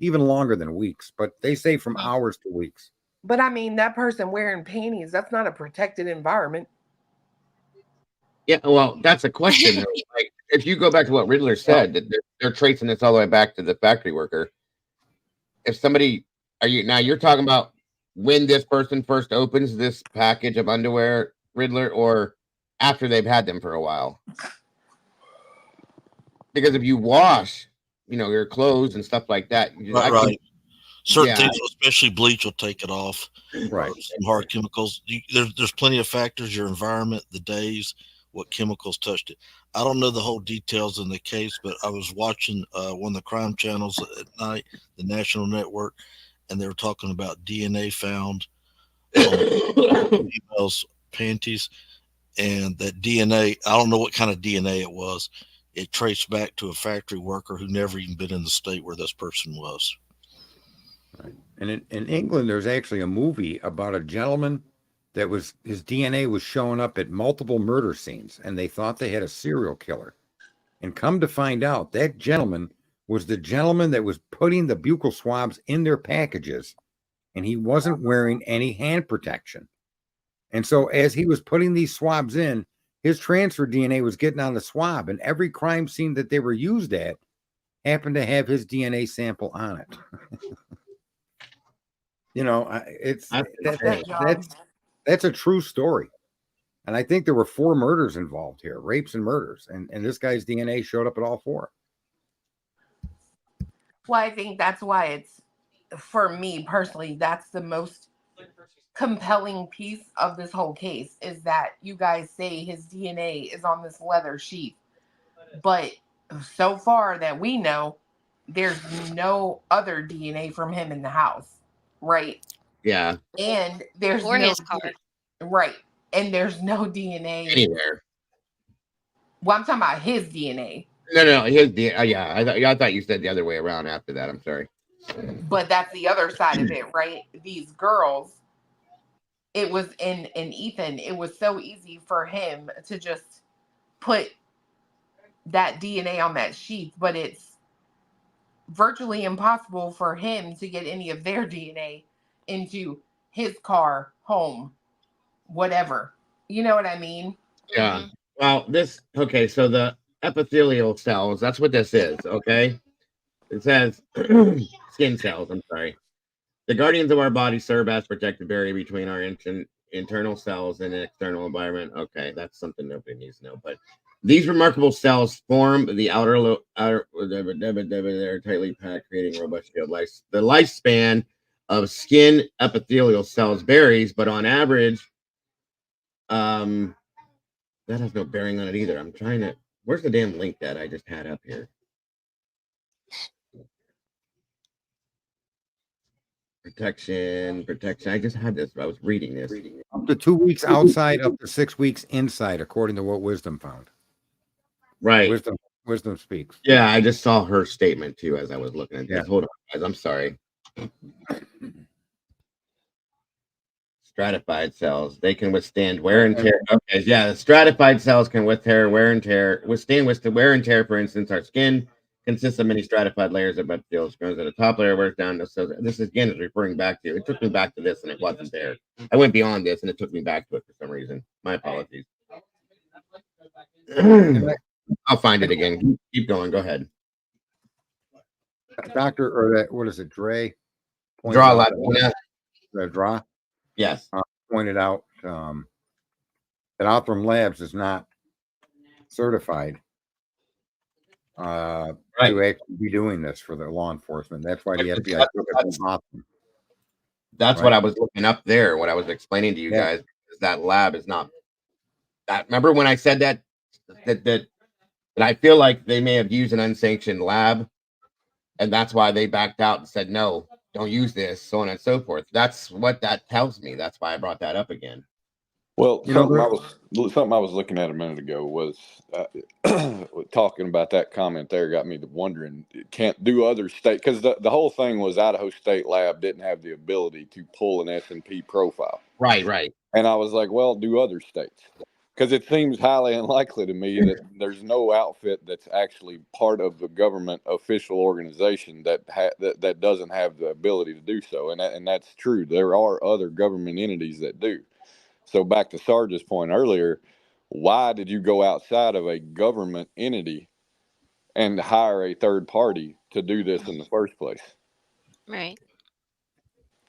even longer than weeks. But they say from hours to weeks. But I mean, that person wearing panties, that's not a protected environment. Yeah, well, that's a question. Like, if you go back to what Riddler said, that they're tracing this all the way back to the factory worker. If somebody, you're talking about when this person first opens this package of underwear, Riddler, or after they've had them for a while? Because if you wash, your clothes and stuff like that, right. Certain things, especially bleach, will take it off. Right. Some hard chemicals. There's plenty of factors: your environment, the days, what chemicals touched it. I don't know the whole details in the case, but I was watching one of the crime channels at night, the National Network, and they were talking about DNA found on females' panties, and that DNA, I don't know what kind of DNA it was. It traced back to a factory worker who never even been in the state where this person was. Right. And in England, there's actually a movie about a gentleman that his DNA was showing up at multiple murder scenes, and they thought they had a serial killer. And come to find out, that gentleman was the gentleman that was putting the buccal swabs in their packages, and he wasn't wearing any hand protection. And so as he was putting these swabs in, his transfer DNA was getting on the swab, and every crime scene that they were used at happened to have his DNA sample on it. That's a true story. And I think there were 4 murders involved here, rapes and murders. And this guy's DNA showed up at all 4. Well, I think that's why it's, for me personally, that's the most compelling piece of this whole case, is that you guys say his DNA is on this leather sheath. But so far that we know, there's no other DNA from him in the house, right? Yeah. And there's or no his car. Right. And there's no DNA anywhere. Well, I'm talking about his DNA. No, his DNA. Yeah, I thought you said the other way around after that. I'm sorry. But that's the other side of it, right? These girls, it was in Ethan, it was so easy for him to just put that DNA on that sheet, but it's virtually impossible for him to get any of their DNA into his car, home, whatever. You know what I mean? Yeah. Well, so the epithelial cells, that's what this is, okay? It says skin cells, I'm sorry. The guardians of our body serve as protective barrier between our internal cells and the external environment. Okay, that's something nobody needs to know. But these remarkable cells form the outer they're tightly packed, creating robust shield. The lifespan of skin epithelial cells varies, but on average, that has no bearing on it either. I'm trying to. Where's the damn link that I just had up here? Protection. I just had this. I was reading this. Up to 2 weeks outside, up to 6 weeks inside, according to what Wisdom found. Right. Wisdom speaks. Yeah, I just saw her statement too as I was looking at this. Yeah. Hold on, guys. I'm sorry. Stratified cells. They can withstand wear and tear. Okay, yeah. The stratified cells can withstand wear and tear. For instance, our skin consists of many stratified layers of epithelial screws. At the top layer wears down the cells. This again is referring back to. It took me back to this, and it wasn't there. I went beyond this, and it took me back to it for some reason. My apologies. I'll find it again. Keep going. Go ahead. Doctor, or that, what is it, Dre? Draw. Yes. Pointed out that Outram Labs is not certified to actually be doing this for the law enforcement. That's why the FBI took it from Outram. That's what I was looking up there. What I was explaining to you guys is that lab is not. Remember when I said that I feel like they may have used an unsanctioned lab, and that's why they backed out and said no, don't use this, so on and so forth. That's what that tells me. That's why I brought that up again. Well, something I was looking at a minute ago was talking about that comment there got me to wondering, can't do other states, because the whole thing was Idaho State Lab didn't have the ability to pull an S&P profile. Right. And I was like, well, do other states? Because it seems highly unlikely to me that there's no outfit that's actually part of the government official organization that doesn't have the ability to do so. And that's true. There are other government entities that do. So back to Sarge's point earlier, why did you go outside of a government entity and hire a third party to do this in the first place? Right.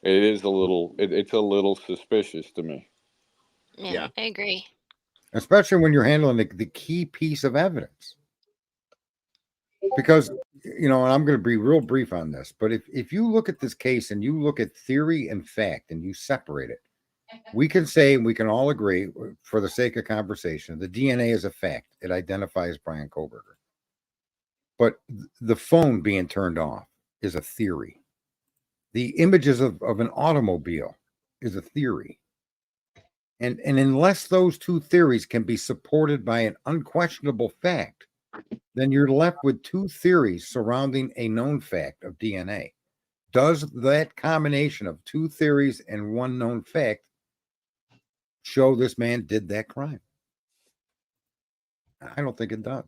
It's a little suspicious to me. Yeah. I agree. Especially when you're handling the key piece of evidence. Because, and I'm going to be real brief on this, but if you look at this case and you look at theory and fact and you separate it, we can say, and we can all agree for the sake of conversation, the DNA is a fact. It identifies Brian Koberger. But the phone being turned off is a theory. The images of an automobile is a theory. And unless those two theories can be supported by an unquestionable fact, then you're left with two theories surrounding a known fact of DNA. Does that combination of two theories and one known fact show this man did that crime? I don't think it does.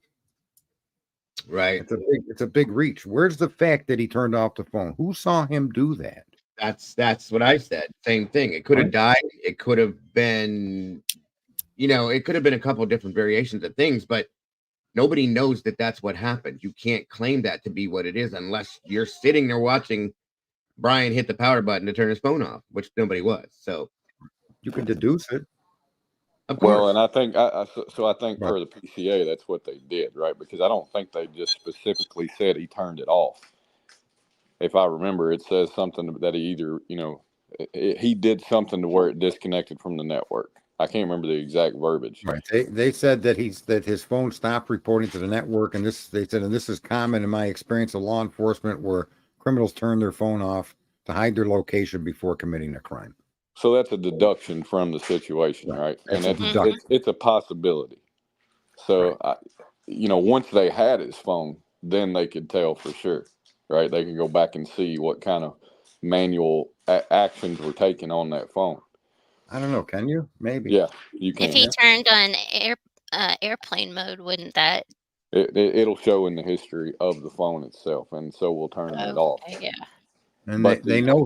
Right. It's a big reach. Where's the fact that he turned off the phone? Who saw him do that? That's what I said. Same thing. It could have died. It could have been, it could have been a couple of different variations of things, but nobody knows that that's what happened. You can't claim that to be what it is unless you're sitting there watching Brian hit the power button to turn his phone off, which nobody was. So you can deduce it. Of course. Well, and I think I think per the PCA, that's what they did, right? Because I don't think they just specifically said he turned it off. If I remember, it says something that he either, he did something to where it disconnected from the network. I can't remember the exact verbiage. Right. They said that his phone stopped reporting to the network, and this is common in my experience of law enforcement, where criminals turn their phone off to hide their location before committing a crime. So that's a deduction from the situation, right? And it's a possibility. So, once they had his phone, then they could tell for sure, right? They could go back and see what kind of manual actions were taken on that phone. I don't know. Can you? Maybe. Yeah, you can. If he turned on airplane mode, wouldn't that? It'll show in the history of the phone itself, and so we'll turn it off. Yeah. And they know.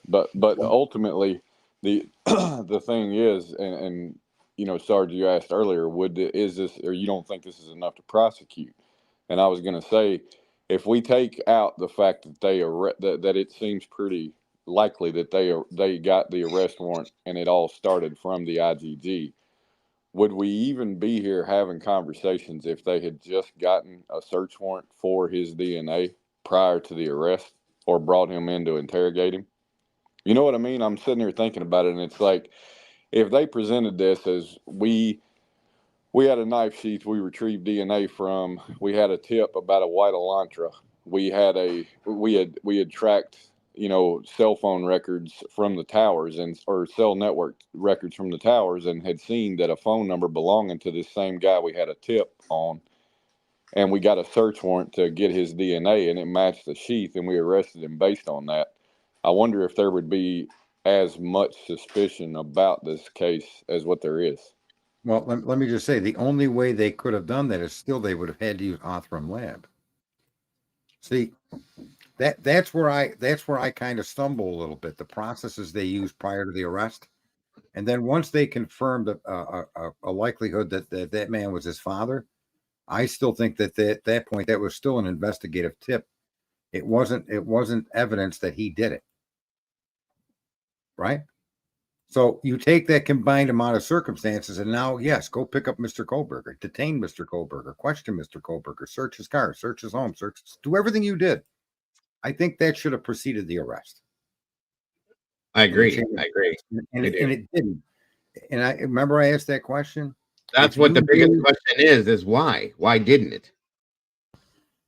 But ultimately, the the thing is, and Sarge, you asked earlier, is this, or you don't think this is enough to prosecute? And I was going to say, if we take out the fact that that it seems pretty likely that they got the arrest warrant and it all started from the IGG, would we even be here having conversations if they had just gotten a search warrant for his DNA prior to the arrest or brought him in to interrogate him? You know what I mean? I'm sitting here thinking about it, and it's like, if they presented this as we had a knife sheath we retrieved DNA from, we had a tip about a white Elantra, we had tracked cell phone records from the towers or cell network records from the towers, and had seen that a phone number belonging to this same guy we had a tip on, and we got a search warrant to get his DNA, and it matched the sheath, and we arrested him based on that. I wonder if there would be as much suspicion about this case as what there is. Well, let me just say, the only way they could have done that is still they would have had to use Othram Lab. See, that's where I kind of stumble a little bit. The processes they used prior to the arrest, and then once they confirmed a likelihood that man was his father, I still think that at that point that was still an investigative tip. It wasn't evidence that he did it. Right? So you take that combined amount of circumstances, and now, yes, go pick up Mr. Kohlberger, detain Mr. Kohlberger, question Mr. Kohlberger, search his car, search his home, do everything you did. I think that should have preceded the arrest. I agree. And it didn't. And I remember I asked that question. That's what the biggest question is why? Why didn't it?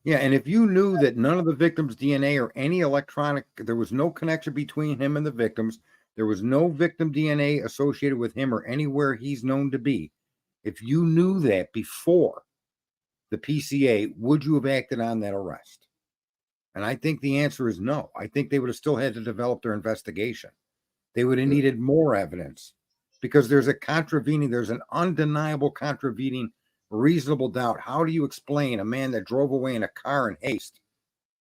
Yeah, and if you knew that none of the victims' DNA or any electronic, there was no connection between him and the victims, there was no victim DNA associated with him or anywhere he's known to be. If you knew that before the PCA, would you have acted on that arrest? And I think the answer is no. I think they would have still had to develop their investigation. They would have needed more evidence, because there's an undeniable contravening reasonable doubt. How do you explain a man that drove away in a car in haste,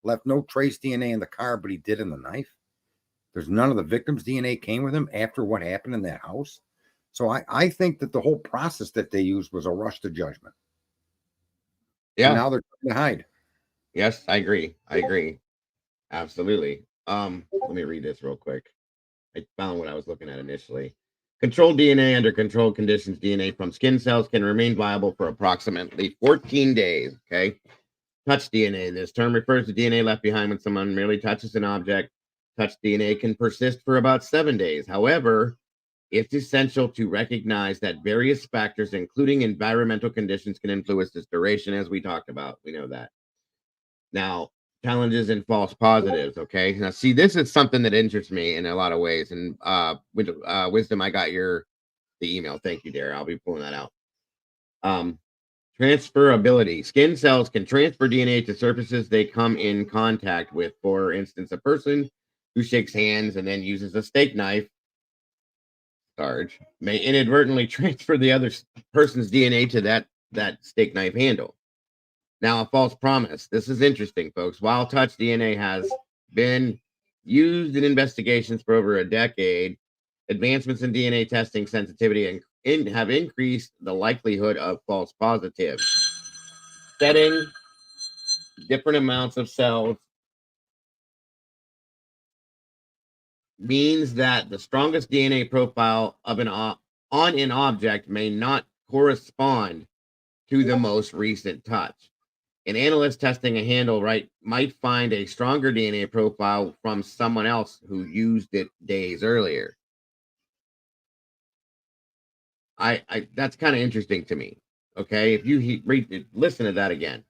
left no trace DNA in the car, but he did in the knife? There's none of the victim's DNA came with him after what happened in that house. So I think that the whole process that they used was a rush to judgment. Yeah. And now they're trying to hide. Yes, I agree. Absolutely. Let me read this real quick. I found what I was looking at initially. Controlled DNA under controlled conditions, DNA from skin cells can remain viable for approximately 14 days. Okay. Touch DNA. This term refers to DNA left behind when someone merely touches an object. Touch DNA can persist for about 7 days. However, it's essential to recognize that various factors, including environmental conditions, can influence this duration, as we talked about. We know that. Now, challenges and false positives. Okay. Now, see, this is something that interests me in a lot of ways. And with Wisdom, I got the email. Thank you, Dare. I'll be pulling that out. Transferability. Skin cells can transfer DNA to surfaces they come in contact with. For instance, a person who shakes hands and then uses a steak knife, Sarge, may inadvertently transfer the other person's DNA to that steak knife handle. Now, a false promise. This is interesting, folks. While touch DNA has been used in investigations for over a decade, advancements in DNA testing sensitivity have increased the likelihood of false positives. Setting different amounts of cells means that the strongest DNA profile of on an object may not correspond to the most recent touch. An analyst testing a handle might find a stronger DNA profile from someone else who used it days earlier. I that's kind of interesting to me. Okay, if you listen to that again.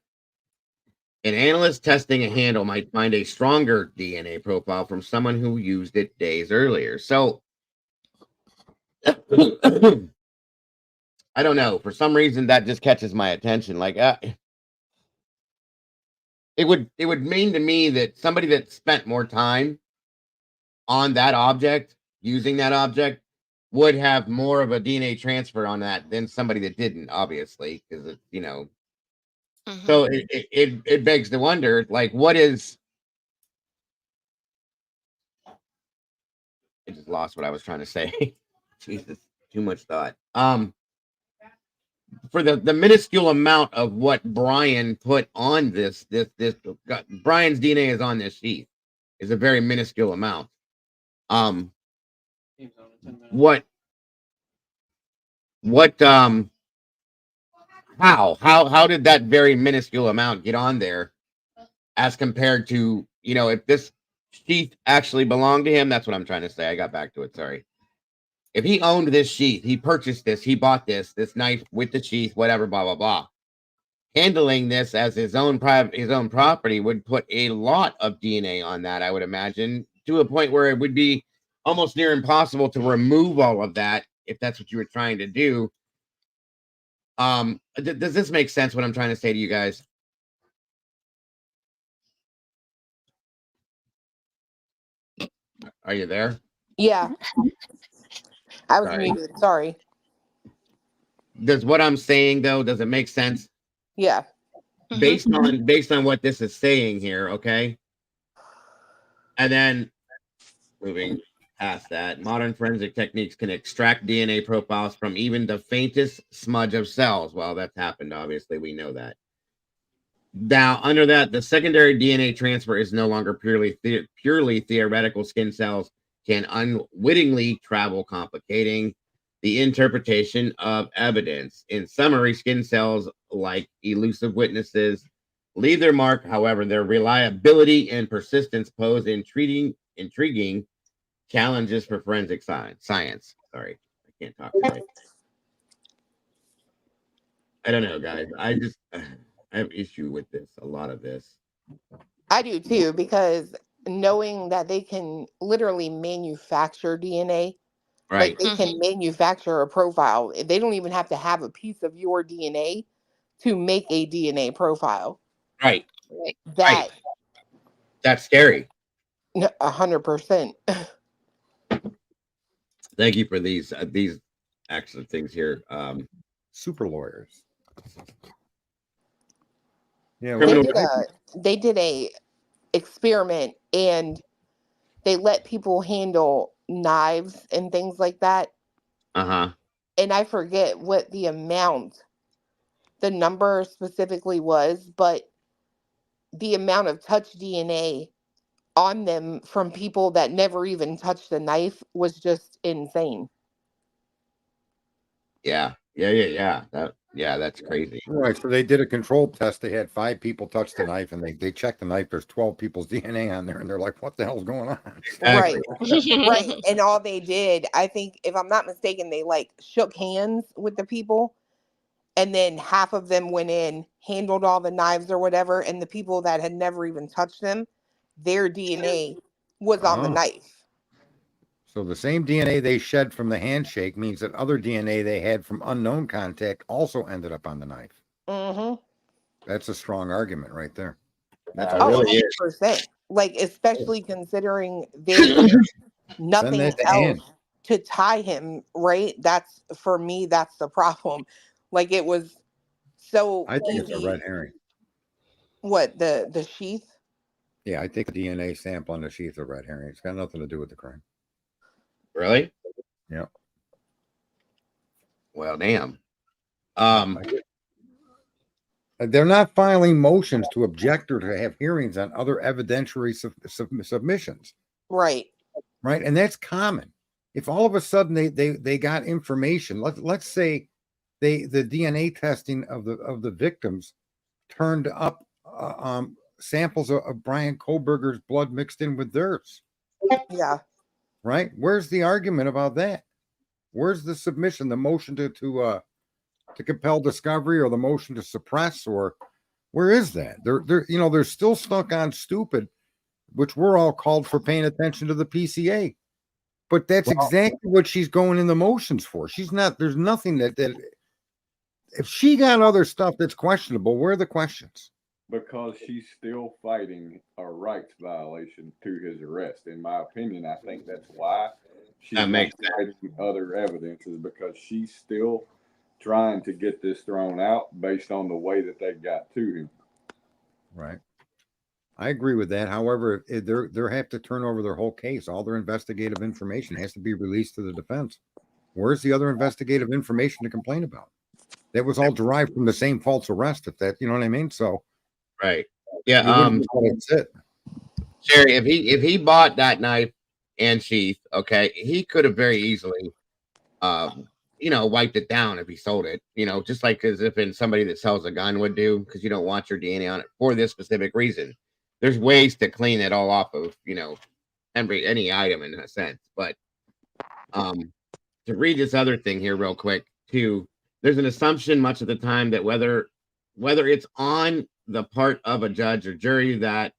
An analyst testing a handle might find a stronger DNA profile from someone who used it days earlier. So I don't know. For some reason, that just catches my attention. Like, it would mean to me that somebody that spent more time on that object, using that object, would have more of a DNA transfer on that than somebody that didn't, obviously, because it's, you know. Mm-hmm. So it begs to wonder, like, what is? I just lost what I was trying to say. Jesus, too much thought. For the minuscule amount of what Brian put on this Brian's DNA is on this sheet is a very minuscule amount. What how did that very minuscule amount get on there as compared to, you know, if this sheath actually belonged to him? That's what I'm trying to say. I got back to it. Sorry. If he owned this sheath, he purchased this, he bought this knife with the sheath, whatever, blah, blah, blah. Handling this as his own property would put a lot of DNA on that, I would imagine, to a point where it would be almost near impossible to remove all of that if that's what you were trying to do. Does this make sense, what I'm trying to say to you guys? Are you there? Yeah. I was muted. Sorry. Does what I'm saying, though, does it make sense? Yeah. Based on what this is saying here, okay? And then moving past that, modern forensic techniques can extract DNA profiles from even the faintest smudge of cells. Well, that's happened, obviously. We know that. Now, under that, the secondary DNA transfer is no longer purely theoretical. Skin cells can unwittingly travel, complicating the interpretation of evidence. In summary, skin cells, like elusive witnesses, leave their mark. However, their reliability and persistence pose intriguing challenges for forensic science. Sorry, I can't talk today. I don't know, guys. I have issue with this, a lot of this. I do too, because knowing that they can literally manufacture DNA, right? Like they can manufacture a profile. They don't even have to have a piece of your DNA to make a DNA profile. Right. That's scary. 100%. Thank you for these actual things here. Super lawyers. Yeah, they did a experiment and they let people handle knives and things like that. And I forget what the number specifically was, but the amount of touch DNA on them from people that never even touched the knife was just insane. Yeah. That's crazy. Right. So they did a control test. They had 5 people touch the knife, and they checked the knife. There's 12 people's DNA on there, and they're like, "What the hell's going on?" Right. Right. And all they did, I think, if I'm not mistaken, they like shook hands with the people, and then half of them went in, handled all the knives or whatever, and the people that had never even touched them, their DNA was on the knife. So the same DNA they shed from the handshake means that other DNA they had from unknown contact also ended up on the knife. That's a strong argument right there. That's really 100%. Like, especially considering there's nothing else to tie him, right? That's, for me, that's the problem. Like, it was so I think easy. it's a red herring. What, the sheath? Yeah, I take a DNA sample on the sheath of red herring. It's got nothing to do with the crime. Really? Yeah. Well, damn. They're not filing motions to object or to have hearings on other evidentiary submissions. Right. Right. And that's common. If all of a sudden they got information, let's say the DNA testing of the victims turned up samples of Brian Kohlberger's blood mixed in with theirs. Yeah. Right. Where's the argument about that? Where's the submission, the motion to compel discovery, or the motion to suppress, or where is that? They're still stuck on stupid, which we're all called for paying attention to the PCA. But that's exactly what she's going in the motions for. She's not, there's nothing that if she got other stuff that's questionable, where are the questions? Because she's still fighting a rights violation to his arrest. In my opinion, I think that's why she's not fighting other evidence, is because she's still trying to get this thrown out based on the way that they got to him. Right. I agree with that. However, they have to turn over their whole case. All their investigative information has to be released to the defense. Where's the other investigative information to complain about? That was all derived from the same false arrest. If that, you know what I mean? So, right. Yeah. That's it. Sherry, if he bought that knife and sheath, okay, he could have very easily, wiped it down if he sold it, just like as if in somebody that sells a gun would do, because you don't want your DNA on it for this specific reason. There's ways to clean it all off of, any item in a sense. But to read this other thing here real quick too, there's an assumption much of the time that whether it's on the part of a judge or jury that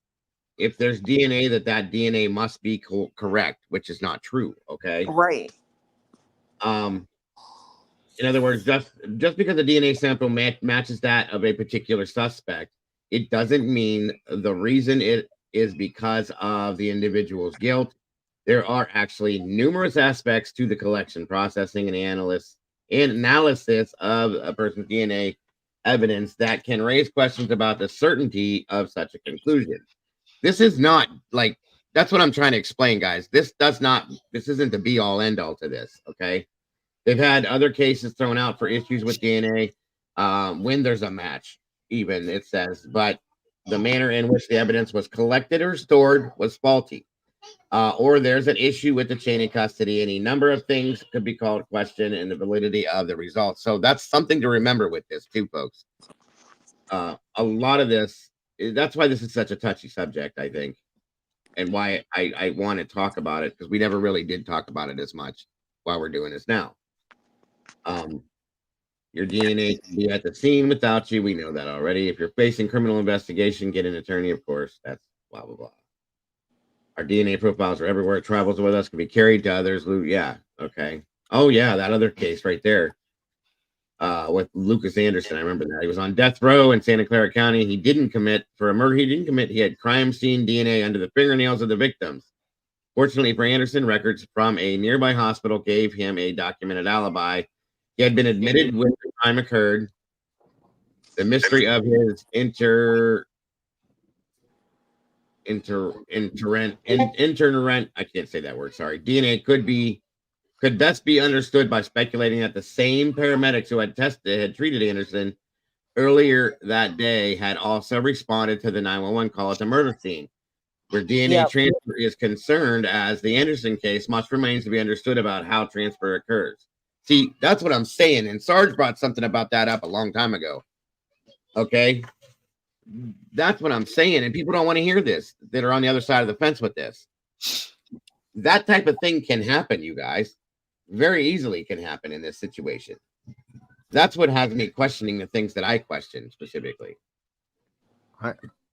if there's DNA, that DNA must be correct, which is not true. Okay. Right. In other words, just because the DNA sample matches that of a particular suspect, it doesn't mean the reason it is because of the individual's guilt. There are actually numerous aspects to the collection, processing, and analysis of a person's DNA evidence that can raise questions about the certainty of such a conclusion. This is not like, that's what I'm trying to explain, guys. This isn't the be all end all to this. Okay. They've had other cases thrown out for issues with DNA when there's a match, even it says, but the manner in which the evidence was collected or stored was faulty, or there's an issue with the chain of custody. Any number of things could be called question in the validity of the results. So that's something to remember with this too, folks. A lot of this, that's why this is such a touchy subject, I think, and why I want to talk about it, because we never really did talk about it as much while we're doing this now. Your DNA can be at the scene without you. We know that already. If you're facing criminal investigation, get an attorney, of course. That's blah, blah, blah. Our DNA profiles are everywhere. It travels with us, can be carried to others. Yeah. Okay. Oh, yeah. That other case right there with Lucas Anderson. I remember that. He was on death row in Santa Clara County. He didn't commit for a murder. He had crime scene DNA under the fingernails of the victims. Fortunately for Anderson, records from a nearby hospital gave him a documented alibi. He had been admitted when the crime occurred. The mystery of his interrent, I can't say that word, sorry. DNA could best be understood by speculating that the same paramedics who had treated Anderson earlier that day had also responded to the 911 call at the murder scene. Where DNA transfer is concerned, as the Anderson case, much remains to be understood about how transfer occurs. See, that's what I'm saying. And Sarge brought something about that up a long time ago. Okay. That's what I'm saying. And people don't want to hear this that are on the other side of the fence with this. That type of thing can happen, you guys. Very easily can happen in this situation. That's what has me questioning the things that I question specifically.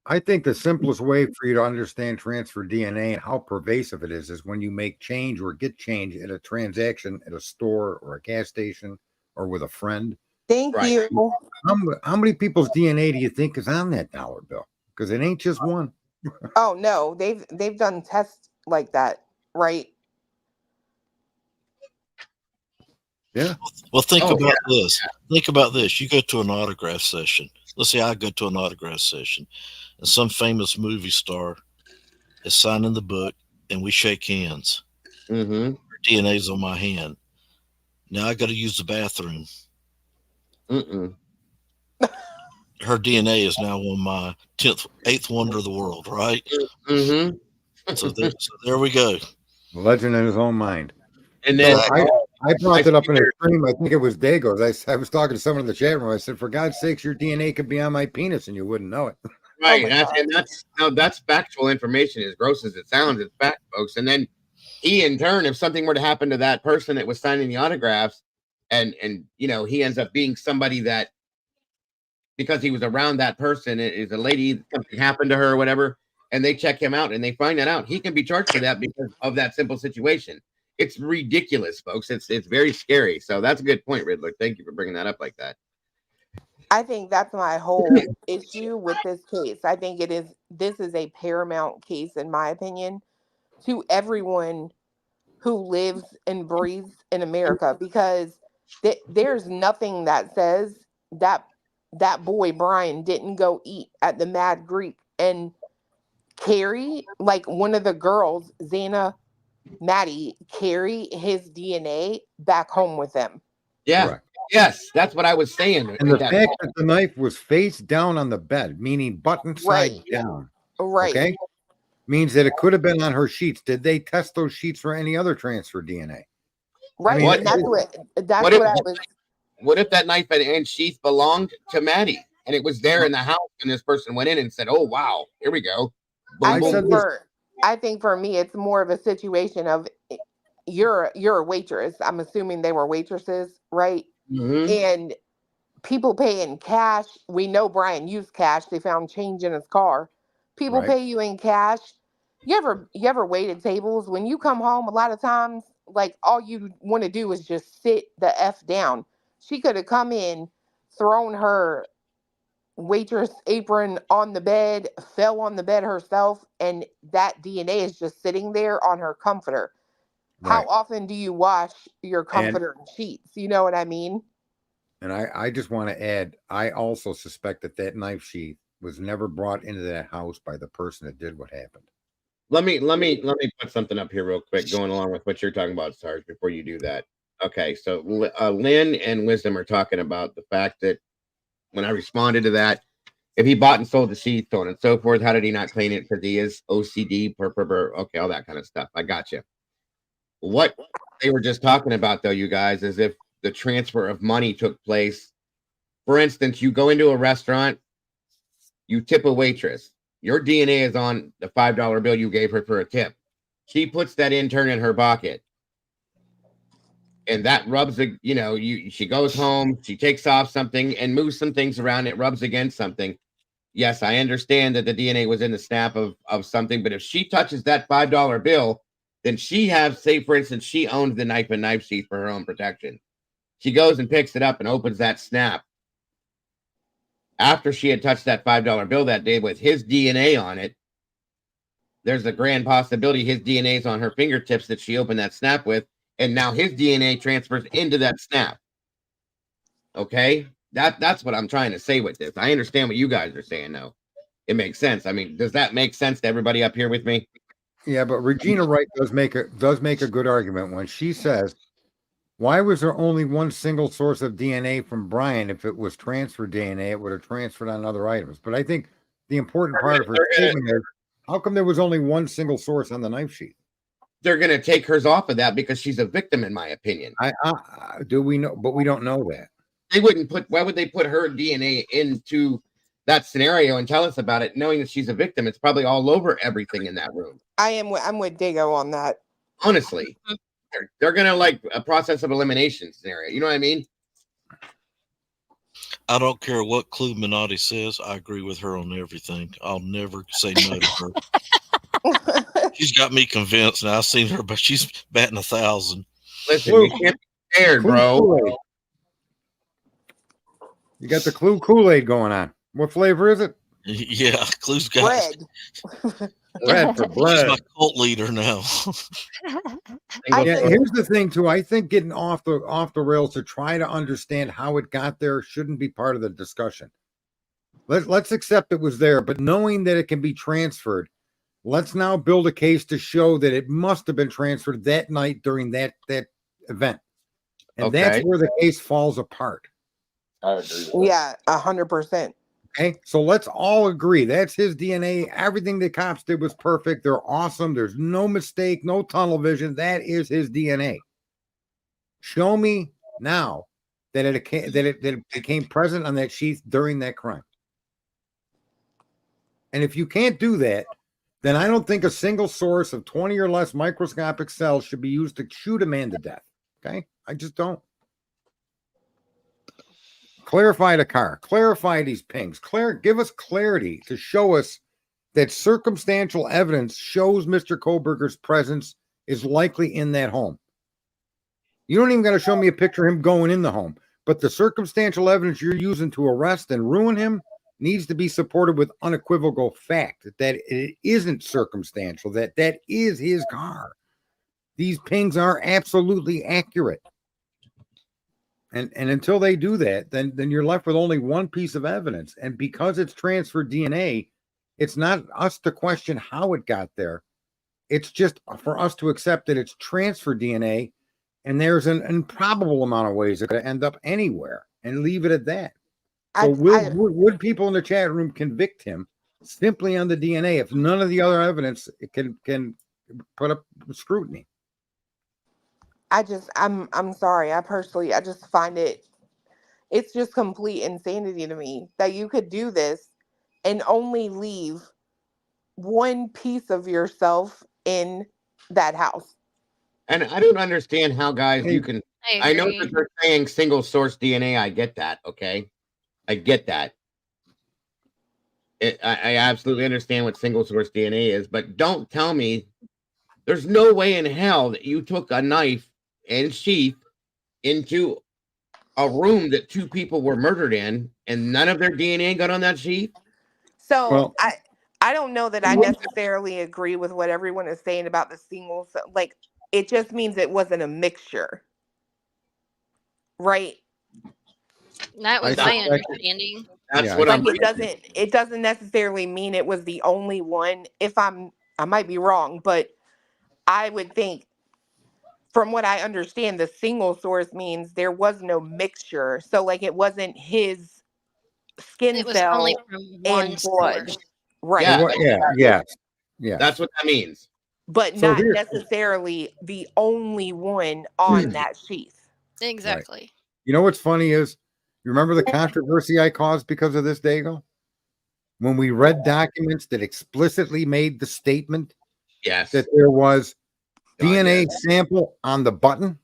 I think the simplest way for you to understand transfer DNA and how pervasive it is when you make change or get change at a transaction at a store or a gas station or with a friend. Thank you. How many people's DNA do you think is on that dollar bill? Because it ain't just one. Oh no, they've done tests like that, right? Yeah. Well, think about this. Think about this. You go to an autograph session. let's say I go to an autograph session and some famous movie star is signing the book and we shake hands. Mm-hmm. Her DNA's on my hand. Now I got to use the bathroom. Mm-mm. Her DNA is now on my eighth wonder of the world, right? Mm-hmm. So there we go. Legend in his own mind. And then I brought it up in a stream. I think it was Dago's. I was talking to someone in the chat room. I said, for God's sakes, your DNA could be on my penis and you wouldn't know it. Right. That's factual information. As gross as it sounds, it's fact, folks. And then he, in turn, if something were to happen to that person that was signing the autographs, and he ends up being somebody that, because he was around that person, it is a lady, something happened to her or whatever, and they check him out and they find that out, he can be charged for that because of that simple situation. It's ridiculous, folks. It's very scary. So that's a good point, Riddler. Thank you for bringing that up like that. I think that's my whole issue with this case. I think this is a paramount case, in my opinion, to everyone who lives and breathes in America, because there's nothing that says that boy Brian didn't go eat at the Mad Greek and carry, like, one of the girls, Xana, Maddie, carry his DNA back home with them. Yeah. Correct. Yes, that's what I was saying. And the fact that the knife was face down on the bed, meaning button side down, right? Okay, means that it could have been on her sheets. Did they test those sheets for any other transfer DNA? Right. I mean, and that's what I was. What if that knife and sheath belonged to Maddie and it was there in the house and this person went in and said, "Oh wow, here we go." Boom, I think for me, it's more of a situation of you're a waitress. I'm assuming they were waitresses, right? Mm-hmm. And people pay in cash. We know Brian used cash. They found change in his car. People pay you in cash. You ever waited tables? When you come home, a lot of times, like, all you want to do is just sit the F down. She could have come in, thrown her waitress apron on the bed, fell on the bed herself, and that DNA is just sitting there on her comforter. Right. How often do you wash your comforter and sheets? You know what I mean? And I just want to add, I also suspect that knife sheath was never brought into that house by the person that did what happened. Let me put something up here real quick, going along with what you're talking about, Sarge, before you do that. Okay, so Lynn and Wisdom are talking about the fact that when I responded to that, if he bought and sold the sheath, so on and so forth, how did he not clean it? Because he is OCD, okay, all that kind of stuff. I got you. What they were just talking about, though, you guys, is if the transfer of money took place. For instance, you go into a restaurant, you tip a waitress. Your DNA is on the $5 bill you gave her for a tip. She puts that intern in her pocket. And that rubs, she goes home, she takes off something and moves some things around. It rubs against something. Yes, I understand that the DNA was in the snap of something, but if she touches that $5 bill, then she has, say, for instance, she owns the knife and knife sheath for her own protection. She goes and picks it up and opens that snap. After she had touched that $5 bill that day with his DNA on it, there's a grand possibility his DNA is on her fingertips that she opened that snap with, and now his DNA transfers into that snap. Okay? That's what I'm trying to say with this. I understand what you guys are saying, though. It makes sense. I mean, does that make sense to everybody up here with me? Yeah, but Regina Wright does make a good argument when she says, why was there only one single source of DNA from Brian? If it was transferred DNA, it would have transferred on other items. But I think the important part of her statement is, how come there was only one single source on the knife sheath? They're going to take hers off of that because she's a victim, in my opinion. Do we know? But we don't know that. They wouldn't why would they put her DNA into that scenario and tell us about it, knowing that she's a victim? It's probably all over everything in that room. I'm with Dago on that. Honestly. They're gonna like a process of elimination scenario. You know what I mean? I don't care what Clue Minotti says. I agree with her on everything. I'll never say no to her. She's got me convinced. Now I've seen her, but she's batting 1,000. Listen, you can't be scared, bro. Kool-Aid. You got the Clue Kool-Aid going on. What flavor is it? Yeah, Clue's got bread. Bread for blood. She's my cult leader now. Here's the thing too. I think getting off the rails to try to understand how it got there shouldn't be part of the discussion. Let's accept it was there, but knowing that it can be transferred, let's now build a case to show that it must have been transferred that night during that event. And that's where the case falls apart. I agree. Yeah, 100%. Okay, so let's all agree that's his DNA. Everything the cops did was perfect. They're awesome. There's no mistake, no tunnel vision. That is his DNA. Show me now that it became present on that sheath during that crime. And if you can't do that, then I don't think a single source of 20 or less microscopic cells should be used to shoot a man to death. Okay, I just don't. Clarify the car, clarify these pings, give us clarity to show us that circumstantial evidence shows Mr. Kohberger's presence is likely in that home. You don't even got to show me a picture of him going in the home, but the circumstantial evidence you're using to arrest and ruin him needs to be supported with unequivocal fact that it isn't circumstantial, that is his car. These pings are absolutely accurate. And until they do that, then you're left with only one piece of evidence. And because it's transferred DNA, it's not us to question how it got there. It's just for us to accept that it's transferred DNA, and there's an improbable amount of ways it could end up anywhere, and leave it at that. So would people in the chat room convict him simply on the DNA if none of the other evidence can put up scrutiny? I'm sorry. I just find it's just complete insanity to me that you could do this and only leave one piece of yourself in that house. And I don't understand how, guys, you can. I know that they're saying single source DNA. I get that. Okay. I get that. I absolutely understand what single source DNA is, but don't tell me there's no way in hell that you took a knife and sheath into a room that two people were murdered in and none of their DNA got on that sheath. So I don't know that I necessarily agree with what everyone is saying about the single. Like, it just means it wasn't a mixture, right? That was my understanding. That's what I'm saying. It doesn't necessarily mean it was the only one. I might be wrong, but I would think, from what I understand, the single source means there was no mixture. So, like, it wasn't his skin cell only from one blood. source. Right. Yeah. That's what that means. But so not necessarily the only one on that sheath. Exactly. Right. You know what's funny is, you remember the controversy I caused because of this, Dago? When we read documents that explicitly made the statement that there was DNA sample on the button,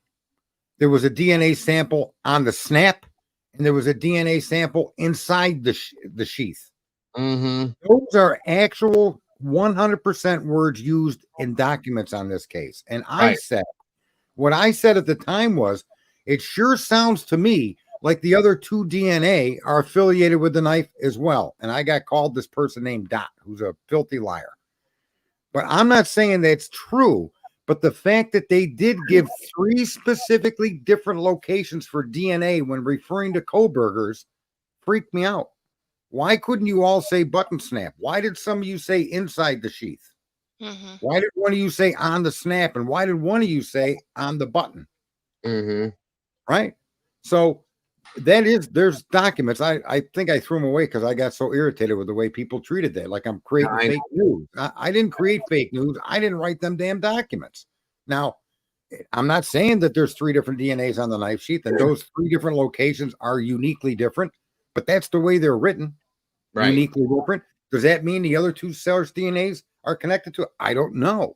there was a DNA sample on the snap, and there was a DNA sample inside the sheath. Mm-hmm. Those are actual 100% words used in documents on this case. And what I said at the time was, it sure sounds to me like the other two DNA are affiliated with the knife as well. And I got called this person named Dot, who's a filthy liar. But I'm not saying that's true. But the fact that they did give 3 specifically different locations for DNA when referring to Kohberger's freaked me out. Why couldn't you all say button snap? Why did some of you say inside the sheath? Mm-hmm. Why did one of you say on the snap? And why did one of you say on the button? Mm-hmm. Right? So there's documents. I think I threw them away because I got so irritated with the way people treated that. Like I'm creating fake news. I didn't create fake news. I didn't write them damn documents. Now, I'm not saying that there's 3 different DNAs on the knife sheath and those 3 different locations are uniquely different, but that's the way they're written. Right. Uniquely different. Does that mean the other 2 source DNAs are connected to it? I don't know.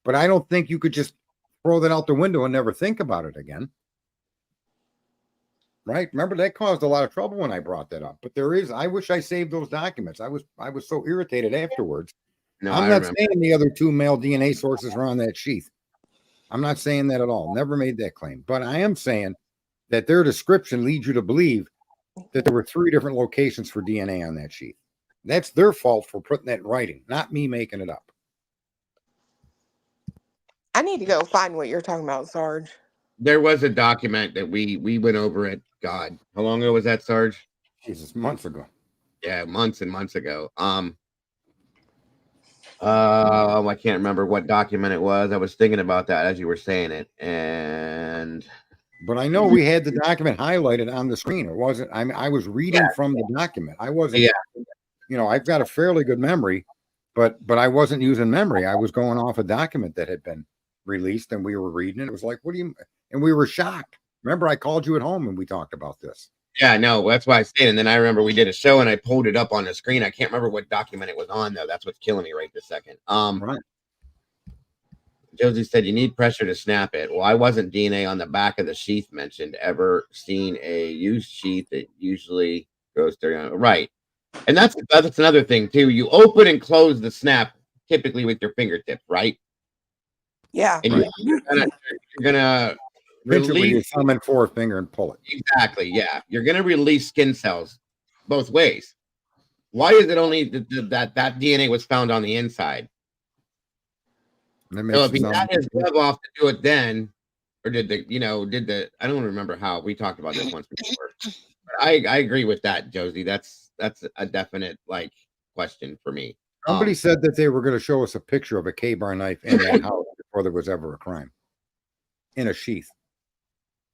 But I don't think you could just throw that out the window and never think about it again. Right? Remember, that caused a lot of trouble when I brought that up. But I wish I saved those documents. I was so irritated afterwards. No, I'm not saying the other 2 male DNA sources are on that sheath. I'm not saying that at all. Never made that claim. But I am saying that their description leads you to believe that there were 3 different locations for DNA on that sheet. That's their fault for putting that in writing, not me making it up. I need to go find what you're talking about, Sarge. There was a document that we went over it. God, how long ago was that, Sarge? Jesus, months ago. Yeah, months and months ago. I can't remember what document it was. I was thinking about that as you were saying it, and But I know we had the document highlighted on the screen. It wasn't. I mean, I was reading from the document. I wasn't. yeah, You know, I've got a fairly good memory, but I wasn't using memory. I was going off a document that had been released, and we were reading it. It was like, what do you? And we were shocked. Remember, I called you at home and we talked about this. yeah, no, that's why I said. And then I remember we did a show, and I pulled it up on the screen. I can't remember what document it was on though. That's what's killing me right this second. Right. Josie said you need pressure to snap it. Well, I wasn't DNA on the back of the sheath mentioned. Ever seen a used sheath that usually goes through? Right. And that's another thing too. You open and close the snap typically with your fingertips, right? Yeah. And Right. you're gonna Pinch it with your release thumb and forefinger and pull it. exactly. Yeah, you're gonna release skin cells both ways. Why is it only that DNA was found on the inside? That So makes if he it sound got his glove off to do it then, or did the I don't remember how we talked about this once before. But I agree with that, Josie. That's a definite like question for me. Somebody said that they were going to show us a picture of a K-bar knife in that house before there was ever a crime in a sheath.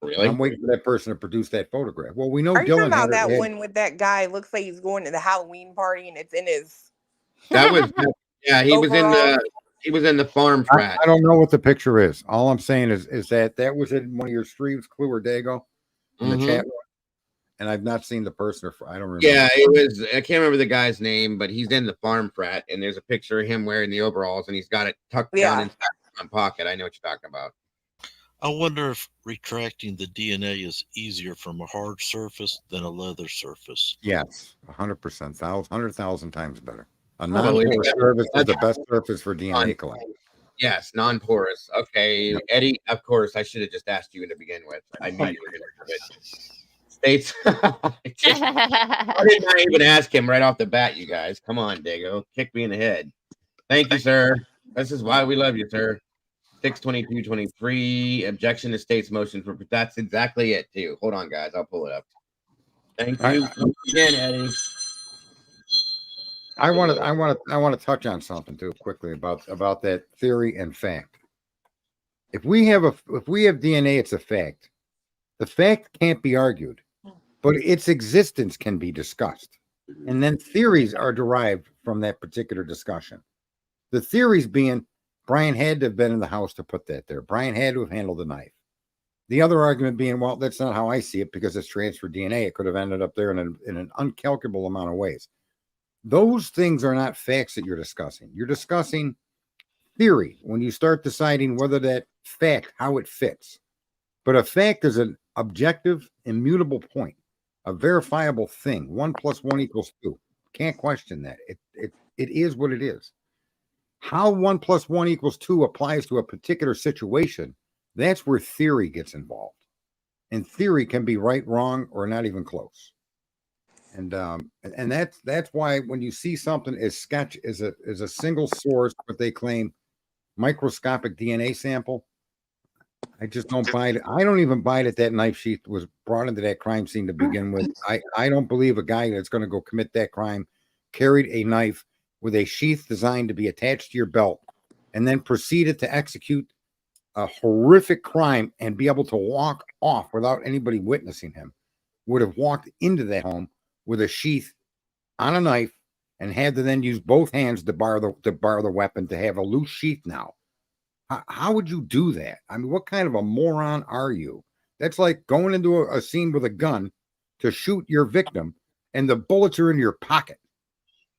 Really? I'm waiting for that person to produce that photograph. Well, we know Are you talking Dylan about had that it. one with that guy? Looks like he's going to the Halloween party and it's in his. That was yeah. He was in the farm frat. I don't know what the picture is. All I'm saying is that was in one of your streams, Clue or Dago, in the chat room, and I've not seen the person. I don't remember. Yeah, it was. I can't remember the guy's name, but he's in the farm frat, and there's a picture of him wearing the overalls, and he's got it tucked down inside the front pocket. I know what you're talking about. I wonder if retracting the DNA is easier from a hard surface than a leather surface. Yes, 100%, 100,000 times better. A non-porous surface is the best surface for DNA collection. Yes, non-porous. Okay, yep. Eddie, of course, I should have just asked you to begin with. I knew you were going to do it. States. Why didn't I even ask him right off the bat, you guys? Come on, Dago. Kick me in the head. Thank you, sir. This is why we love you, sir. 62223. Objection to state's motion for that's exactly it, too. Hold on, guys. I'll pull it up. Thank you again, Eddie. I want to touch on something too quickly about that theory and fact. If we have DNA, it's a fact. The fact can't be argued, but its existence can be discussed, and then theories are derived from that particular discussion. The theories being Brian had to have been in the house to put that there. Brian had to have handled the knife. The other argument being, well, that's not how I see it because it's transferred DNA. It could have ended up there in an uncalculable amount of ways. Those things are not facts that you're discussing. You're discussing theory when you start deciding whether that fact, how it fits. But a fact is an objective, immutable point, a verifiable thing. 1 + 1 = 2. Can't question that. It is what it is. How 1 + 1 = 2 applies to a particular situation, that's where theory gets involved. And theory can be right, wrong, or not even close. And that's why when you see something as sketch as a single source, but they claim microscopic DNA sample, I just don't buy it. I don't even buy that knife sheath was brought into that crime scene to begin with. I don't believe a guy that's going to go commit that crime carried a knife with a sheath designed to be attached to your belt and then proceeded to execute a horrific crime and be able to walk off without anybody witnessing him. Would have walked into that home with a sheath on a knife and had to then use both hands to bar the weapon to have a loose sheath now. How would you do that? I mean, what kind of a moron are you? That's like going into a scene with a gun to shoot your victim and the bullets are in your pocket.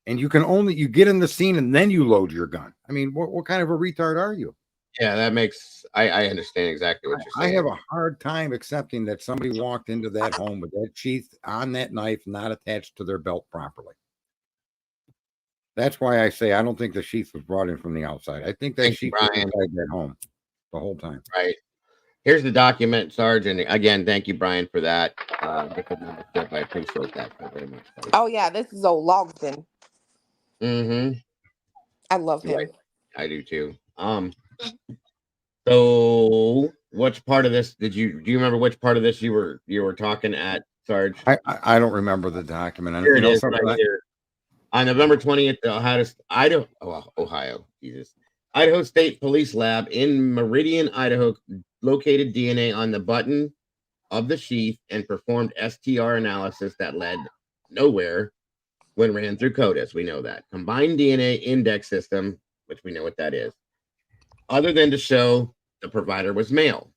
And you get in the scene and then you load your gun. I mean, what kind of a retard are you? Yeah, that makes I understand exactly what you're saying. I have a hard time accepting that somebody walked into that home with that sheath on that knife not attached to their belt properly. That's why I say I don't think the sheath was brought in from the outside. I think that sheath was inside that home the whole time. Right. Here's the document, Sarge. And again, thank you, Brian, for that. I appreciate that very much. Buddy. Oh, yeah. This is old Logston. Mm-hmm. I love him. Right. I do, too. So which part of this do you remember which part of this you were talking at Sarge? I don't remember the document. Here it is, right here. On November 20th, the Idaho State Police Lab in Meridian, Idaho, located DNA on the button of the sheath and performed STR analysis that led nowhere when ran through CODIS. We know that. Combined DNA index system, which we know what that is, other than to show the provider was male.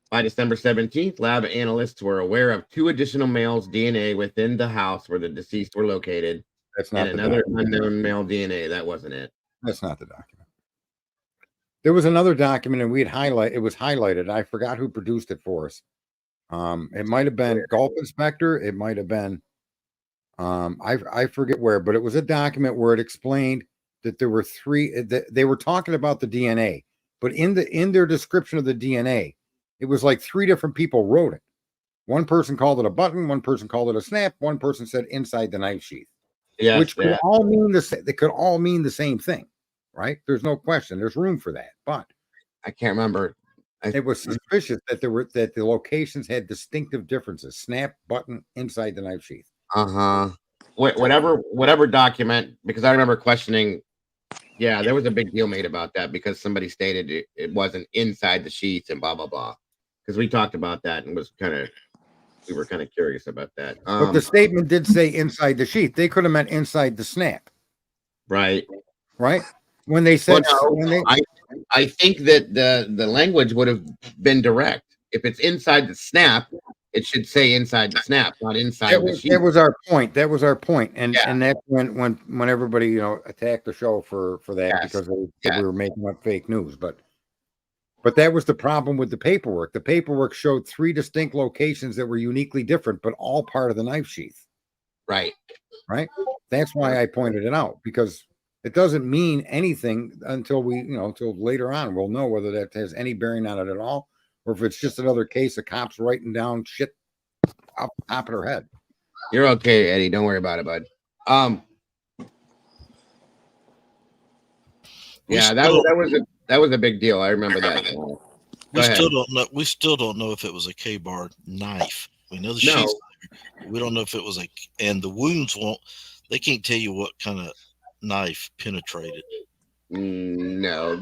By December 17th, lab analysts were aware of 2 additional males' DNA within the house where the deceased were located. That's not and another unknown male DNA. That wasn't it. That's not the document. There was another document, and it was highlighted. I forgot who produced it for us. It might have been Gulf Inspector. It might have been I forget where, but it was a document where it explained that there were 3 that they were talking about the DNA, but in their description of the DNA, it was like 3 different people wrote it. One person called it a button, one person called it a snap, one person said inside the knife sheath. Yes, which could all mean they could all mean the same thing, right? There's no question. There's room for that, but I can't remember. It was suspicious that the locations had distinctive differences. Snap, button, inside the knife sheath. Whatever document, because I remember questioning. Yeah, there was a big deal made about that because somebody stated it wasn't inside the sheath and blah blah blah. Because we talked about that and we were kind of curious about that. But the statement did say inside the sheath. They could have meant inside the snap. Right. When they said, I think that the language would have been direct. If it's inside the snap, it should say inside the snap, not inside the sheath. That was our point. And that's when everybody attacked the show for that because we were making up fake news. But that was the problem with the paperwork. The paperwork showed 3 distinct locations that were uniquely different, but all part of the knife sheath. Right. That's why I pointed it out, because it doesn't mean anything until until later on. We'll know whether that has any bearing on it at all, or if it's just another case of cops writing down shit up top of their head. You're okay, Eddie. Don't worry about it, bud. Yeah, that was a big deal. I remember that. We still don't know if it was a K-bar knife. We know the sheath. We don't know if it was and the wounds they can't tell you what kind of knife penetrated. No,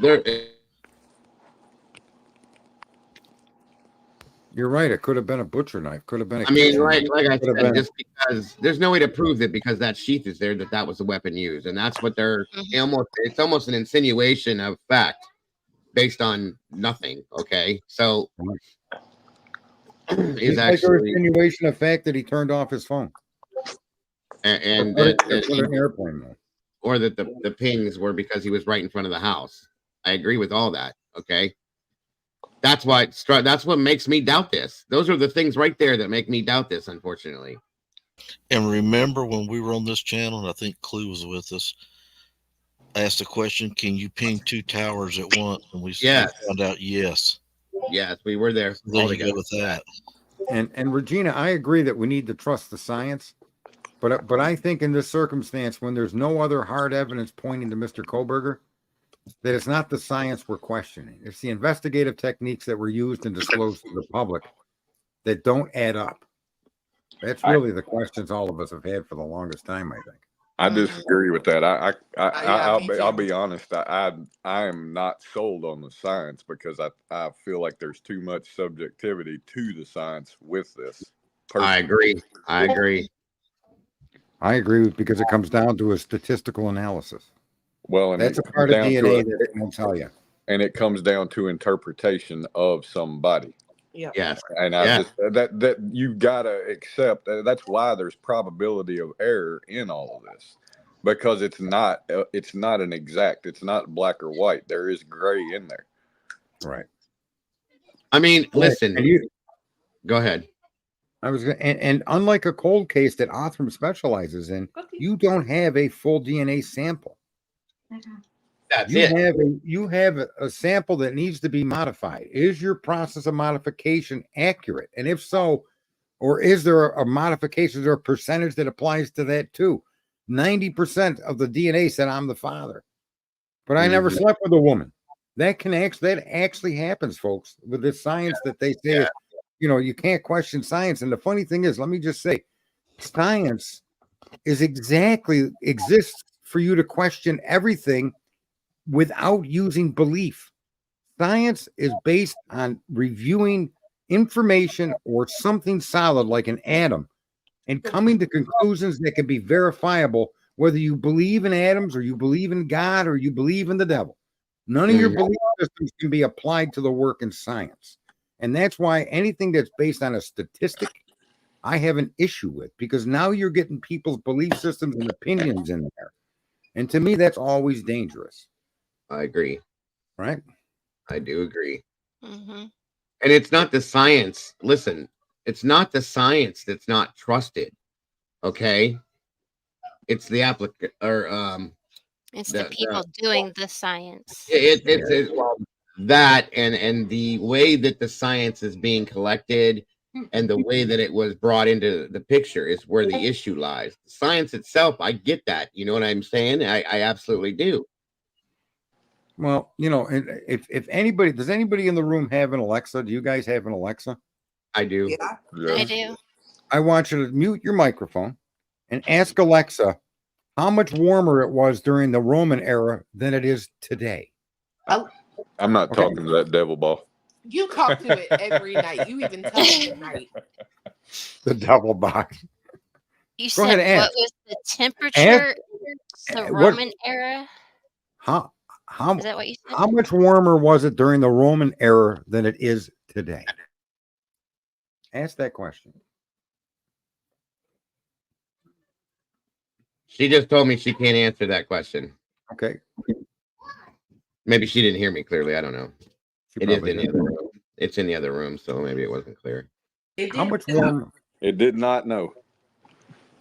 you're right. It could have been a butcher knife. Could have been. Like I said, just because there's no way to prove it because that sheath is there that was the weapon used, and that's what they're it's almost an insinuation of fact based on nothing. Okay, so is actually insinuation of fact that he turned off his phone and an airplane mode. Or that the pings were because he was right in front of the house. I agree with all that. Okay. That's what makes me doubt this. Those are the things right there that make me doubt this, unfortunately. And remember when we were on this channel, and I think Clue was with us, asked a question, can you ping 2 towers at once? And we found out yes. Yes, we were there. There you go with that. And Regina, I agree that we need to trust the science. But I think in this circumstance, when there's no other hard evidence pointing to Mr. Koberger, that it's not the science we're questioning. It's the investigative techniques that were used and disclosed to the public that don't add up. That's really the questions all of us have had for the longest time, I think. I disagree with that. I'll be honest. I am not sold on the science because I feel like there's too much subjectivity to the science with this. I agree because it comes down to a statistical analysis. Well, and that's a part of DNA that it won't tell you. And it comes down to interpretation of somebody. Yeah. Yes. And that you gotta accept that's why there's probability of error in all of this, because it's not an exact. It's not black or white. There is gray in there. Right. I mean, listen. Go ahead. And unlike a cold case that Othram specializes in, you don't have a full DNA sample. You have a sample that needs to be modified. Is your process of modification accurate? And if so, or is there a modification or a percentage that applies to that too? 90% of the DNA said I'm the father, but I never slept with a woman. That actually happens, folks, with this science that they say you can't question science. And the funny thing is, let me just say, science exists for you to question everything without using belief. Science is based on reviewing information or something solid like an atom and coming to conclusions that can be verifiable, whether you believe in atoms or you believe in God or you believe in the devil. None of your belief systems can be applied to the work in science. And that's why anything that's based on a statistic, I have an issue with, because now you're getting people's belief systems and opinions in there. And to me, that's always dangerous. I agree. Right? I do agree. Mm-hmm. And it's not the science. Listen, it's not the science that's not trusted. Okay? It's the applicant or it's the people doing the science. It's well, that and the way that the science is being collected and the way that it was brought into the picture is where the issue lies. The science itself, I get that. You know what I'm saying? I absolutely do. Well, if anybody, does anybody in the room have an Alexa? Do you guys have an Alexa? I do. Yeah. I do. I want you to mute your microphone and ask Alexa how much warmer it was during the Roman era than it is today. I'm not talking to that devil ball. You talk to it every night. You even tell it at night. The devil box. You Go ahead said and what ask. was the temperature? The what- Roman era? How Is that what you said? how much warmer was it during the Roman era than it is today? Ask that question. She just told me she can't answer that question. Okay. Maybe she didn't hear me clearly. I don't know. She It is probably in the other room. It's in the other room, so maybe it wasn't clear. How much warmer? It did not know.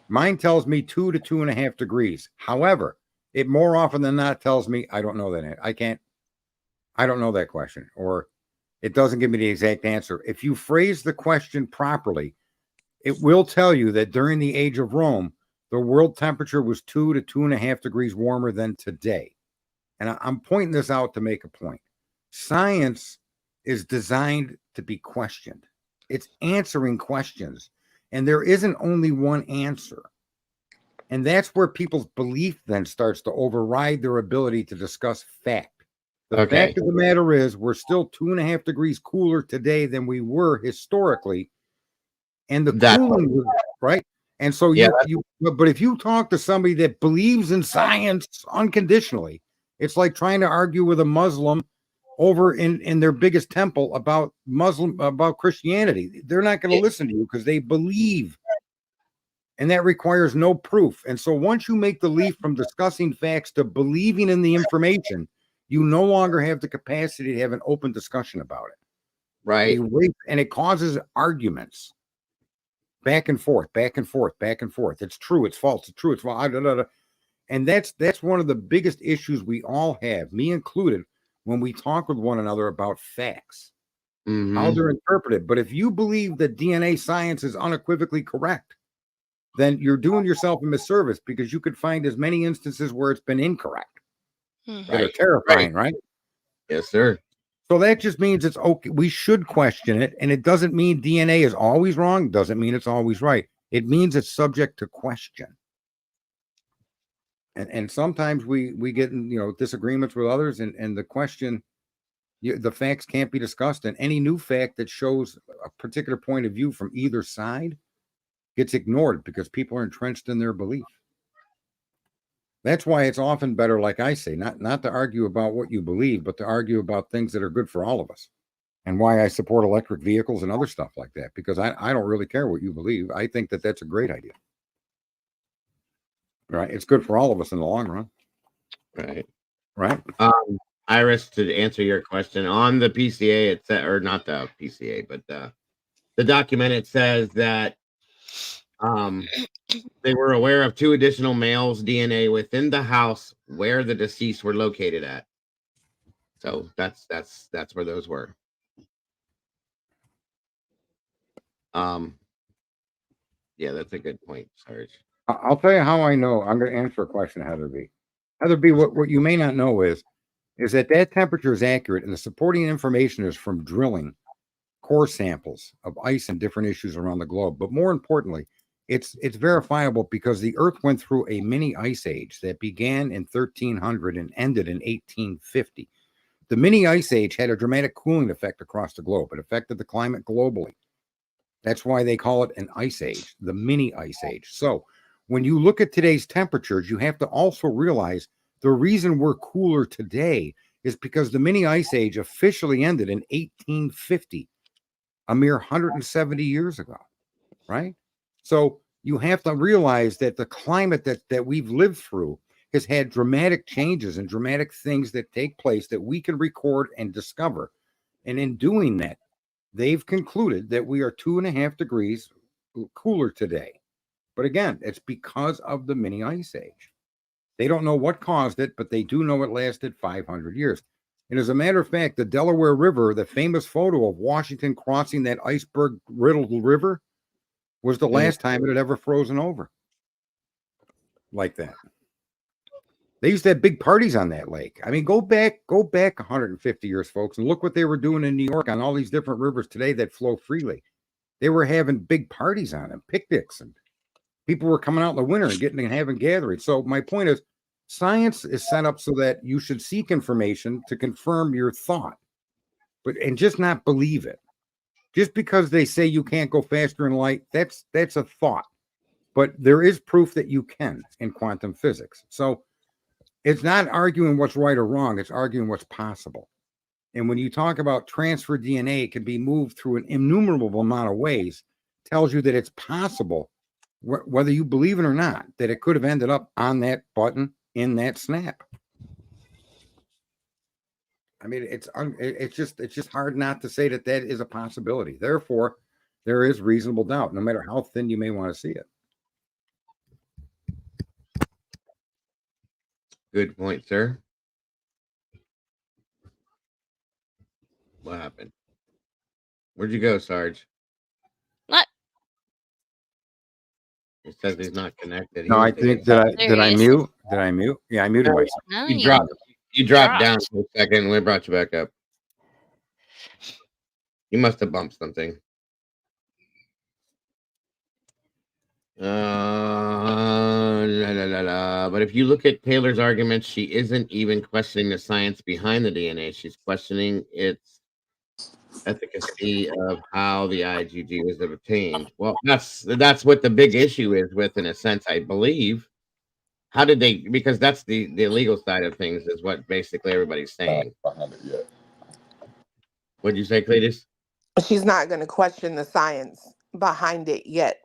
Mine tells me 2 to 2.5 degrees. However, it more often than not tells me I don't know that. I don't know that question, or it doesn't give me the exact answer. If you phrase the question properly, it will tell you that during the age of Rome, the world temperature was 2 to 2.5 degrees warmer than today. And I'm pointing this out to make a point. Science is designed to be questioned. It's answering questions. And there isn't only one answer. And that's where people's belief then starts to override their ability to discuss fact. The fact of the matter is, we're still 2.5 degrees cooler today than we were historically. And the cooling was right. And so but if you talk to somebody that believes in science unconditionally, it's like trying to argue with a Muslim over in their biggest temple about Christianity. They're not going to listen to you because they believe. And that requires no proof. And so once you make the leap from discussing facts to believing in the information, you no longer have the capacity to have an open discussion about it. Right. And it causes arguments. Back and forth, back and forth, back and forth. It's true, it's false, it's true, it's false. And that's one of the biggest issues we all have, me included, when we talk with one another about facts, how they're interpreted. But if you believe that DNA science is unequivocally correct, then you're doing yourself a misservice, because you could find as many instances where it's been incorrect. That are terrifying, right? Yes, sir. So that just means it's okay. We should question it. And it doesn't mean DNA is always wrong. Doesn't mean it's always right. It means it's subject to question. And sometimes we get in, disagreements with others, and the question, the facts can't be discussed. And any new fact that shows a particular point of view from either side gets ignored because people are entrenched in their belief. That's why it's often better, like I say, not to argue about what you believe, but to argue about things that are good for all of us. And why I support electric vehicles and other stuff like that, because I don't really care what you believe. I think that that's a great idea. Right? It's good for all of us in the long run. Right. Right. Iris, to answer your question on the PCA, it said, or not the PCA, but the document, it says that they were aware of 2 additional males' DNA within the house where the deceased were located at. So that's where those were. Yeah, that's a good point, Sarge. I'll tell you how I know. I'm going to answer a question, Heather B. Heather B, what you may not know is that temperature is accurate, and the supporting information is from drilling core samples of ice and different issues around the globe. But more importantly, it's verifiable because the Earth went through a mini ice age that began in 1300 and ended in 1850. The mini ice age had a dramatic cooling effect across the globe. It affected the climate globally. That's why they call it an ice age, the mini ice age. So when you look at today's temperatures, you have to also realize the reason we're cooler today is because the mini ice age officially ended in 1850, a mere 170 years ago, right? So you have to realize that the climate that we've lived through has had dramatic changes and dramatic things that take place that we can record and discover. And in doing that, they've concluded that we are 2.5 degrees cooler today. But again, it's because of the mini ice age. They don't know what caused it, but they do know it lasted 500 years. And as a matter of fact, the Delaware River, the famous photo of Washington crossing that iceberg-riddled river, was the last time it had ever frozen over like that. They used to have big parties on that lake. I mean, go back 150 years, folks, and look what they were doing in New York on all these different rivers today that flow freely. They were having big parties on them, picnics, and people were coming out in the winter and having gatherings. So my point is, science is set up so that you should seek information to confirm your thought, and just not believe it. Just because they say you can't go faster in light, that's a thought. But there is proof that you can in quantum physics. So it's not arguing what's right or wrong. It's arguing what's possible. And when you talk about transfer DNA, it can be moved through an innumerable amount of ways. Tells you that it's possible, whether you believe it or not, that it could have ended up on that button in that snap. I mean, it's just hard not to say that is a possibility. Therefore, there is reasonable doubt, no matter how thin you may want to see it. Good point, sir. What happened? Where'd you go, Sarge? What? It says he's not connected. No, I think did I mute? Did I mute? Yeah, I muted myself. No, you dropped down for a second and we brought you back up. You must have bumped something. But if you look at Taylor's argument, she isn't even questioning the science behind the DNA. She's questioning its efficacy of how the IgG was obtained. Well, that's what the big issue is with, in a sense, I believe. How did they? Because that's the legal side of things, is what basically everybody's saying. What'd you say, Cletus? She's not going to question the science behind it yet.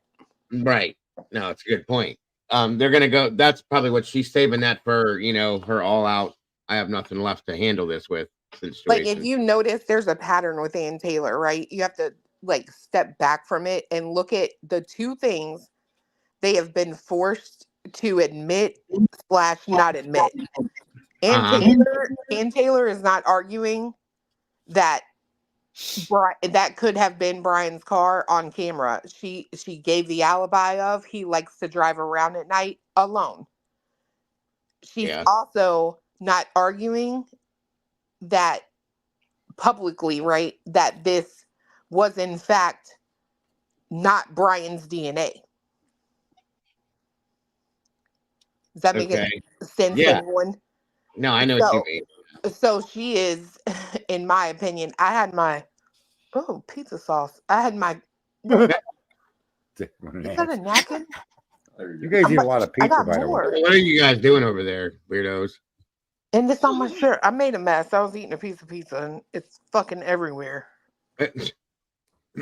Right. No, it's a good point. They're going to go. That's probably what she's saving that for, her all out. I have nothing left to handle this with situation. Like, if you notice, there's a pattern with Ann Taylor, right? You have to step back from it and look at the two things they have been forced to admit / not admit. Ann Taylor is not arguing that that could have been Brian's car on camera. She gave the alibi of he likes to drive around at night alone. She's also not arguing that publicly, right, that this was in fact not Brian's DNA. Does that make any sense, anyone? No, I know what you mean. So she is, in my opinion, I had my pizza sauce. I had my is that a napkin? You guys eat a lot of pizza, by the way. What are you guys doing over there, weirdos? And it's on my shirt. I made a mess. I was eating a piece of pizza and it's fucking everywhere. I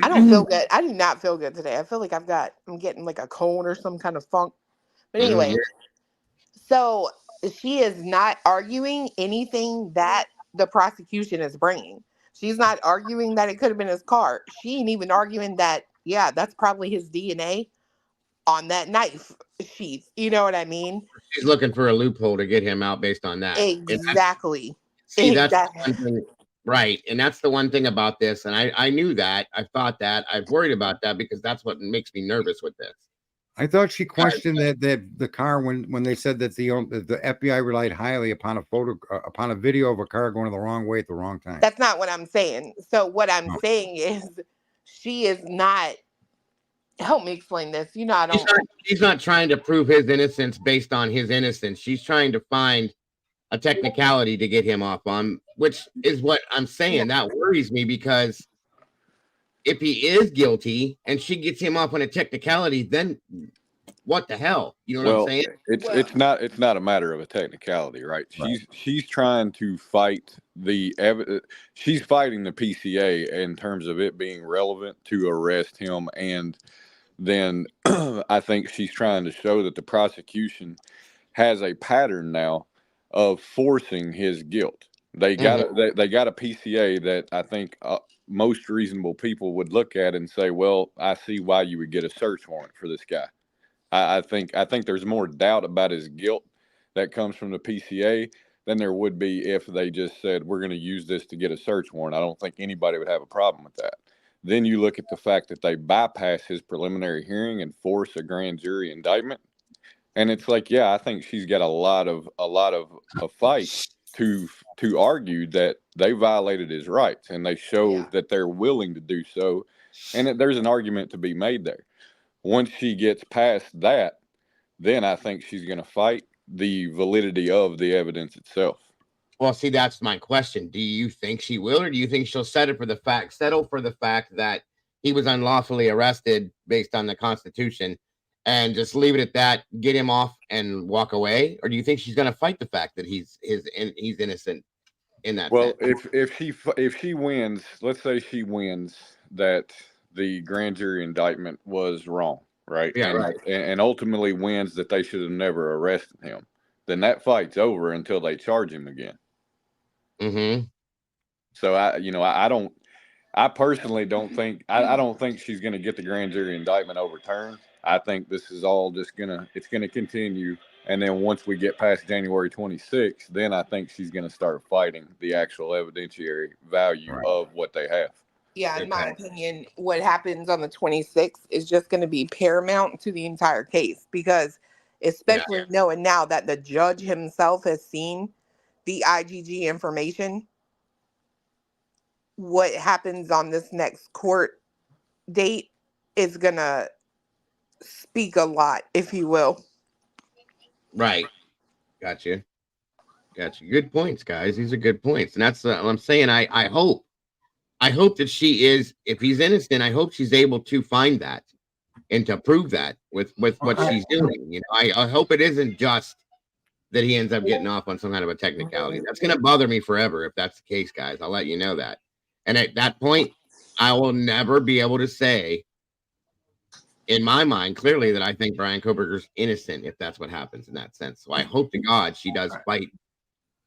don't feel good. I do not feel good today. I feel like I'm getting like a cold or some kind of funk. But anyway, so she is not arguing anything that the prosecution is bringing. She's not arguing that it could have been his car. She ain't even arguing that, that's probably his DNA on that knife sheath. You know what I mean? She's looking for a loophole to get him out based on that. Exactly. That's one thing, right? And that's the one thing about this. And I knew that. I thought that. I've worried about that because that's what makes me nervous with this. I thought she questioned that the car when they said that the FBI relied highly upon a video of a car going the wrong way at the wrong time. That's not what I'm saying. So what I'm saying is she is not. Help me explain this. You know, I don't. She's not trying to prove his innocence based on his innocence. She's trying to find a technicality to get him off on, which is what I'm saying. That worries me because if he is guilty and she gets him off on a technicality, then what the hell? You know what I'm saying? It's not a matter of a technicality, right? She's trying to fight she's fighting the PCA in terms of it being relevant to arrest him, and then I think she's trying to show that the prosecution has a pattern now of forcing his guilt. They got they got a PCA that I think most reasonable people would look at and say, well, I see why you would get a search warrant for this guy. I think there's more doubt about his guilt that comes from the PCA than there would be if they just said, we're going to use this to get a search warrant. I don't think anybody would have a problem with that. Then you look at the fact that they bypass his preliminary hearing and force a grand jury indictment. And it's like, yeah, I think she's got a lot of a fight to argue that they violated his rights, and they show that they're willing to do so. And there's an argument to be made there. Once she gets past that, then I think she's going to fight the validity of the evidence itself. Well, see, that's my question. Do you think she will, or do you think she'll settle for the fact that he was unlawfully arrested based on the Constitution and just leave it at that, get him off and walk away? Or do you think she's going to fight the fact that he's innocent in that? Well, if she wins, let's say she wins that the grand jury indictment was wrong, right? Yeah, right. And ultimately wins that they should have never arrested him, then that fight's over until they charge him again. Mm-hmm. So I personally don't think I don't think she's going to get the grand jury indictment overturned. I think this is all just it's gonna continue, and then once we get past January 26th, then I think she's going to start fighting the actual evidentiary value of what they have. Yeah, in my opinion, what happens on the 26th is just going to be paramount to the entire case, because especially knowing now that the judge himself has seen the IGG information, what happens on this next court date is going to speak a lot, if you will. Right. Gotcha. Good points, guys. These are good points. And that's what I'm saying. I hope that she is, if he's innocent, I hope she's able to find that and to prove that with what she's doing. You know, I hope it isn't just that he ends up getting off on some kind of a technicality. That's going to bother me forever if that's the case, guys. I'll let you know that. And at that point, I will never be able to say, in my mind, clearly, that I think Brian Koberger's innocent if that's what happens in that sense. So I hope to God she does fight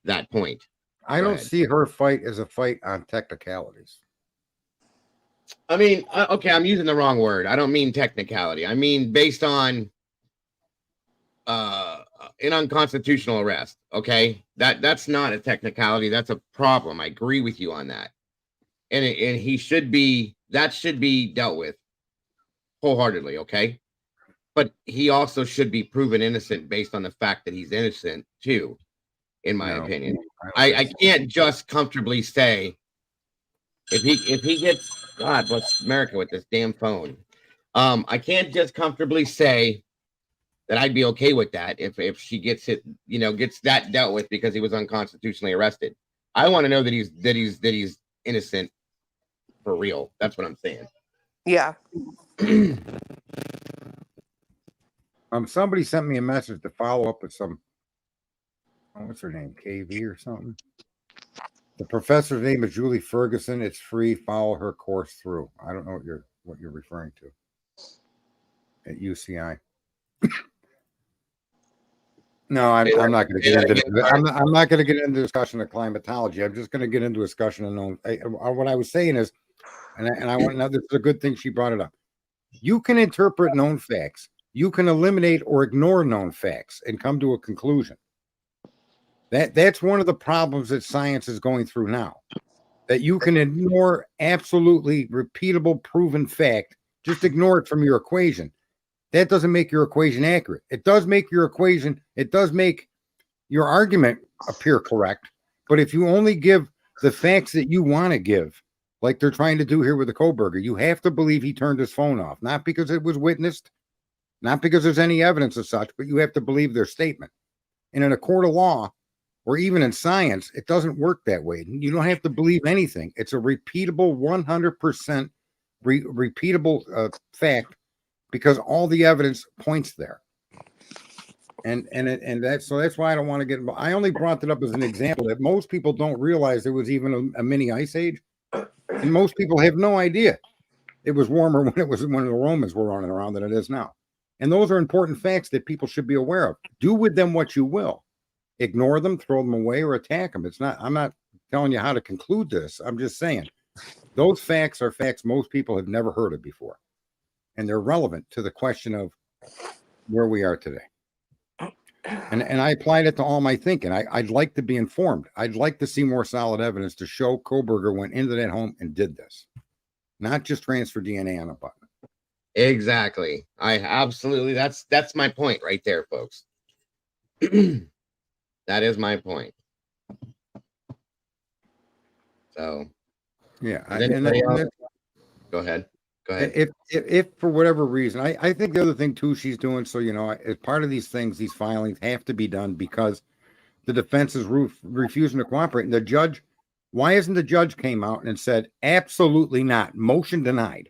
that point. I don't see her fight as a fight on technicalities. I mean, okay, I'm using the wrong word. I don't mean technicality. I mean based on an unconstitutional arrest. Okay, that's not a technicality. That's a problem. I agree with you on that. And he should be, that should be dealt with wholeheartedly. Okay, but he also should be proven innocent based on the fact that he's innocent too, in my opinion. I can't just comfortably say if he gets, God bless America with this damn phone. I can't just comfortably say that I'd be okay with that if she gets it, gets that dealt with because he was unconstitutionally arrested. I want to know that he's innocent for real. That's what I'm saying. Yeah. Somebody sent me a message to follow up with some, what's her name? KV or something. The professor's name is Julie Ferguson. It's free. Follow her course through. I don't know what you're referring to at UCI. No, I'm not going to get into. I'm not going to get into discussion of climatology. I'm just going to get into a discussion of what I was saying is, and I want now. This is a good thing she brought it up. You can interpret known facts. You can eliminate or ignore known facts and come to a conclusion. That's one of the problems that science is going through now. That you can ignore absolutely repeatable, proven fact. Just ignore it from your equation. that doesn't make your equation accurate. It does make your equation, it does make your argument appear correct. But if you only give the facts that you want to give, like they're trying to do here with the Koberger, you have to believe he turned his phone off, not because it was witnessed, not because there's any evidence of such, but you have to believe their statement. And in a court of law, or even in science, it doesn't work that way. You don't have to believe anything. It's a repeatable, 100% repeatable fact, because all the evidence points there. And that's why I don't want to get involved. I only brought it up as an example that most people don't realize there was even a mini ice age, and most people have no idea it was warmer when the Romans were running around than it is now. And those are important facts that people should be aware of. Do with them what you will. Ignore them, throw them away, or attack them. I'm not telling you how to conclude this. I'm just saying those facts are facts most people have never heard of before. And they're relevant to the question of where we are today. And I applied it to all my thinking. I'd like to be informed. I'd like to see more solid evidence to show Koberger went into that home and did this, not just transfer DNA on a button. Exactly. I absolutely, that's my point right there, folks. That is my point. So, yeah. Go ahead. If for whatever reason, I think the other thing too she's doing, so as part of these things, these filings have to be done because the defense is refusing to cooperate. And the judge, why isn't the judge came out and said absolutely not, motion denied?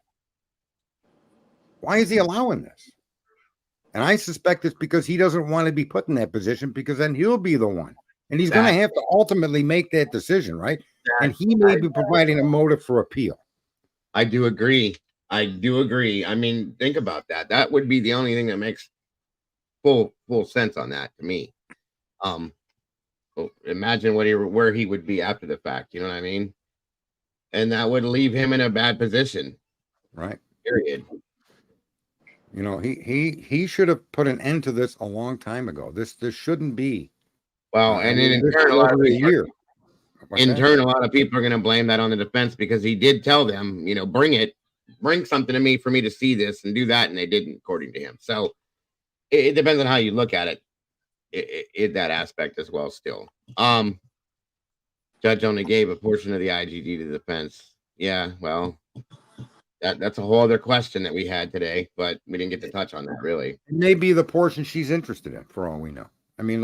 Why is he allowing this? And I suspect it's because he doesn't want to be put in that position, because then he'll be the one, and he's going to have to ultimately make that decision, right? And he may be providing a motive for appeal. I do agree. I mean, think about that. That would be the only thing that makes full sense on that to me. Imagine where he would be after the fact. You know what I mean? And that would leave him in a bad position. Right. Period. He should have put an end to this a long time ago. This shouldn't be. Well, and in turn, a lot of people are going to blame that on the defense, because he did tell them, bring something to me for me to see this and do that, and they didn't, according to him. So it depends on how you look at it, that aspect as well. Still, judge only gave a portion of the IGD to the defense. Yeah, well, that's a whole other question that we had today, but we didn't get to touch on that really. It may be the portion she's interested in, for all we know. I mean,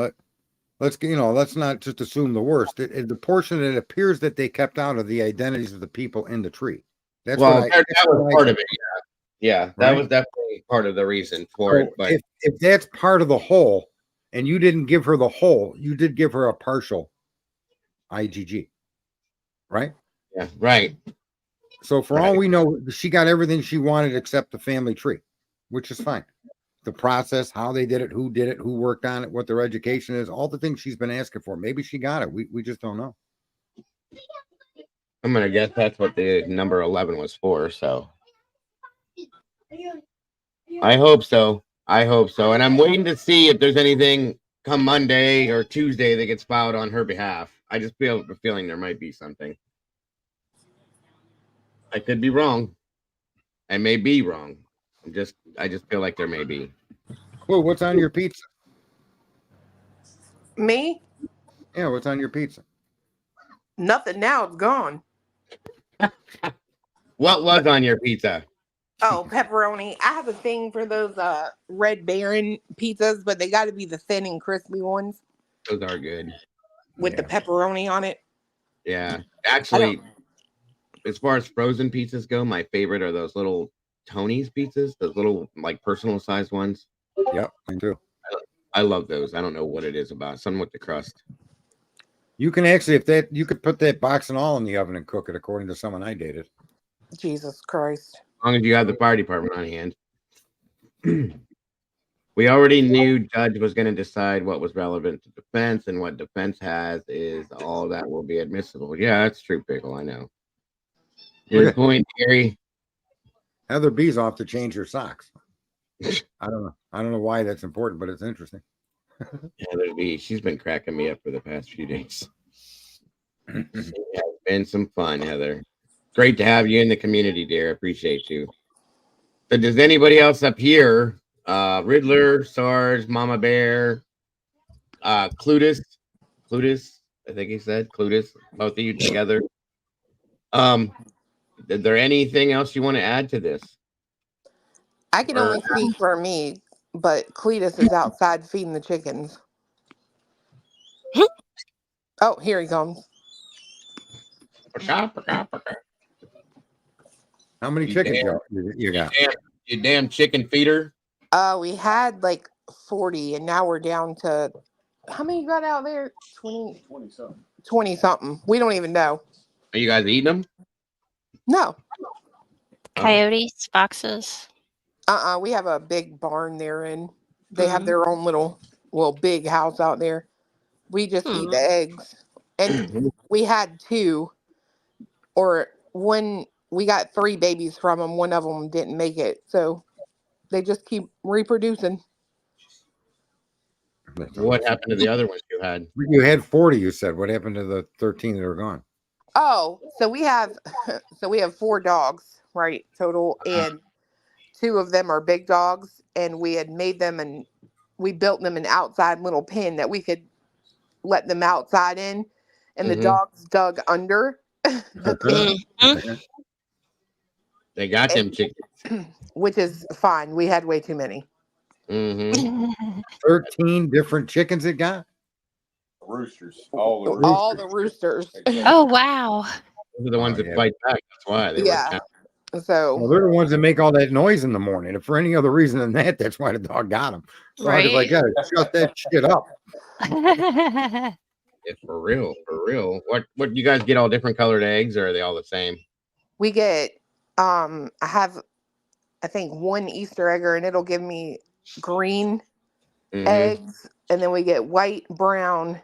let's not just assume the worst. The portion that appears that they kept out of the identities of the people in the tree. That was part of it. Yeah, that was definitely part of the reason for it. But if that's part of the whole, and you didn't give her the whole, you did give her a partial IgG, right? Yeah, right. So for all we know, she got everything she wanted except the family tree, which is fine. The process, how they did it, who worked on it, what their education is, all the things she's been asking for. Maybe she got it. We just don't know. I'm going to guess that's what the number 11 was for. So I hope so. And I'm waiting to see if there's anything come Monday or Tuesday that gets filed on her behalf. I just feel the feeling there might be something. I could be wrong. I may be wrong. I just feel like there may be. Well, what's on your pizza? Me? Yeah, what's on your pizza? Nothing now. It's gone. What was on your pizza? Oh, pepperoni. I have a thing for those Red Baron pizzas, but they got to be the thin and crispy ones. Those are good. With the pepperoni on it. Yeah. Actually, as far as frozen pizzas go, my favorite are those little Tony's pizzas, those little like personal sized ones. Yep, me too. I love those. I don't know what it is about. Something with the crust. You can actually, you could put that box and all in the oven and cook it, according to someone I dated. Jesus Christ. As long as you have the fire department on hand. We already knew Judge was going to decide what was relevant to defense, and what defense has is all that will be admissible. Yeah, that's true, Pickle. I know. Good point, Gary. Heather B's off to change her socks. I don't know why that's important, but it's interesting. Heather B, she's been cracking me up for the past few days. It has been some fun, Heather. Great to have you in the community, dear. Appreciate you. So does anybody else up here Riddler, SARS, Mama Bear, Clutus, I think he said Clutus, both of you together. Is there anything else you want to add to this? I can only speak for me, but Cletus is outside feeding the chickens. Oh, here he comes. How many chickens you got? You damn chicken feeder. We had like 40, and now we're down to how many you got out there? 20 something. 20 something. We don't even know. Are you guys eating them? No. Coyotes, foxes. We have a big barn they're in. They have their own little big house out there. We just eat the eggs. And we had 2 or one. We got 3 babies from them. One of them didn't make it. So they just keep reproducing. What happened to the other ones you had? You had 40, you said. What happened to the 13 that are gone? Oh, so we have 4 dogs, right, total, and 2 of them are big dogs, and we had made them and we built them an outside little pen that we could let them outside in, and the dogs dug under the pen. They got them chickens, which is fine. We had way too many. 13 different chickens it got? Roosters. All the roosters. All the roosters. Oh, wow. Those are the ones that fight back. That's why they were So they're the ones that make all that noise in the morning. If for any other reason than that, that's why the dog got them. So I was like, yeah, shut that shit up. It's for real. What you guys get all different colored eggs, or are they all the same? We get I have I think 1 Easter egger, and it'll give me green eggs, and then we get white, brown,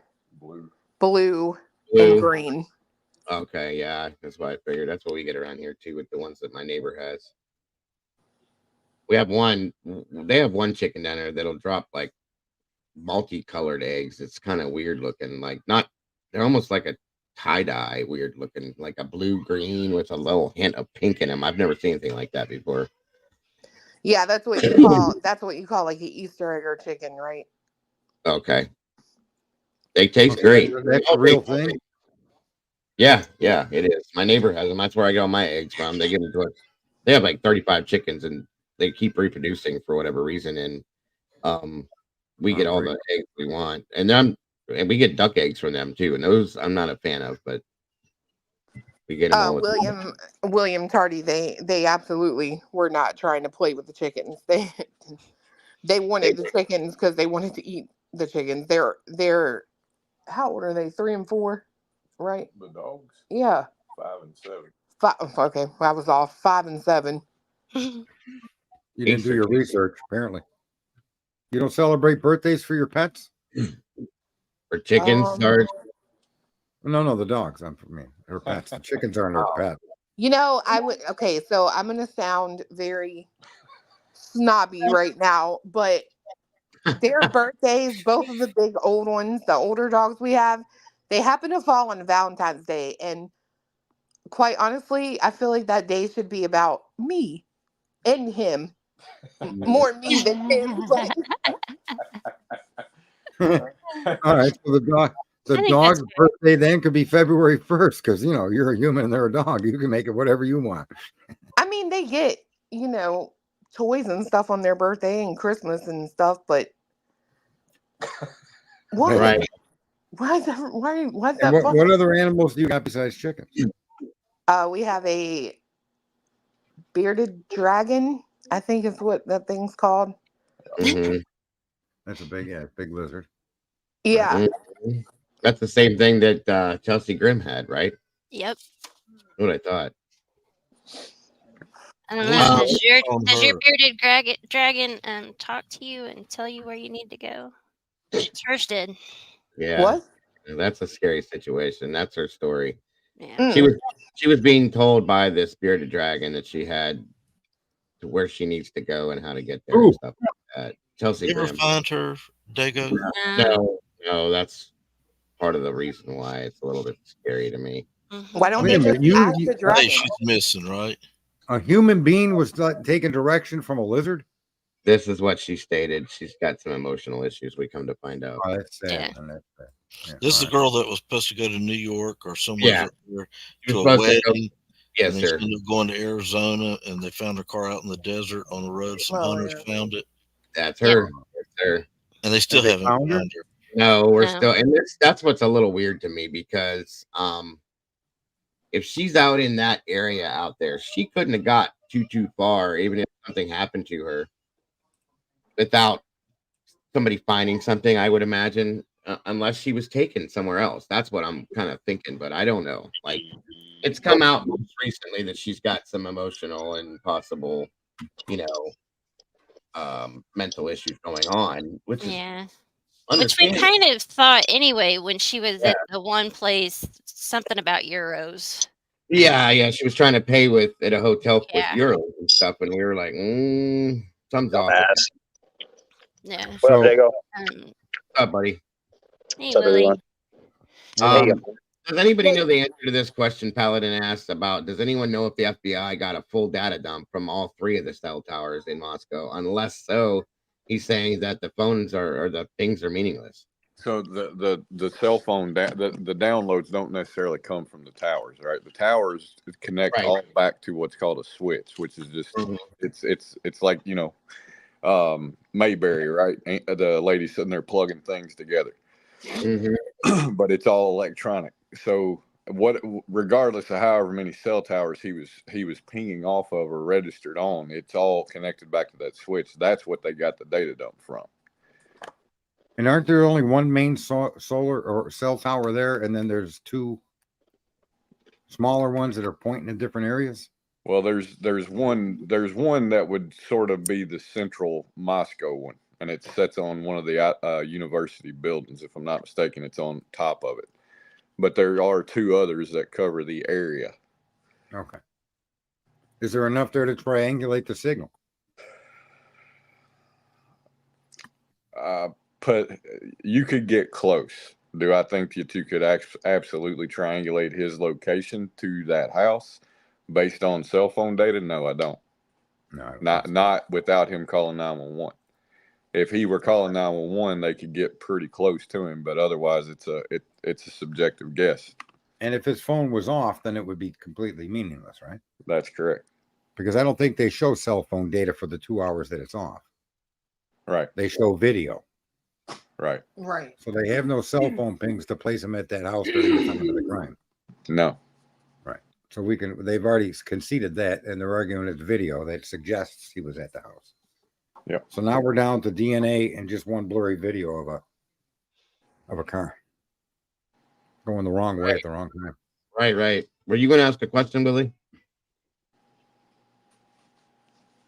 blue, and green. Okay, yeah, that's what I figured. That's what we get around here too, with the ones that my neighbor has. We have one. They have one chicken down there that'll drop like multicolored eggs. It's kind of weird looking. Like they're almost like a tie-dye, weird looking, like a blue-green with a little hint of pink in them. I've never seen anything like that before. Yeah, that's what you call like an Easter egg or chicken, right? Okay. They taste great. That's a real thing. Yeah, it is. My neighbor has them. That's where I get all my eggs from. They give them to us. They have like 35 chickens, and they keep reproducing for whatever reason. And we get all the eggs we want, and we get duck eggs from them too. And those I'm not a fan of, but we get them all. William Tardy, they absolutely were not trying to play with the chickens. They wanted the chickens because they wanted to eat the chickens. They're how old are they? 3 and 4, right? The dogs. Yeah. 5 and 7. 5. Okay, I was off. 5 and 7. You didn't do your research, apparently. You don't celebrate birthdays for your pets? For chickens, No, the dogs. They're pets. The chickens aren't our pet. You know, okay, so I'm gonna sound very snobby right now, but their birthdays, both of the big old ones, the older dogs we have, they happen to fall on Valentine's Day, and quite honestly, I feel like that day should be about me and him. More me than him. All right, so the dog's birthday then could be February 1st because you're a human and they're a dog. You can make it whatever you want. I mean, they get toys and stuff on their birthday and Christmas and stuff, but what? Right. Why is that? What other animals do you got besides chickens? We have a bearded dragon, I think is what that thing's called. That's a big lizard. Yeah. That's the same thing that Chelsea Grimm had, right? Yep. What I thought. I don't know. Does your bearded dragon talk to you and tell you where you need to go? Hers did. Yeah. What? That's a scary situation. That's her story. Yeah. She was being told by this bearded dragon that she had to where she needs to go and how to get there and stuff like that. Chelsea Ever Grimm. find her, Dago? No, that's part of the reason why it's a little bit scary to me. Why don't they just ask the dragon? Hey, she's missing, right? A human being was taking direction from a lizard? this is what she stated. She's got some emotional issues. We come to find out. Oh, that's sad. Yeah. And that's sad. Yeah, This is all the girl that was supposed to go to New York or somewhere Yeah. up there She to was a supposed to go- wedding. Yes, and sir. she ended up going to Arizona, and they found her car out in the desert on the road. Some hunters found it, That's Yep. her. That's her. and they still Have they haven't found found her? her. No, we're No. still, and that's what's a little weird to me because if she's out in that area out there, she couldn't have got too far, even if something happened to her, without somebody finding something. I would imagine, unless she was taken somewhere else. That's what I'm kind of thinking, but I don't know. Like, it's come out most recently that she's got some emotional and possible, mental issues going on, which is Yeah. Which we understandable. kind of thought anyway when she was at the one place, something about euros. Yeah, she was trying to pay at a hotel with Yeah. euros and stuff, and we were like, something's off. Dumbass. Yeah. What up, So, Dago? What's up, buddy? Hey, What's up, Willie. everyone? Does anybody know the answer to this question Paladin asked about? Does anyone know if the FBI got a full data dump from all 3 of the cell towers in Moscow? Unless so, he's saying that the phones or the things are meaningless. So the cell phone the downloads don't necessarily come from the towers, right? The towers connect all back to what's called a switch, which is just it's like Mayberry, right? The lady sitting there plugging things together, but it's all electronic. So regardless of however many cell towers he was pinging off of or registered on, it's all connected back to that switch. That's what they got the data dump from. and aren't there only one main solar or cell tower there, and then there's 2 smaller ones that are pointing in different areas? Well, there's one that would sort of be the central Moscow one, and it sits on one of the university buildings. If I'm not mistaken, it's on top of it. But there are 2 others that cover the area. Okay. Is there enough there to triangulate the signal? But you could get close. Do I think you 2 could absolutely triangulate his location to that house based on cell phone data? No, I don't. No, Not without him calling 911. If he were calling 911, they could get pretty close to him, but otherwise it's a subjective guess. And if his phone was off, then it would be completely meaningless, right? That's correct. Because I don't think they show cell phone data for the 2 hours that it's off. Right. They show video. Right. So they have no cell phone pings to place him at that house during the time of the crime. No. Right. So they've already conceded that, and they're arguing it's video that suggests he was at the house. Yep. So now we're down to DNA and just one blurry video of a car going the wrong way at the wrong time. Right. Were you going to ask a question, Willie?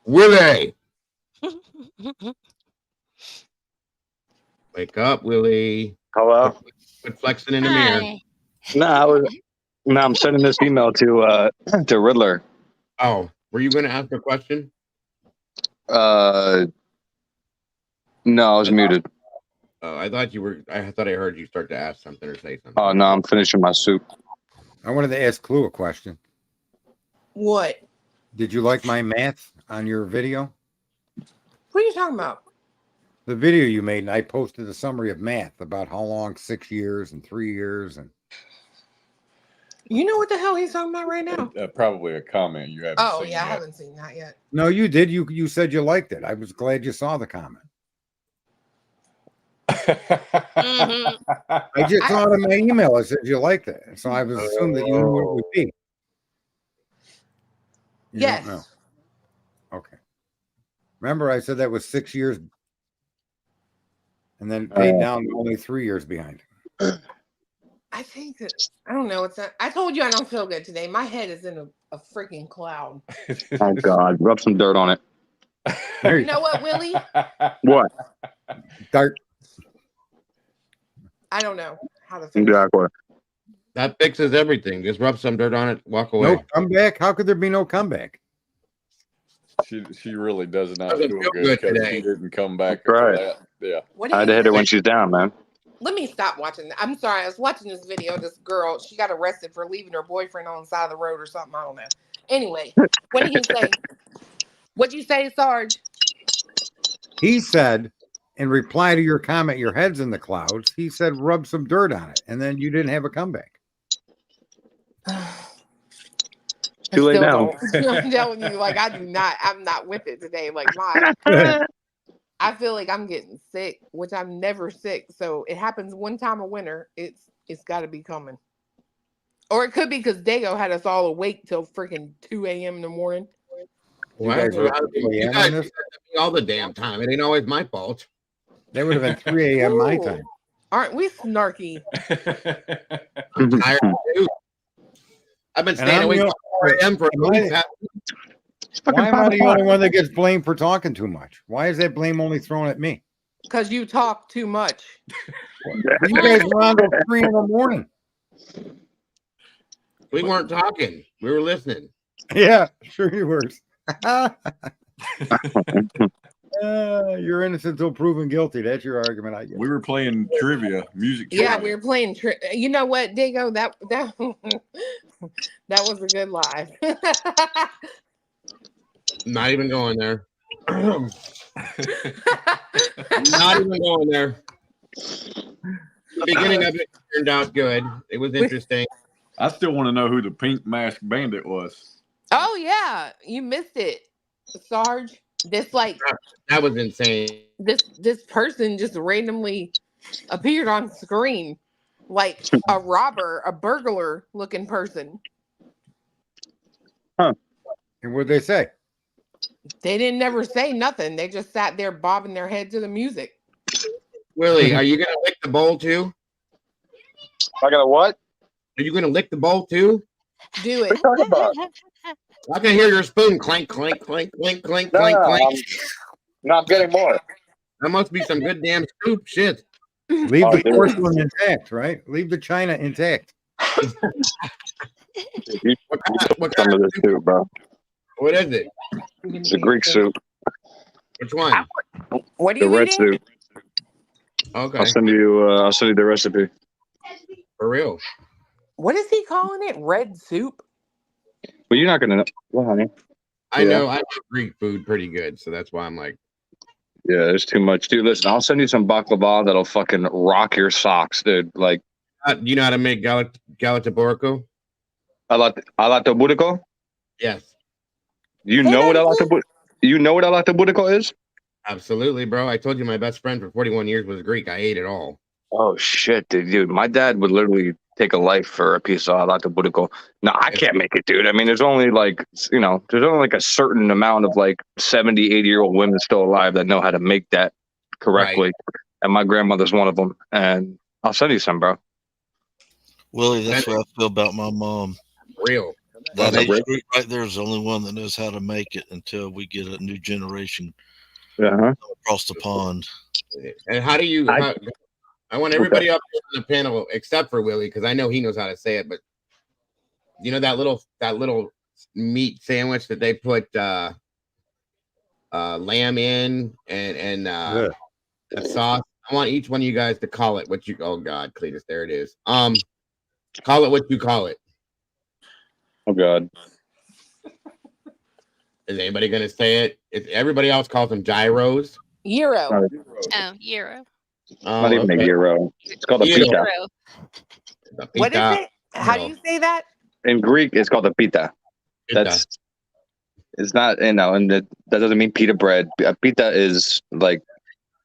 Willie! Wake up, Willie. Hello? Quit flexing in the mirror. No, I'm sending this email to Riddler. Oh, were you going to ask a question? No, I was muted. Oh, I thought you were. I thought I heard you start to ask something or say something. Oh, no, I'm finishing my soup. I wanted to ask Clue a question. What? Did you like my math on your video? What are you talking about? The video you made, and I posted a summary of math about how long 6 years and 3 years and. You know what the hell he's talking about right now? Probably a comment you haven't seen yeah, I yet. haven't seen that yet. No, you did. You said you liked it. I was glad you saw the comment. I just saw it in my email. I said you liked it, so I was assumed that you knew what it would be. You Yes. don't know. Okay. Remember, I said that was 6 years, and then paid down to only 3 years behind. I think that I don't know. I told you I don't feel good today. My head is in a freaking cloud. Oh, God. Rub some dirt on it. You know what, Willie? What? Dirt. I don't know how to feel. Exactly. That fixes everything. Just rub some dirt on it, walk away. No comeback. How could there be no comeback? She really does not Doesn't feel feel good good because today. she didn't come back. Right. That. Yeah. What do I you had to hit her when think? she's down, man. Let me stop watching. I'm sorry. I was watching this video. This girl, she got arrested for leaving her boyfriend on the side of the road or something. I don't know. Anyway, what did he say? What'd you say, Sarge? He said, in reply to your comment, your head's in the clouds, he said, rub some dirt on it. And then you didn't have a comeback. Too late now. I'm telling you, like, I'm not with it today. Like, I feel like I'm getting sick, which I'm never sick. So it happens one time a winter. It's got to be coming. Or it could be because Dago had us all awake till freaking 2 a.m. in the morning. You guys all the damn time. It ain't always my fault. That would have been 3 a.m. my time. Aren't we snarky? I'm tired too. I've been staying awake till 4 a.m. for a week. Why am I the only one that gets blamed for talking too much? Why is that blame only thrown at me? Because you talk too much. You guys were on till 3 in the morning. We weren't talking. We were listening. Yeah, sure you were. You're innocent until proven guilty. That's your argument, I guess. We were playing trivia, music. Yeah, trivia. we were playing. You know what, Dago? That was a good lie. Not even going there. Not even going there. The beginning of it turned out good. It was interesting. I still want to know who the pink mask bandit was. Oh yeah, you missed it, Sarge. That was insane. This person just randomly appeared on screen, like a robber, a burglar looking person. Huh? And what'd they say? They didn't never say nothing. They just sat there bobbing their head to the music. Willie, are you gonna lick the bowl too? I got a what? Are you gonna lick the bowl too? Do it. What are you talking about? I can hear your spoon clank, clank, clank, clank, clank, clank, clank. Not getting more. That must be some good damn scoop shit. Leave the porcelain intact, right? Leave the china intact. What kind of this soup, bro? What is it? It's a Greek soup. Which one? What are you The red eating? soup. Okay. I'll send you the recipe. For real. What is he calling it? Red soup? Well, you're not gonna know. Well, honey. I know I know Greek food pretty good, so that's why I'm like. Yeah, there's too much, dude. Listen, I'll send you some baklava that'll fucking rock your socks, dude. Like, You know how to make galataborco? Alataburiko? Yes. You know what alataburiko is? Absolutely, bro. I told you my best friend for 41 years was Greek. I ate it all. Oh shit, dude. My dad would literally take a life for a piece of alataburiko. No, I can't make it, dude. I mean, there's only like a certain amount of like 70, 80-year-old women still alive that know how to make that correctly. Right. And my grandmother's one of them. And I'll send you some, bro. Willie, that's what I feel about my mom. Real. That age group right there is the only one that knows how to make it until we get a new generation across the pond. And how do you... I want everybody up here on the panel except for Willie, because I know he knows how to say it, but you know that little meat sandwich that they put lamb in and a sauce. I want each one of you guys to call it what you Cletus, there it is. Call it what you call it. Oh God. Is anybody gonna say it? Everybody else calls them gyros. Gyro. Oh, gyro. Not even a gyro. It's called a pita. What is it? How do you say that? In Greek, it's called a pita. It's not, and that doesn't mean pita bread. A pita is like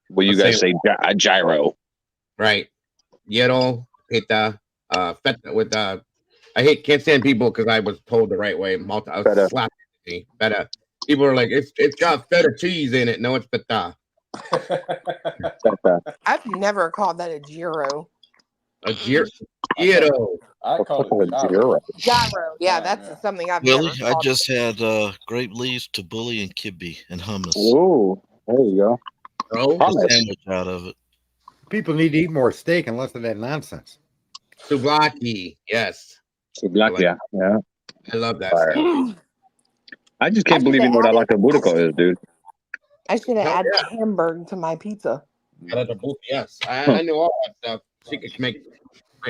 what you guys say, a gyro. Right. Gyro, pita, feta with can't stand people because I was told the right way. I was slapping me. Feta. People are like, it's got feta cheese in it. No, it's feta. I've never called that a gyro. A gyro. I call it a gyro. Gyro. Yeah, that's something I've Willie, never called. I just had grape leaves, tabbouleh, and kibbe and hummus. Ooh, there you go. Sandwich out of it. People need to eat more steak and less of that nonsense. Souvlaki, yes. Souvlaki, yeah. I love that stuff. I just can't believe you know what alataburiko is, dude. I should have added hamburger to my pizza. Yes, I know all that stuff. She could make.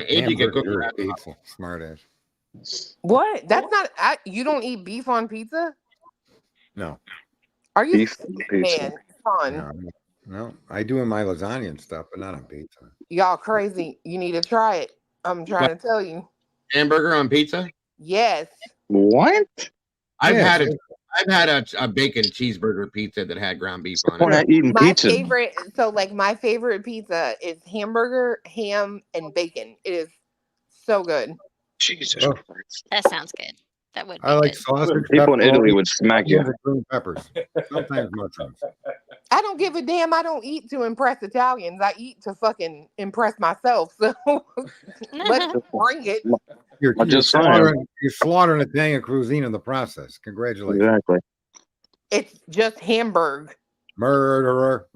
Angie could cook pizza. Smart ass. What? That's not. You don't eat beef on pizza? No. Are you beef pizza? Man, fun. No, I do in my lasagna and stuff, but not on pizza. Y'all crazy. You need to try it. I'm trying to tell you. Hamburger on pizza? Yes. What? I've Yes. had a bacon cheeseburger pizza that had ground beef on We're it. not eating My pizza. favorite, so like my favorite pizza is hamburger, ham, and bacon. It is so good. Jesus Oh. Christ. That sounds good. That would be I like good. sausage. People in Italy pepperoni, would smack you. onions, and green peppers. Sometimes mushrooms. I don't give a damn. I don't eat to impress Italians. I eat to fucking impress myself. So let's bring it. You're just saying. slaughtering Italian cuisine in the process. Congratulations. Exactly. It's just Hamburg. Murderer.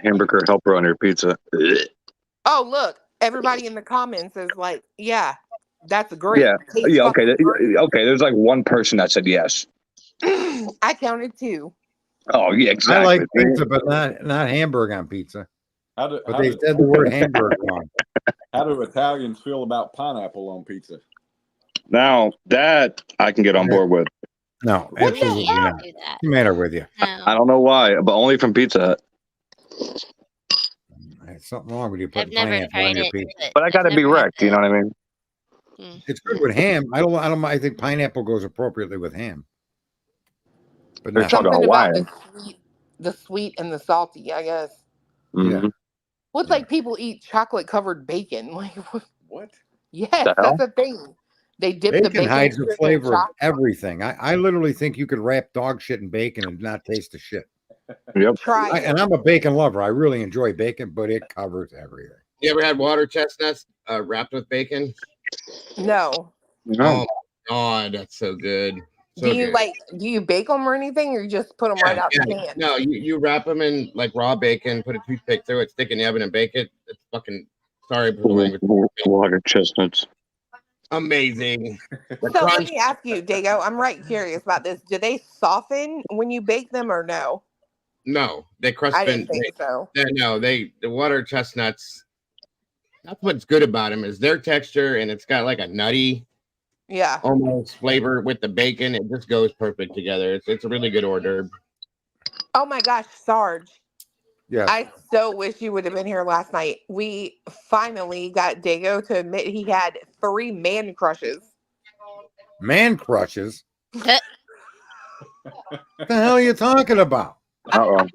Hamburger helper on your pizza. Oh, look. Everybody in the comments is like, yeah, that's great. Yeah. Tastes Yeah. Okay. fucking great. Okay. There's like one person that said yes. I counted 2. Oh yeah, exactly. I like pizza, but not Hamburg on pizza. But they said the word Hamburg wrong. How do Italians feel about pineapple on pizza? Now that I can get on board with. No, What the absolutely hell? not. Do that? What's the matter with you? No. I don't know why, but only from Pizza Hut. There's something wrong with you I've putting never pineapple on tried your it. pizza. But I got to I've be never had wrecked. You know what I mean? It's good with ham. I don't. I think pineapple goes appropriately with ham. But They're not talking Something about about Hawaiian. the sweet and the salty, I guess. Mhm. What's like people eat chocolate covered bacon? Like What? Yes, The hell? that's a thing. They dip the bacon bacon hides strip the in flavor of chocolate. everything. I literally think you could wrap dog shit in bacon and not taste the shit. Yep. Try it. And I'm a bacon lover. I really enjoy bacon, but it covers everything. You ever had water chestnuts wrapped with bacon? No. No. Oh my god, that's so good. So Do you good. do you bake them or anything, or you just put them right out the can? No, you wrap them in like raw bacon, put a toothpick through it, stick it in the oven and bake it. It's fucking, sorry for the language. Water chestnuts. Amazing. The So let crunch, me ask you, Dago, I'm right curious about this. Do they soften when you bake them or no? no, they crust I didn't think so. the water chestnuts. That's what's good about them is their texture, and it's got like a nutty, Yeah. almost flavor with the bacon. It just goes perfect together. It's a really good hors d'oeuvre. Oh my gosh, Sarge. Yeah. I so wish you would have been here last night. We finally got Dago to admit he had 3 man crushes. Man crushes? What the hell are you talking about? Uh-oh.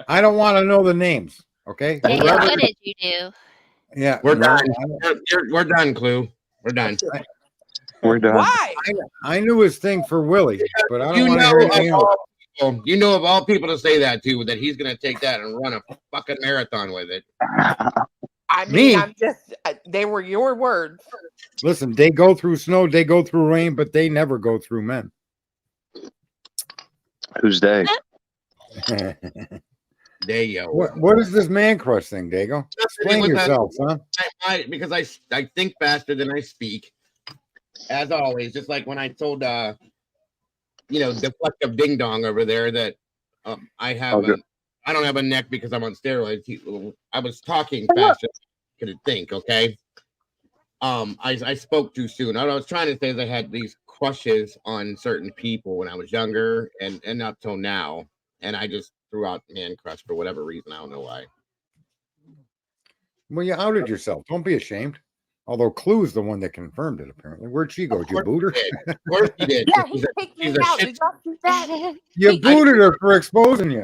I don't want to know the names. Okay. Hey, Whoever- what did you do? Yeah. We're no, done. We're done, Clue. We're done. We're done. Why? I knew his thing for Willie, but I don't You want to know hear of anything else. all people, you know of all people to say that to, that he's going to take that and run a fucking marathon with it. I mean, Me? I'm just, they were your words. Listen, they go through snow, they go through rain, but they never go through men. Who's they? There you go. What is this man crush thing, Dago? Explain yourself, son. Because I think faster than I speak, as always. Just like when I told deflective ding dong over there that I don't have a neck because I'm on steroids. I was talking faster than I could think. Okay. I spoke too soon. What I was trying to say is I had these crushes on certain people when I was younger and up till now, and I just threw out man crush for whatever reason. I don't know why. Well, you outed yourself. Don't be ashamed. Although Clue's the one that confirmed it, apparently. Where'd she go? Did you boot her? Of course she did. Yeah, he kicked me out. Did y'all see that? You booted her for exposing you.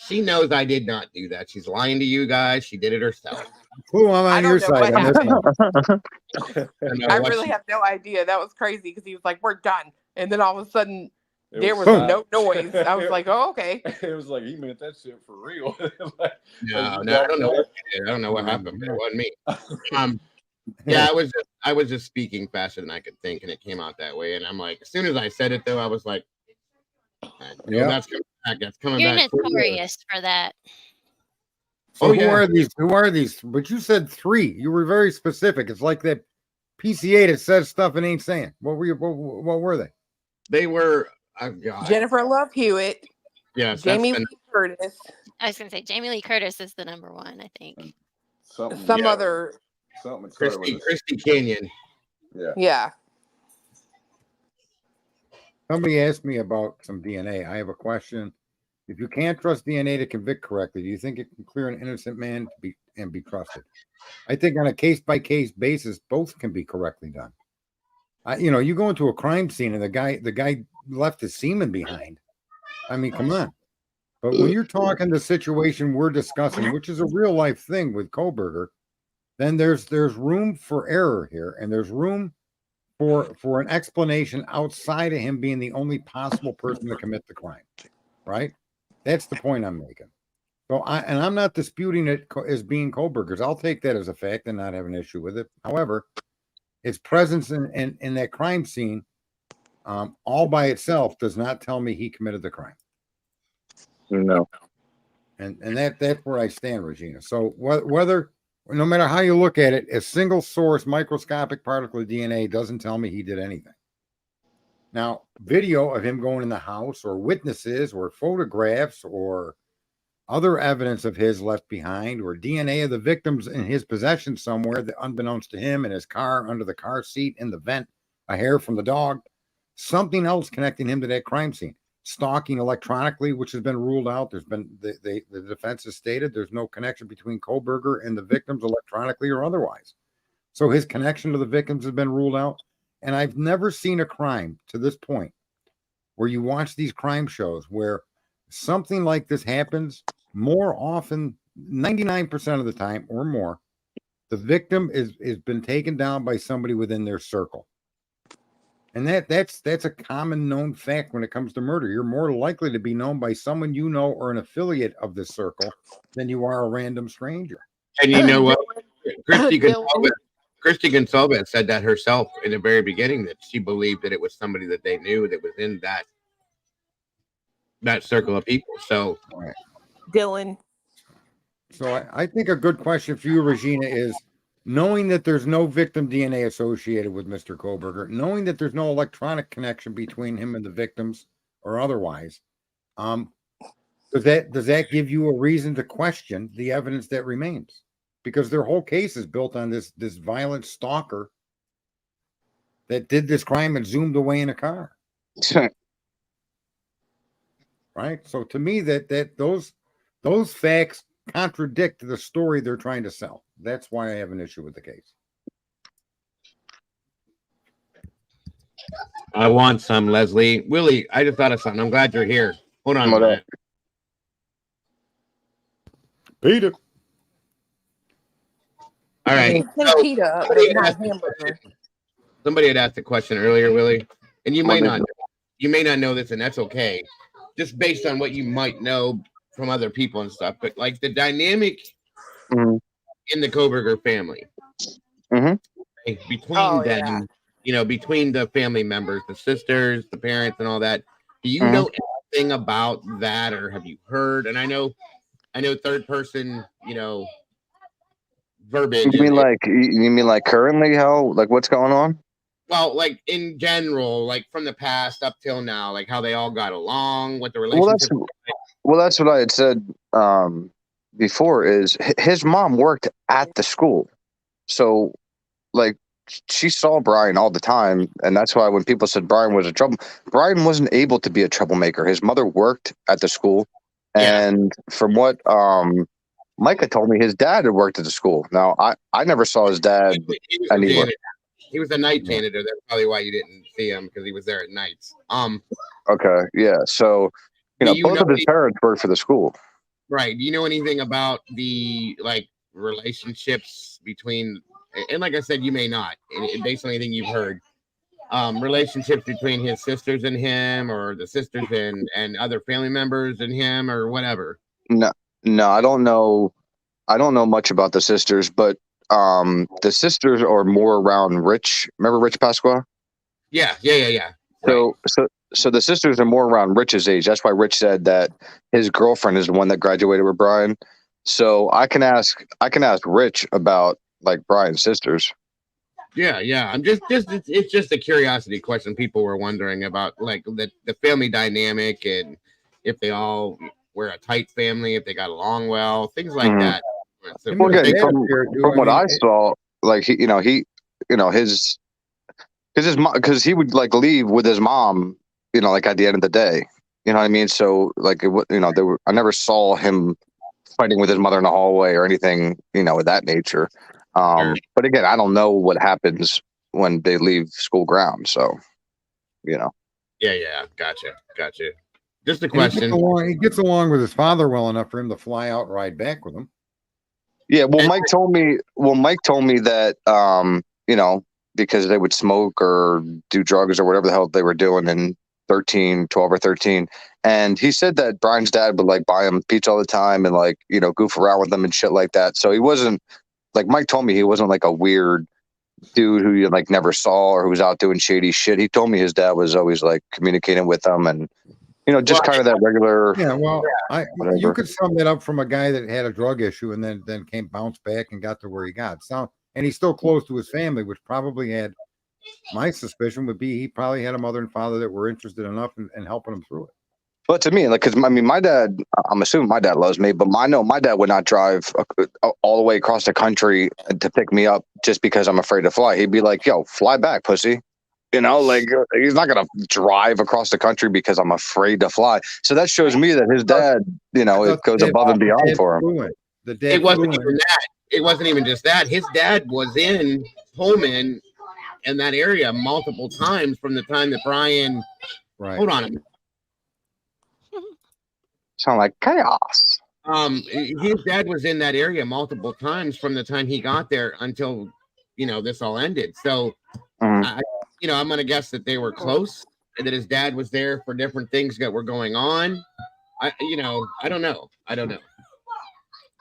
She knows I did not do that. She's lying to you guys. She did it herself. Clue, I'm on your side on this one. I really have no idea. That was crazy because he was like, "We're done," and then all of a sudden there was not. no noise. I was like, "Oh, okay." It was like he meant that shit for real. No, I don't know. I don't know what happened. It wasn't me. Yeah, I was just speaking faster than I could think, and it came out that way. And I'm like, as soon as I said it, though, I was like, Yeah. that's coming back. That's coming You're back. notorious for that. So Oh, who yeah. are these? Who are these? But you said 3. You were very specific. It's like that PCA that says stuff and ain't saying. What were they? They were. Oh, God. Jennifer Love Hewitt, Yes, Jamie that's Lee Curtis, I was gonna say Jamie Lee Curtis is the number 1, I think. Something other. something that started with Christy Canyon. yeah. Yeah. Somebody asked me about some DNA. I have a question. If you can't trust DNA to convict correctly, do you think it can clear an innocent man to be trusted? I think on a case-by-case basis, both can be correctly done. You go into a crime scene and the guy left his semen behind. I mean, come on. But when you're talking the situation we're discussing, which is a real life thing with Kohberger, then there's room for error here, and there's room for an explanation outside of him being the only possible person to commit the crime. Right? That's the point I'm making. So I'm not disputing it as being Kohberger's. I'll take that as a fact and not have an issue with it. However, its presence in that crime scene, all by itself, does not tell me he committed the crime. No. And that's where I stand, Regina. So whether no matter how you look at it, a single source microscopic particle of DNA doesn't tell me he did anything. Now, video of him going in the house, or witnesses, or photographs, or other evidence of his left behind, or DNA of the victims in his possession somewhere, that unbeknownst to him, in his car, under the car seat, in the vent, a hair from the dog, something else connecting him to that crime scene. Stalking electronically, which has been ruled out. There's been the defense has stated there's no connection between Kohberger and the victims, electronically or otherwise. So his connection to the victims has been ruled out. And I've never seen a crime to this point where you watch these crime shows where something like this happens more often, 99% of the time or more. The victim is been taken down by somebody within their circle. And that's a common known fact when it comes to murder. You're more likely to be known by someone you know or an affiliate of this circle than you are a random stranger. And you know what? Christy Gonsalves said that herself in the very beginning, that she believed that it was somebody that they knew that was in that circle of people. So, right. Dylan. So I think a good question for you, Regina, is knowing that there's no victim DNA associated with Mr. Kohberger, knowing that there's no electronic connection between him and the victims or otherwise, does that give you a reason to question the evidence that remains? Because their whole case is built on this violent stalker that did this crime and zoomed away in a car. Right? So to me, that those facts contradict the story they're trying to sell. That's why I have an issue with the case. I want some, Leslie. Willie, I just thought of something. I'm glad you're here. Hold on a minute. Peter. All right. Somebody had asked a question earlier, Willie, and you may not know this, and that's okay. Just based on what you might know from other people and stuff, but like the dynamic in the Kohberger family between them, between the family members, the sisters, the parents, and all that. Do you know anything about that, or have you heard? And I know third person, verbiage. You mean like currently what's going on? Well, like in general, like from the past up till now, like how they all got along, what the relationship. Well, that's what I had said before. Is his mom worked at the school, so like she saw Brian all the time, and that's why when people said Brian was Brian wasn't able to be a troublemaker. His mother worked at the school, and from what Micah told me, his dad had worked at the school. Now I never saw his dad anywhere. He was a night janitor. That's probably why you didn't see him, because he was there at nights. Okay, yeah. So both of his parents worked for the school. Right. Do you know anything about the relationships between? And like I said, you may not. Based on anything you've heard, relationships between his sisters and him, or the sisters and other family members and him, or whatever. No, I don't know. I don't know much about the sisters, but the sisters are more around Rich. Remember Rich Pasqua? Yeah. Right. So the sisters are more around Rich's age. That's why Rich said that his girlfriend is the one that graduated with Brian. So I can ask Rich about like Brian's sisters. Yeah. I'm it's just a curiosity question. People were wondering about like the family dynamic, and if they all were a tight family, if they got along well, things like that. So from what I saw, like because he would like leave with his mom like at the end of the day, you know what I mean? So like, I never saw him fighting with his mother in the hallway or anything, of that nature. Sure. But again, I don't know what happens when they leave school grounds. So, Yeah. Gotcha. Just a And question. he gets along with his father well enough for him to fly out and ride back with him. Yeah, well, Mike told me that, because they would smoke or do drugs or whatever the hell they were doing in 12 or 13. And he said that Brian's dad would like buy him pizza all the time and like, goof around with them and shit like that. So he wasn't, like Mike told me, he wasn't like a weird dude who you like never saw or who was out doing shady shit. He told me his dad was always like communicating with them and, just kind of that regular. Yeah, well, whatever. you could sum that up from a guy that had a drug issue and then came bounced back and got to where he got. So, and he's still close to his family, which probably had, my suspicion would be he probably had a mother and father that were interested enough in helping him through it. But to me, like, because I mean, my dad, I'm assuming my dad loves me, but I know my dad would not drive all the way across the country to pick me up just because I'm afraid to fly. He'd be like, "Yo, fly back, pussy." Like he's not gonna drive across the country because I'm afraid to fly. So that shows me that his dad, it goes above and beyond for him. It wasn't even that. It wasn't even just that. His dad was in Pullman in that area multiple times from the time that Brian. Right. Hold on a minute. Sound like chaos. His dad was in that area multiple times from the time he got there until this all ended. So, I'm gonna guess that they were close and that his dad was there for different things that were going on. I don't know.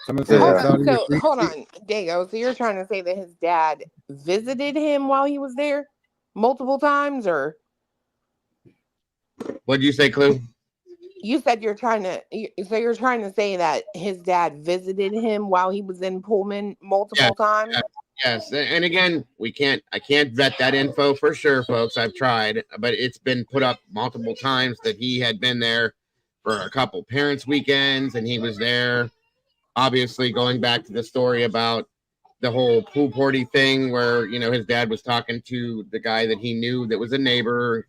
Someone said Hold on, Dago. So you're trying to say that his dad visited him while he was there multiple times, or what'd you say, Clue? You said you're trying to say that his dad visited him while he was in Pullman multiple times? Yes. And again, I can't vet that info for sure, folks. I've tried, but it's been put up multiple times that he had been there for a couple parents' weekends and he was there. Obviously, going back to the story about the whole pool party thing where, his dad was talking to the guy that he knew that was a neighbor,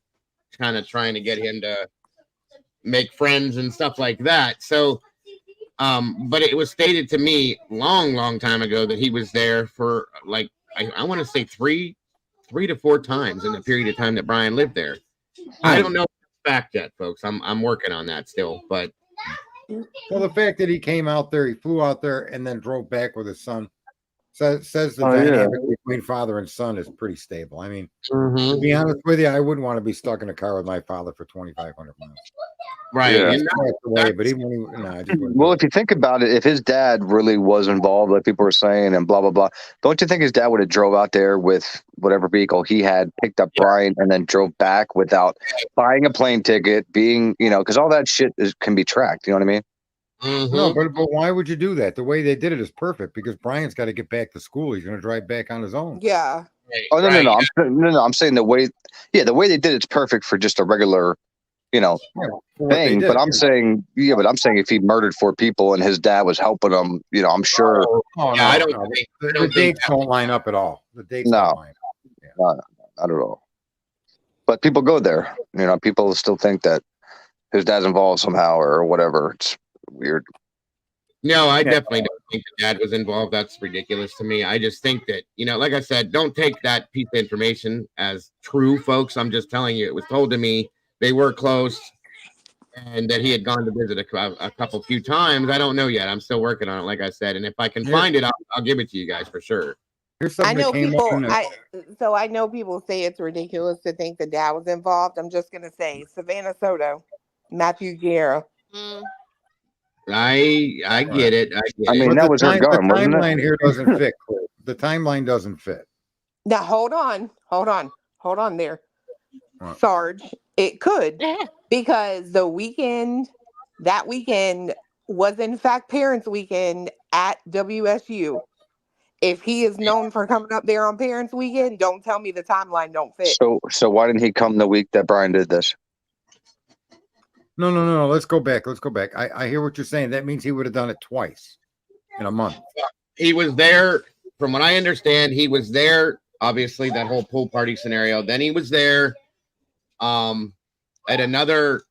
kind of trying to get him to make friends and stuff like that. So, but it was stated to me long time ago that he was there for like, I want to say three to four times in the period of time that Brian lived there. I don't know the fact yet, folks. I'm working on that still, but. Well, the fact that he came out there, he flew out there and then drove back with his son says the dynamic between father and son is pretty stable. I mean, to be honest with you, I wouldn't want to be stuck in a car with my father for 2,500 miles. Right. Yeah. Well, if you think about it, if his dad really was involved, like people were saying, and blah, blah, blah, don't you think his dad would have drove out there with whatever vehicle he had, picked up Brian, and then drove back without buying a plane ticket, being, because all that shit can be tracked. You know what I mean? Mm-hmm. No, but why would you do that? The way they did it is perfect because Brian's got to get back to school. He's going to drive back on his own. Yeah. Oh, no. I'm saying the way they did it's perfect for just a regular, thing. But I'm saying, if he murdered 4 people and his dad was helping him, I'm sure. Oh, no, I don't. The dates don't line up at all. The dates don't line up. Yeah. No, not at all. But people go there. People still think that his dad's involved somehow or whatever. It's weird. No, I definitely don't think the dad was involved. That's ridiculous to me. I just think that, like I said, don't take that piece of information as true, folks. I'm just telling you, it was told to me they were close and that he had gone to visit a few times. I don't know yet. I'm still working on it, like I said. And if I can find it, I'll give it to you guys for sure. I know people say it's ridiculous to think the dad was involved. I'm just going to say Savannah Soto, Matthew Guerra. I get it. I mean, that was her gun, wasn't it? The timeline here doesn't fit. The timeline doesn't fit. Now, hold on there. What? Sarge, it could because that weekend was in fact Parents Weekend at WSU. If he is known for coming up there on Parents Weekend, don't tell me the timeline don't fit. So why didn't he come the week that Brian did this? No. Let's go back. I hear what you're saying. That means he would have done it twice in a month. He was there, from what I understand, he was there, obviously, that whole pool party scenario. Then he was there at another.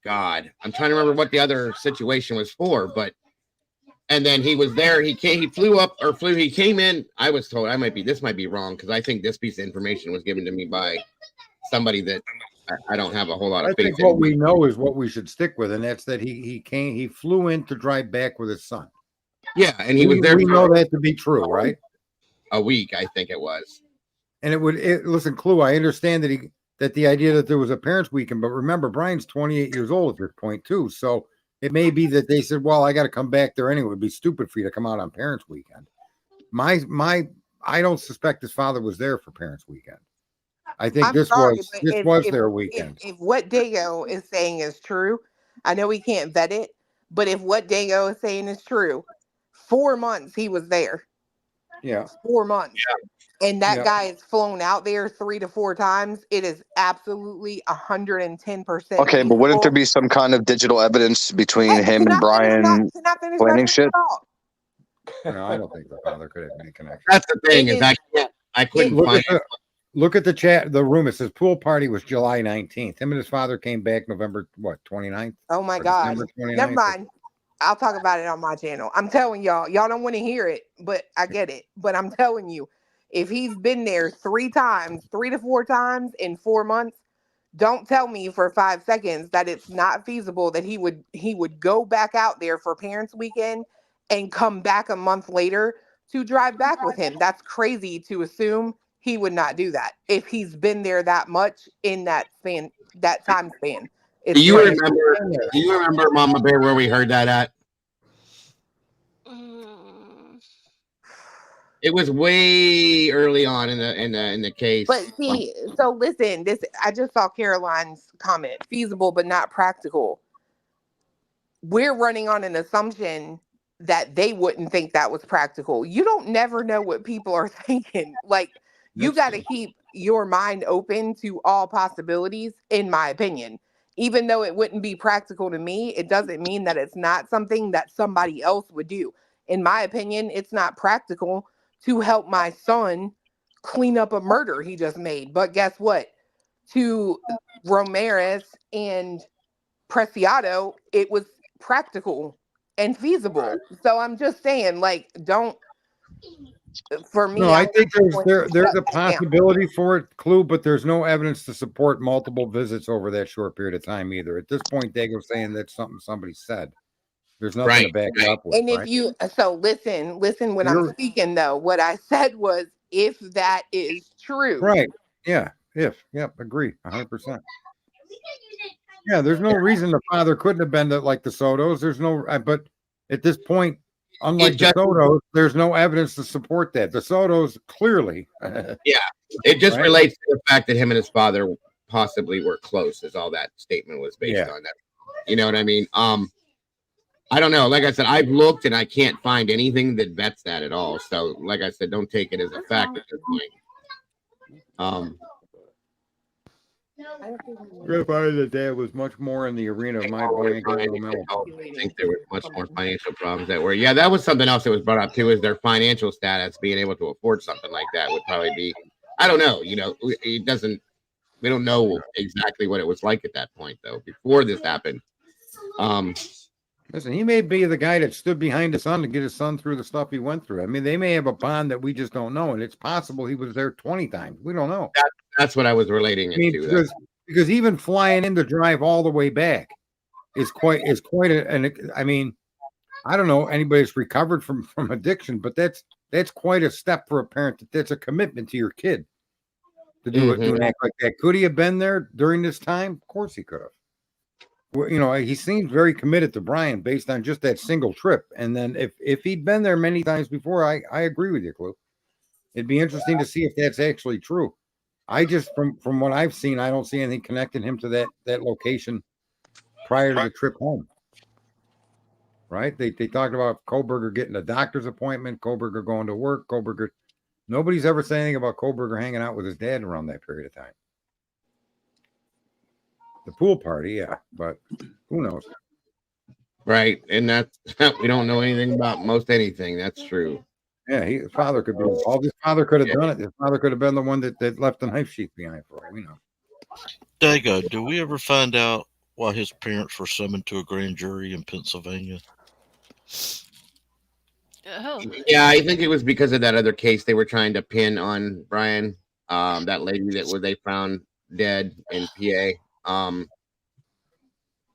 God, I'm trying to remember what the other situation was for, but and then he was there. He came in. I was told this might be wrong because I think this piece of information was given to me by somebody that I don't have a whole lot of faith in. I think what we know is what we should stick with, and that's that he flew in to drive back with his son. Yeah, and he was there. We know that to be true, right? A week, I think it was. And listen, Clue, I understand that the idea that there was a parents' weekend, but remember, Brian's 28 years old at this point too, so it may be that they said, "Well, I got to come back there anyway. It'd be stupid for you to come out on parents' weekend." I don't suspect his father was there for parents' weekend. I think this was their weekend. If what Dago is saying is true, I know we can't vet it, but if what Dago is saying is true, 4 months he was there. Yeah. 4 months. Yeah. And that guy is flown out there 3 to 4 times. It is absolutely 110%. Okay, but wouldn't there be some kind of digital evidence between him and Brian planning shit? No, I don't think the father could have any connection. That's the thing I couldn't find it. Look at the chat, the room. It says pool party was July 19th. Him and his father came back November 29th? Oh my God. Never mind. I'll talk about it on my channel. I'm telling y'all don't want to hear it, but I get it. But I'm telling you, if he's been there 3 to 4 times in 4 months, don't tell me for 5 seconds that it's not feasible that he would go back out there for parents' weekend and come back a month later to drive back with him. That's crazy to assume he would not do that if he's been there that much in that time span. Do you remember, Mama Bear, where we heard that at? It was way early on in the case. But see, so listen, I just saw Caroline's comment, feasible but not practical. We're running on an assumption that they wouldn't think that was practical. You don't never know what people are thinking. Like, you got to keep your mind open to all possibilities, in my opinion. Even though it wouldn't be practical to me, it doesn't mean that it's not something that somebody else would do. In my opinion, it's not practical to help my son clean up a murder he just made. But guess what? To Ramirez and Preciado, it was practical and feasible. So I'm just saying, like, don't. For me, no, I think there's a possibility for it, Clue, but there's no evidence to support multiple visits over that short period of time either. At this point, Dago's saying that's something somebody said. There's nothing to back it up with. And if you listen when I'm speaking though, what I said was if that is true. Right. Yeah. Agree 100%. Yeah, there's no reason the father couldn't have been like the Sotos. There's no, but at this point, unlike the Sotos, there's no evidence to support that. The Sotos clearly. Yeah, it just relates to the fact that him and his father possibly were close, is all that statement was based on. That, you know what I mean? I don't know. Like I said, I've looked and I can't find anything that vets that at all. So, like I said, don't take it as a fact at this point. Grandfather, the dad was much more in the arena of my boy. I think there was much more financial problems that were. Yeah, that was something else that was brought up too. Is their financial status, being able to afford something like that would probably be. I don't know. You know, it doesn't. We don't know exactly what it was like at that point though. Before this happened. Listen, he may be the guy that stood behind his son to get his son through the stuff he went through. I mean, they may have a bond that we just don't know, and it's possible he was there 20 times. We don't know. That's what I was relating it to. Because even flying in to drive all the way back is quite I mean, I don't know anybody that's recovered from addiction, but that's quite a step for a parent. That's a commitment to your kid to do it, to an act like that. Could he have been there during this time? Of course he could have. Well, you know, he seems very committed to Brian based on just that single trip. And then if he'd been there many times before, I agree with you, Clue. It'd be interesting to see if that's actually true. I just, from what I've seen, I don't see anything connecting him to that location prior to the trip home. Right? They talked about Koberger getting a doctor's appointment, Koberger going to work, nobody's ever said anything about Koberger hanging out with his dad around that period of time. The pool party, yeah, but who knows? Right, and that's we don't know anything about most anything. That's true. Yeah, his father could be involved. His father could have done it. His father could have been the one that left the knife sheath behind for him. You know. Dago, do we ever find out why his parents were summoned to a grand jury in Pennsylvania? Oh, Yeah, I think it was because of that other case they were trying to pin on Brian. That lady that they found dead in PA.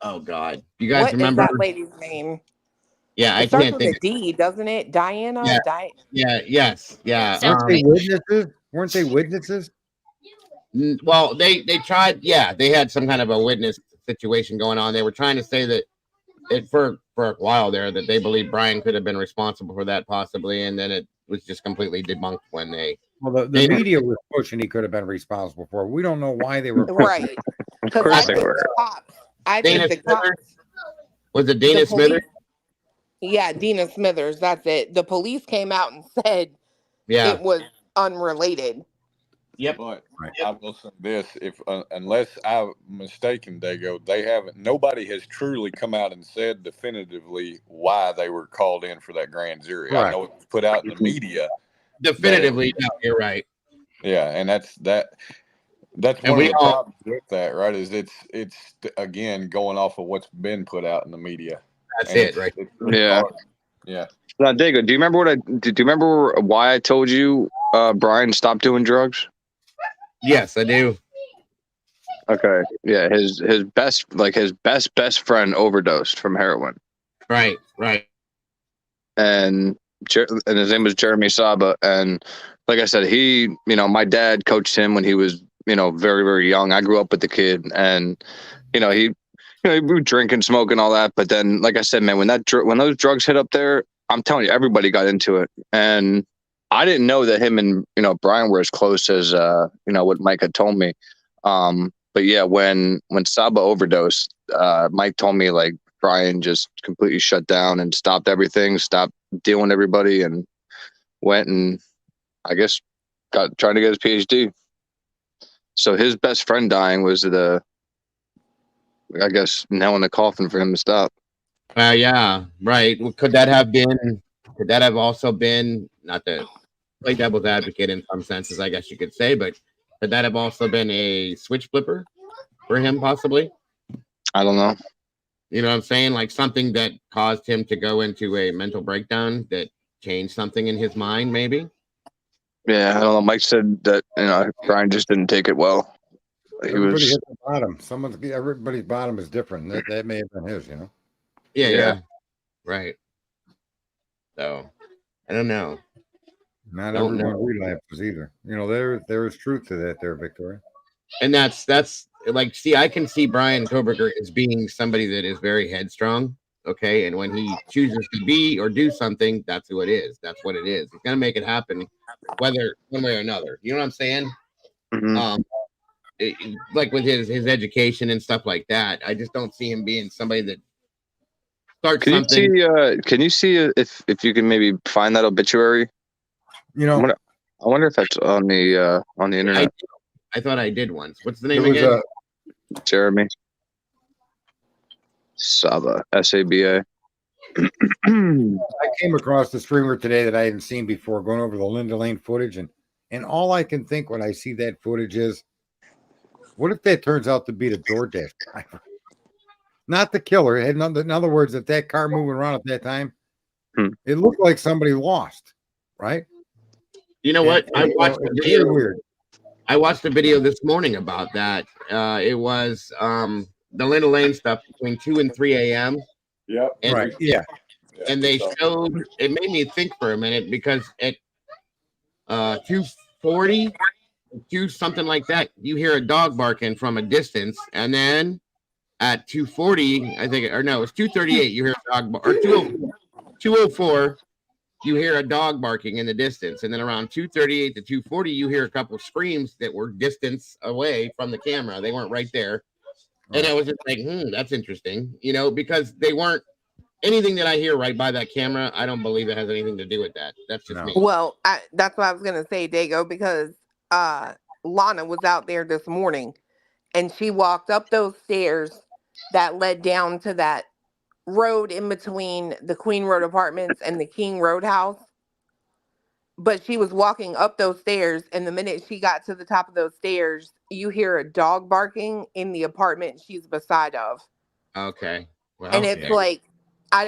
Oh God, you guys What is remember? that lady's name? Yeah, I It starts can't with a think. D, doesn't it? Diana? Yeah, yeah, yes, yeah, yeah. it sounds Weren't they right. witnesses? Weren't they witnesses? Well, they tried. Yeah, they had some kind of a witness situation going on. They were trying to say that it for a while there that they believed Brian could have been responsible for that possibly, and then it was just completely debunked when they. Well, the media was pushing he could have been responsible for it. We don't know why they were pushing. Right. Of Because course I they think were. the cops, I Dana think the cops, Smithers? Was it the Dana Smithers? police, yeah, Dina Smithers, that's it. The police came out and said Yeah. it was unrelated. Yep. But Right. I will say this: if unless I'm mistaken, they haven't. Nobody has truly come out and said definitively why they were called in for that grand jury. Correct. I know it was put out in the media. Definitively, no, you're right. Yeah, and that's And one of we the all problems with that, right? Is it's again going off of what's been put out in the media. that's And it, right? It's really Yeah. hard. Yeah. Now, Dago, do you remember why I told you Brian stopped doing drugs? Yes, I do. Okay. Yeah, his best friend overdosed from heroin. Right, right. And his name was Jeremy Saba, and like I said, my dad coached him when he was very, very young. I grew up with the kid, and he we were drinking, smoking, all that. But then, like I said, man, when those drugs hit up there, I'm telling you, everybody got into it. And I didn't know that him and Brian were as close as what Mike had told me. But yeah, when Saba overdosed, Mike told me like Brian just completely shut down and stopped everything, stopped dealing with everybody, and went and I guess trying to get his PhD. So his best friend dying was I guess nail in the coffin for him to stop. Yeah, right. Well, could that have also been, not to play devil's advocate in some senses, I guess you could say, but could that have also been a switch flipper for him, possibly? I don't know. You know what I'm saying? Like something that caused him to go into a mental breakdown that changed something in his mind, maybe? Yeah, I don't know. Mike said that Brian just didn't take it well. Everybody hit the bottom. Everybody's bottom is different. That may have been his, Yeah. Right. So I don't know. Not everyone relapses either. There is truth to that there, Victoria. And that's like, see, I can see Brian Koberger as being somebody that is very headstrong. Okay. And when he chooses to be or do something, that's who it is. That's what it is. He's going to make it happen, whether one way or another. You know what I'm saying? Mm-hmm. Like with his education and stuff like that. I just don't see him being somebody that starts something. Can you see if you can maybe find that obituary? I wonder if that's on the internet. I thought I did once. What's the name again? Jeremy Saba, Saba. I came across the streamer today that I hadn't seen before, going over the Linda Lane footage, and all I can think when I see that footage is, what if that turns out to be the DoorDash driver, not the killer? In other words, if that car moving around at that time, it looked like somebody lost, right? You know what? I watched the video. Weird. I watched a video this morning about that. It was the Linda Lane stuff between 2 and 3 a.m. Yep. And, right. Yeah. And they showed, it made me think for a minute, because at 2:40, something like that, you hear a dog barking from a distance, and then at 2:40, I think, or no, it's 2:38, you hear a dog or 2:04, you hear a dog barking in the distance, and then around 2:38 to 2:40, you hear a couple screams that were distance away from the camera. They weren't right there. And I was just like, that's interesting, because they weren't anything that I hear right by that camera. I don't believe it has anything to do with that. That's just me. Well, that's what I was going to say, Dago, because Lana was out there this morning, and she walked up those stairs that led down to that road in between the Queen Road Apartments and the King Road house. But she was walking up those stairs, and the minute she got to the top of those stairs, you hear a dog barking in the apartment she's beside of. Okay. Well, and it's like, I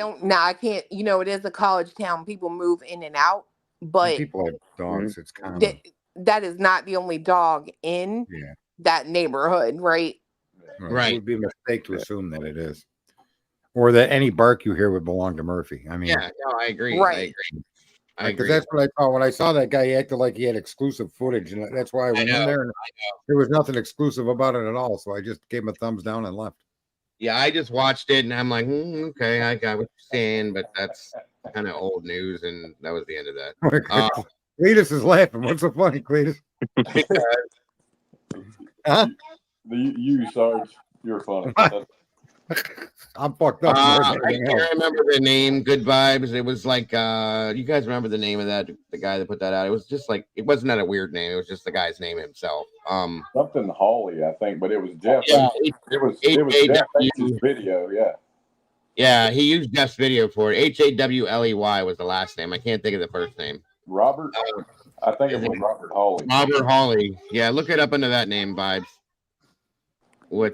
can't, it is a college town. People move in and out, but people have dogs. It's common. That is not the only dog in that neighborhood, right? Right. It would be a mistake to assume that it is. Or that any bark you hear would belong to Murphy. I mean, yeah, no, I agree. Right. I agree. Because that's what I thought when I saw that guy. He acted like he had exclusive footage, and that's why I went in there. And there was nothing exclusive about it at all, so I just gave him a thumbs down and left. Yeah, I just watched it, and I'm like, okay, I got what you're saying, but that's kind of old news, and that was the end of that. Cletus is laughing. What's so funny, Cletus? Huh? You, Sarge, you're funny. I'm fucked up. I can't remember the name. Good Vibes. It was like you guys remember the name of that? The guy that put that out. It was just like, it wasn't a weird name. It was just the guy's name himself. Something Hawley, I think, but it was Jeff. Yeah, it was Jeff H's video. Yeah. Yeah, he used Jeff's video for it. Hawley was the last name. I can't think of the first name. Robert. I think it was Robert Hawley. Robert Hawley. Yeah, look it up under that name, Vibes. I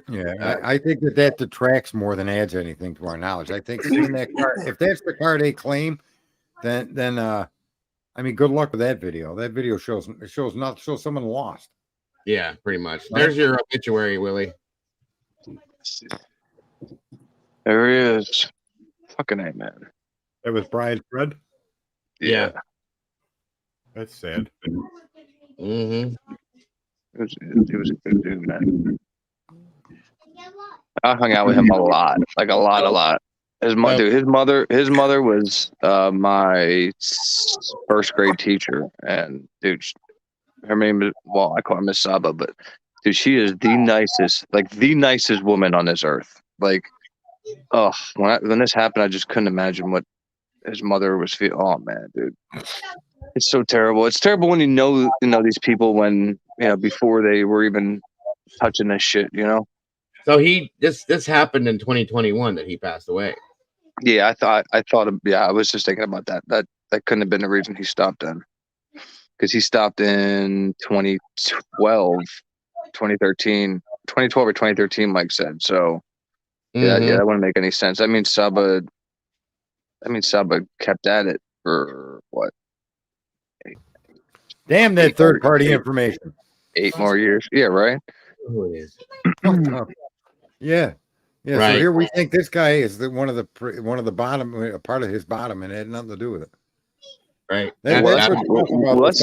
think that detracts more than adds anything to our knowledge. I think seeing that car, if that's the car they claim, then I mean, good luck with that video. That video shows someone lost. Yeah, pretty much. There's your obituary, Willie. There he is. Fucking A, man. That was Brian's Fred? Yeah. That's sad. Mm-hmm. He was a good dude, man. I hung out with him a lot. Like a lot. His mother was my first grade teacher, and dude, her name is, well, I call her Miss Saba, but dude, she is the nicest woman on this earth. Like, oh, when this happened, I just couldn't imagine what his mother was feeling. Oh man, dude, it's so terrible. It's terrible when you know these people when before they were even touching this shit, So this happened in 2021 that he passed away. Yeah, I was just thinking about that. That couldn't have been the reason he stopped then. Because he stopped in 2012 or 2013, Mike said. So yeah, that wouldn't make any sense. I mean Saba kept at it for what? Damn that third party information. 8 more years. Yeah, right. Yeah. Right. So here we think this guy is one of the bottom, a part of his bottom, and it had nothing to do with it. Right. That was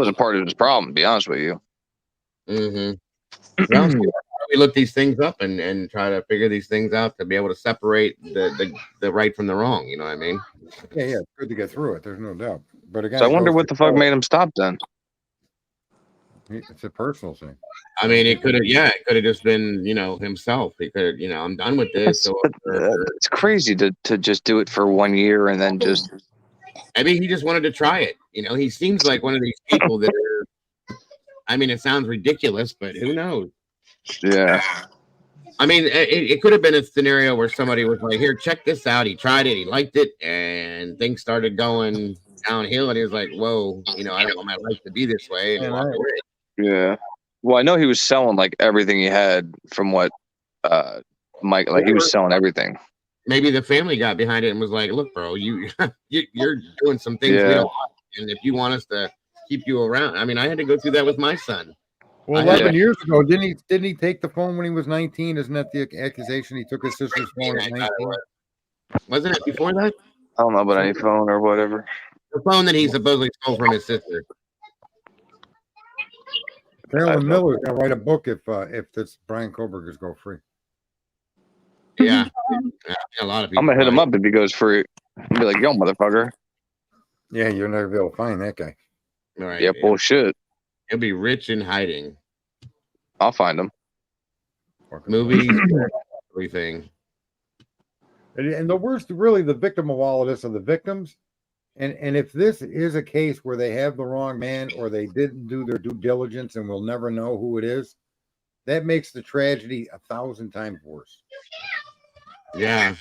a part of his problem, to be honest with you. Mm-hmm. Well, we look these things up and try to figure these things out to be able to separate the right from the wrong. You know what I mean? Yeah. It's good to get through it. There's no doubt. But again, so I wonder what the fuck made him stop then. It's a personal thing. I mean, it could have just been, himself. He could have, I'm done with this. It's crazy to just do it for 1 year and then just. I mean, he just wanted to try it. He seems like one of these people that are. I mean, it sounds ridiculous, but who knows? Yeah. I mean, it could have been a scenario where somebody was like, "Here, check this out." He tried it, he liked it, and things started going downhill. And he was like, "Whoa, I don't want my life to be this way." And walked away. Yeah. Well, I know he was selling like everything he had from what Mike, like he was selling everything. Maybe the family got behind it and was like, "Look, bro, you're doing some things we don't want, and if you want us to keep you around." I mean, I had to go through that with my son. Well, 11 years ago, didn't he take the phone when he was 19? Isn't that the accusation? He took his sister's phone at 19. Wasn't it before that? I don't know about any phone or whatever. The phone that he supposedly stole from his sister. Carolyn Miller's gonna write a book if this Brian Koberger's go free. Yeah, a lot of people. I'm gonna hit him up if he goes free. I'll be like, "Yo, motherfucker." Yeah, you'll never be able to find that guy. Right, yeah, bullshit. He'll be rich in hiding. I'll find him. Movies, everything. And the worst, really, the victim of all of this are the victims. And if this is a case where they have the wrong man or they didn't do their due diligence and we'll never know who it is, that makes the tragedy 1,000 times worse. Yeah.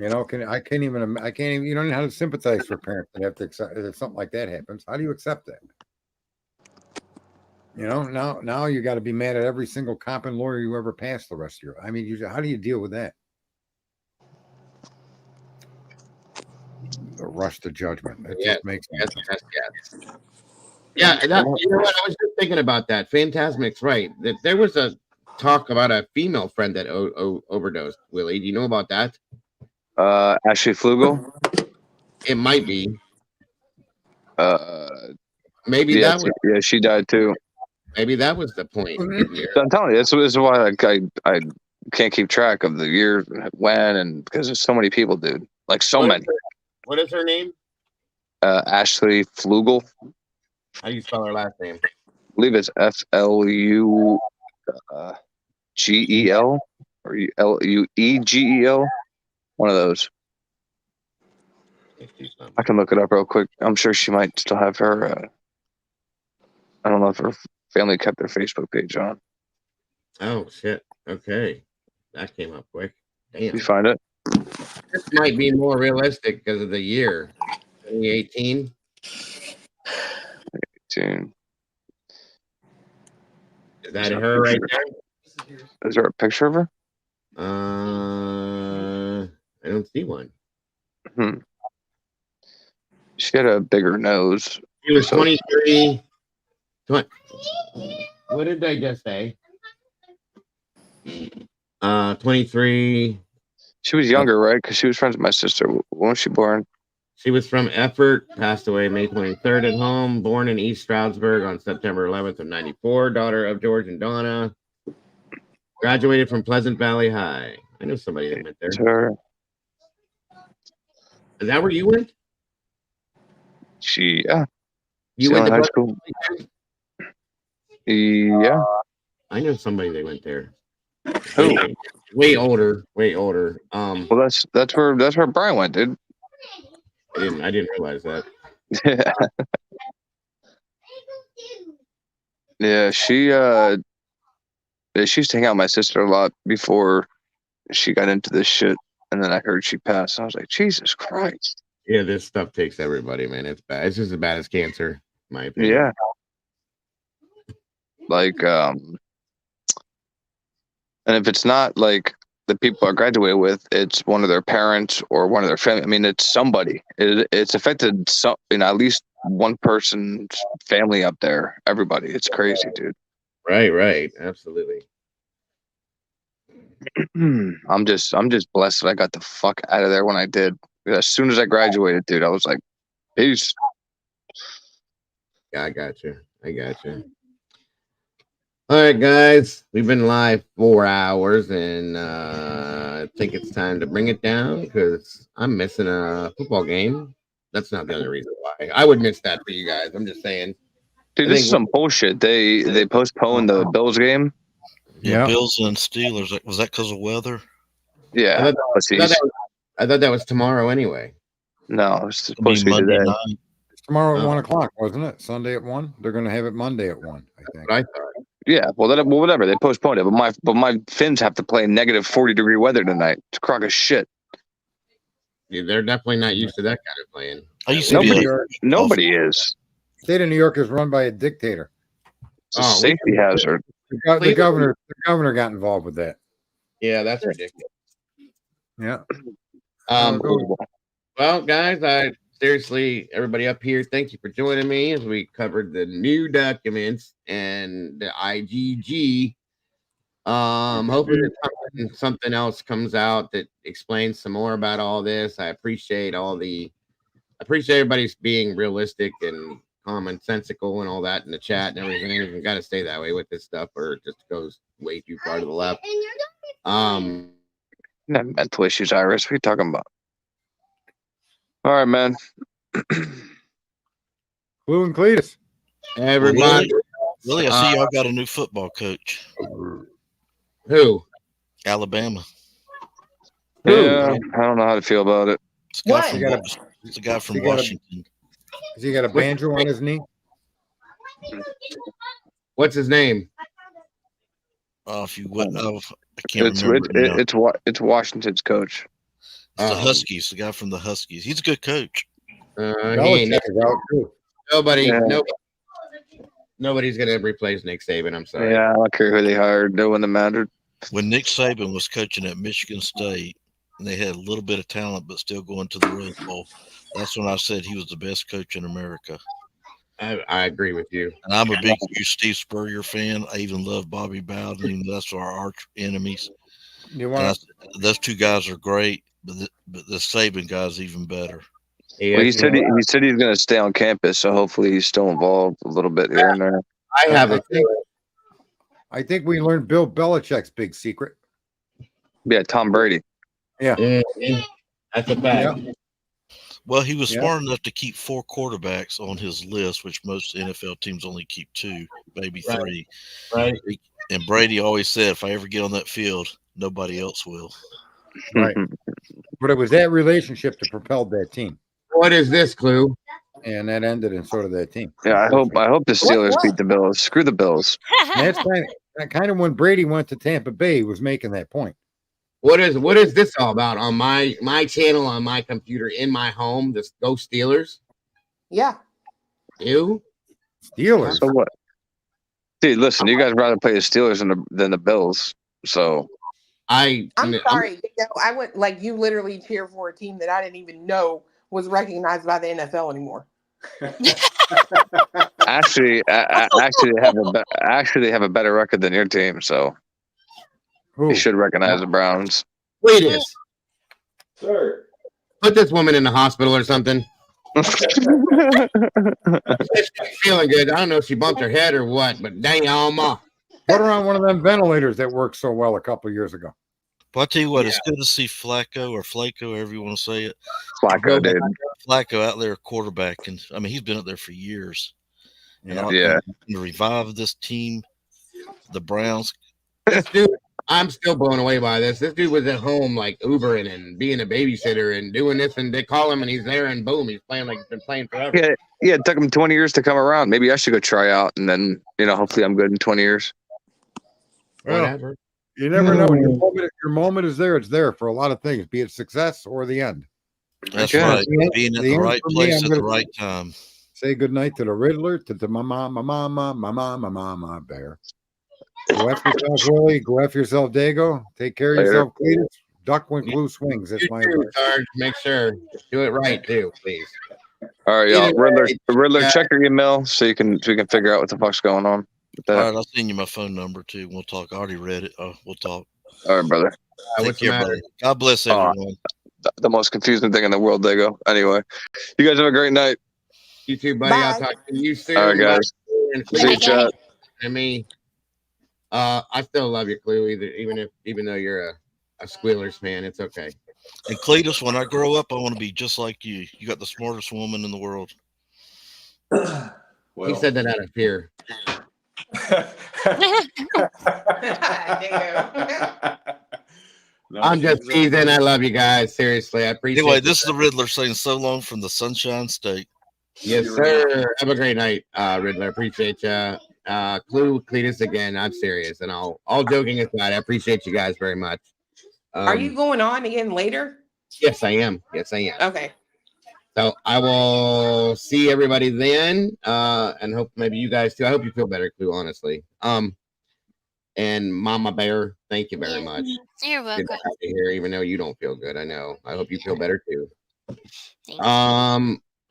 I can't even, you don't know how to sympathize for parents that have to accept if something like that happens. How do you accept that? You know, now you got to be mad at every single cop and lawyer you ever passed the rest of your. I mean, how do you deal with that? The rush to judgment. It just makes sense. Yeah, you know what? I was just thinking about that. Phantasmic's right. That there was a talk about a female friend that overdosed. Willie, do you know about that? Ashley Flugel. It might be. Maybe that was. Yeah, she died too. Maybe that was the point. I'm telling you, this is why I can't keep track of the year when, and because there's so many people, dude. Like so many. What is her name? Ashley Flugel. How do you spell her last name? I believe it's FLUGEL or LUEGEL. One of those. I can look it up real quick. I'm sure she might still have her. I don't know if her family kept their Facebook page on. Oh shit! Okay, that came up quick. Damn. You find it? This might be more realistic because of the year, 2018. 18. Is that her right there? Is there a picture of her? I don't see one. She had a bigger nose. She was 23. What did I just say? 23. She was younger, right? Because she was friends with my sister. When was she born? She was from Effort, passed away May 23rd at home, born in East Stroudsburg on September 11th of 94, daughter of George and Donna. Graduated from Pleasant Valley High. I know somebody that went there. Sure. Is that where you went? Yeah. You went to high school? Yeah. I know somebody that went there. Who? Way older. Well, that's where Brian went, dude. I didn't realize that. Yeah, she used to hang out with my sister a lot before she got into this shit, and then I heard she passed. I was like, Jesus Christ. Yeah, this stuff takes everybody, man. It's bad. It's just as bad as cancer, in my opinion. Yeah. Like, and if it's not like the people I graduated with, it's one of their parents or one of their family. I mean, it's somebody. It's affected at least one person's family up there. Everybody. It's crazy, dude. Right. Absolutely. I'm just blessed that I got the fuck out of there when I did. As soon as I graduated, dude, I was like, peace. Yeah, I got you. All right, guys, we've been live 4 hours, and I think it's time to bring it down because I'm missing a football game. That's not the only reason why. I would miss that for you guys. I'm just saying. Dude, this is some bullshit. They postponed the Bills game. Yeah, Bills and Steelers. Was that because of weather? Yeah. I thought that was tomorrow anyway. No, it's supposed to be Monday today. night. It's tomorrow at 1 o'clock, wasn't it? Sunday at 1. They're going to have it Monday at 1. I think. I thought. Yeah, well, whatever. They postponed it, but my Finns have to play in negative 40-degree weather tonight. It's a crock of shit. Yeah, they're definitely not used to that kind of playing. Nobody is. State of New York is run by a dictator. It's a safety hazard. The governor got involved with that. Yeah, that's ridiculous. Yeah. Well, guys, seriously, everybody up here, thank you for joining me as we covered the new documents and the IGG. Hopefully something else comes out that explains some more about all this. I appreciate everybody's being realistic and commonsensical and all that in the chat and everything. You got to stay that way with this stuff, or it just goes way too far to the left. Mental issues, Iris. What are you talking about? All right, man. Blue and Cletus. Everybody. Really, I see y'all got a new football coach. Who? Alabama. Yeah, I don't know how to feel about it. It's a guy from Washington. Has he got a banjo on his knee? What's his name? Oh, if you wouldn't have, I can't remember. It's Washington's coach. It's the Huskies. The guy from the Huskies. He's a good coach. Nobody. Nobody's gonna replace Nick Saban. I'm sorry. Yeah, I don't care who they hired. No one that mattered. When Nick Saban was coaching at Michigan State, and they had a little bit of talent, but still going to the Rose Bowl, that's when I said he was the best coach in America. I agree with you. And I'm a big Steve Spurrier fan. I even love Bobby Bowden, even though that's our arch enemies. Those two guys are great, but the Saban guy's even better. Well, he said he's going to stay on campus, so hopefully he's still involved a little bit here and there. I think we learned Bill Belichick's big secret. Yeah, Tom Brady. Yeah. That's a fact. Yeah. Well, he was smart enough to keep 4 quarterbacks on his list, which most NFL teams only keep 2, maybe 3. Right. And Brady always said, if I ever get on that field, nobody else will. Right. But it was that relationship that propelled that team. What is this, Clue? And that ended in sort of that team. Yeah, I hope the Steelers beat the Bills. Screw the Bills. And that's kind of when Brady went to Tampa Bay, he was making that point. What is this all about on my channel on my computer in my home? This Go Steelers? Yeah. You? Steelers. So what? Dude, listen, you guys rather play the Steelers than the Bills. So I'm sorry. I went like you literally cheer for a team that I didn't even know was recognized by the NFL anymore. Actually, they have a better record than your team, so you should recognize the Browns. Cletus, Sir. Put this woman in the hospital or something. She's feeling good. I don't know if she bumped her head or what, but dang, Alma. Put her on one of them ventilators that worked so well a couple of years ago. But I tell you what, it's good to see Flacco or Flaco, however you want to say it. Flacco, dude. Flacco out there quarterback, and I mean he's been up there for years. And yeah. To revive this team, the Browns. This dude, I'm still blown away by this. This dude was at home like Ubering and being a babysitter and doing this, and they call him and he's there, and boom, he's playing like he's been playing forever. Yeah, it took him 20 years to come around. Maybe I should go try out, and then hopefully I'm good in 20 years. Well, you never know. Your moment is there. It's there for a lot of things, be it success or the end. That's right. Being at the right place at the right time. Say good night to the Riddler, to the mama bear. Go after yourself, Willie. Go after yourself, Dago. Take care of yourself, Cletus. Duck when Clue swings. That's my advice. Make sure do it right too, please. All right, y'all. Riddler, check your email so we can figure out what the fuck's going on. All right, I'll send you my phone number too. We'll talk. I already read it. We'll talk. All right, brother. What's the matter? God bless everyone. The most confusing thing in the world, Dago. Anyway, you guys have a great night. You too, buddy. Bye. I'll talk to you soon. All right, guys. See you, chat. I mean, I still love you, Clue. Even though you're a Squealers fan, it's okay. And Cletus, when I grow up, I want to be just like you. You got the smartest woman in the world. Well, he said that out of fear. No, I'm just teasing. I love you guys. Seriously, I appreciate it. Anyway, this is the Riddler saying so long from the Sunshine State. Yes, sir. Have a great night, Riddler. Appreciate you. Clue, Cletus again. I'm serious. And all joking aside, I appreciate you guys very much. Are you going on again later? Yes, I am. Okay. So I will see everybody then, and hope maybe you guys too. I hope you feel better, Clue, honestly. And Mama Bear, thank you very much. You're welcome. Good to have you here, even though you don't feel good. I know. I hope you feel better too.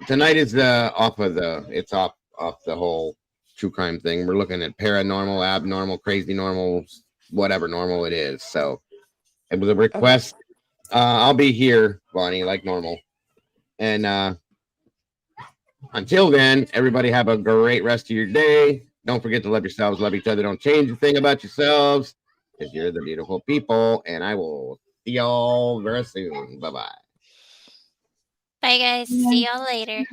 Tonight is off the whole true crime thing. We're looking at paranormal, abnormal, crazy normal, whatever normal it is. So it was a request. I'll be here, Bonnie, like normal. And until then, everybody have a great rest of your day. Don't forget to love yourselves, love each other. Don't change a thing about yourselves, because you're the beautiful people. And I will see y'all very soon. Bye-bye. Bye, guys. See y'all later.